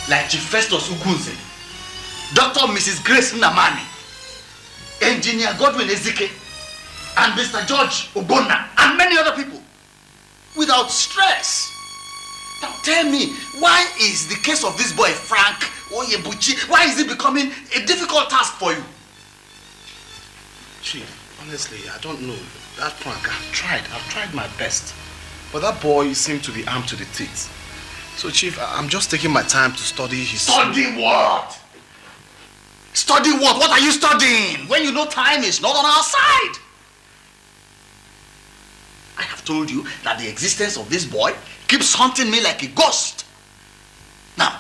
like Chief Festus Ugunze, Dr. Mrs. Grace Namani, Engineer Godwin Ezike, and Mr. George Ogbonna, and many other people without stress. Now tell me, why is the case of this boy Frank Onyebuchi, why is it becoming a difficult task for you? Chief, honestly, I don't know. That Frank, I've tried my best. But that boy seemed to be armed to the teeth. So Chief, I'm just taking my time to study his... Study what? Study what? What are you studying when you know time is not on our side? I have told you that the existence of this boy keeps haunting me like a ghost. Now,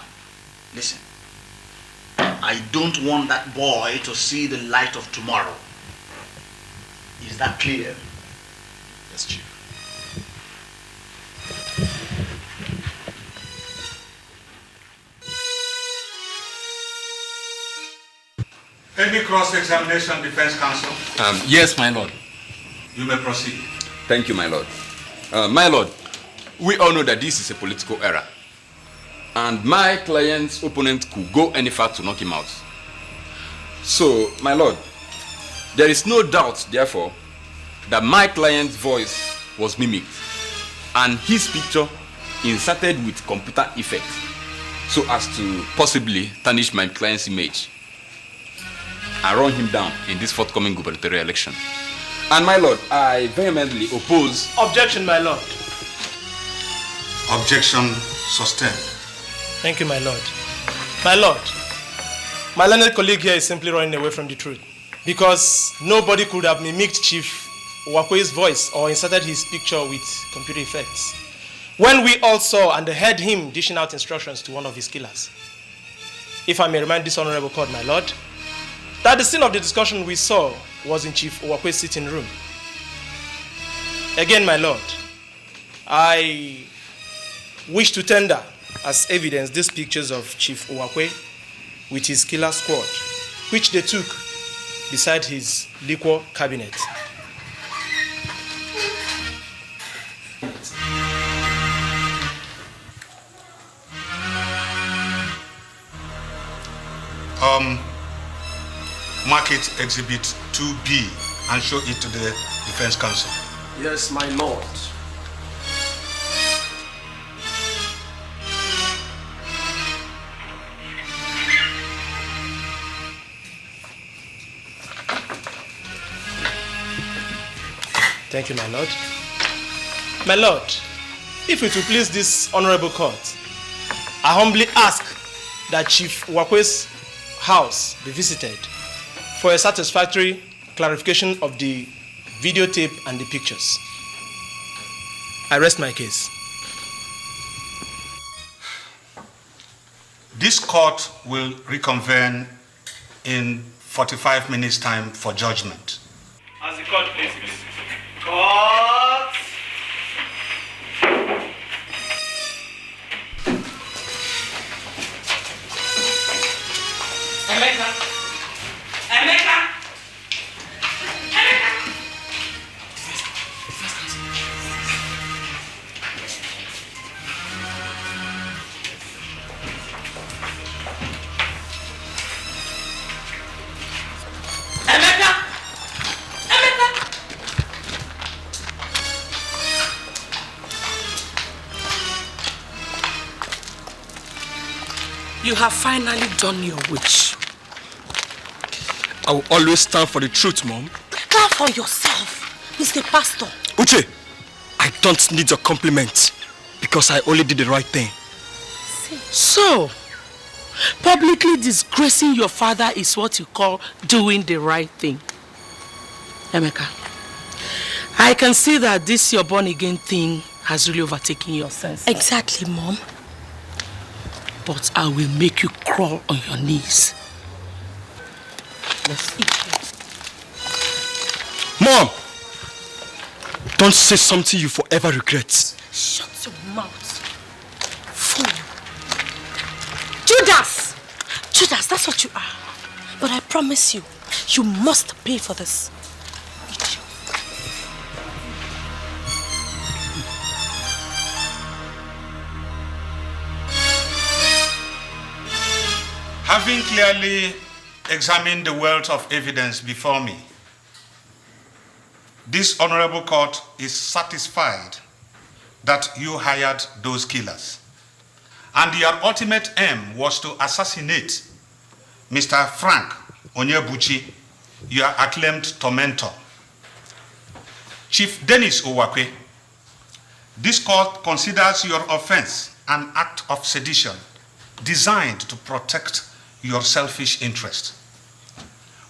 listen. I don't want that boy to see the light of tomorrow. Is that clear? Yes, Chief. Any cross-examination, defense counsel? Yes, my lord. You may proceed. Thank you, my lord. My lord, we all know that this is a political era. And my client's opponent could go any far to knock him out. So, my lord, there is no doubt, therefore, that my client's voice was mimicked and his picture inserted with computer effect so as to possibly tarnish my client's image and run him down in this forthcoming gubernatorial election. And my lord, I vehemently oppose... Objection, my lord. Objection sustained. Thank you, my lord. My lord, my learned colleague here is simply running away from the truth because nobody could have mimicked Chief Uwakwe's voice or inserted his picture with computer effects when we all saw and heard him dishing out instructions to one of his killers. If I may remind this honorable court, my lord, that the scene of the discussion we saw was in Chief Uwakwe's sitting room. Again, my lord, I wish to tender as evidence these pictures of Chief Uwakwe with his killer squad, which they took beside his liquor cabinet. Mark it Exhibit 2B and show it to the defense counsel. Yes, my lord. Thank you, my lord. My lord, if it will please this honorable court, I humbly ask that Chief Uwakwe's house be visited for a satisfactory clarification of the videotape and the pictures. I rest my case. This court will reconvene in 45 minutes' time for judgment. As the court pleases. Court! Emeka! Emeka! Emeka! Emeka! Emeka! You have finally done your wish. I will always stand for the truth, Mom. Stand for yourself, Mr. Pastor. Uchi, I don't need your compliment because I only did the right thing. So, publicly disgracing your father is what you call doing the right thing. Emeka, I can see that this your born again thing has really overtaken your sense. Exactly, Mom. But I will make you crawl on your knees. Let's eat. Mom! Don't say something you forever regret. Shut your mouth. Fool. Judas! Judas, that's what you are. But I promise you, you must pay for this. Having clearly examined the wealth of evidence before me, this honorable court is satisfied that you hired those killers. And your ultimate aim was to assassinate Mr. Frank Onyebuchi, your acclaimed tormentor. Chief Dennis Uwakwe, this court considers your offense an act of sedition designed to protect your selfish interest.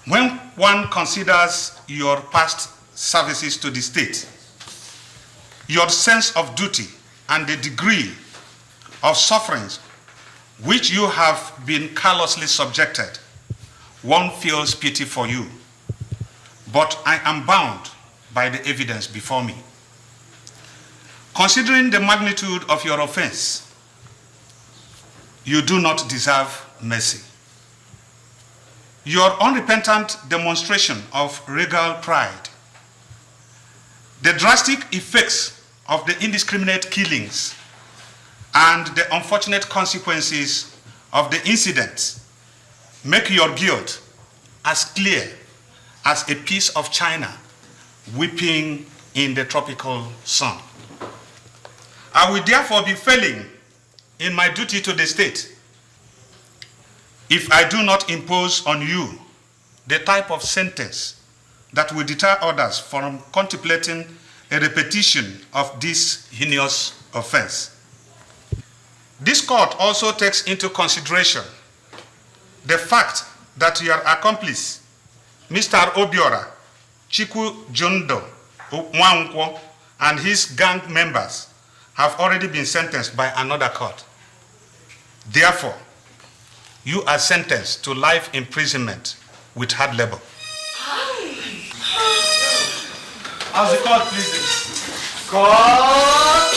When one considers your past services to the state, your sense of duty, and the degree of sufferings which you have been callously subjected, one feels pity for you. But I am bound by the evidence before me. Considering the magnitude of your offense, you do not deserve mercy. Your unrepentant demonstration of regal pride, the drastic effects of the indiscriminate killings, and the unfortunate consequences of the incidents make your guilt as clear as a piece of china weeping in the tropical sun. I will therefore be failing in my duty to the state if I do not impose on you the type of sentence that will deter others from contemplating a repetition of this heinous offense. This court also takes into consideration the fact that your accomplice, Mr. Obiora Chiku Jundo Mwankwo, and his gang members have already been sentenced by another court. Therefore, you are sentenced to life imprisonment with hard labor. As the court pleases. Court!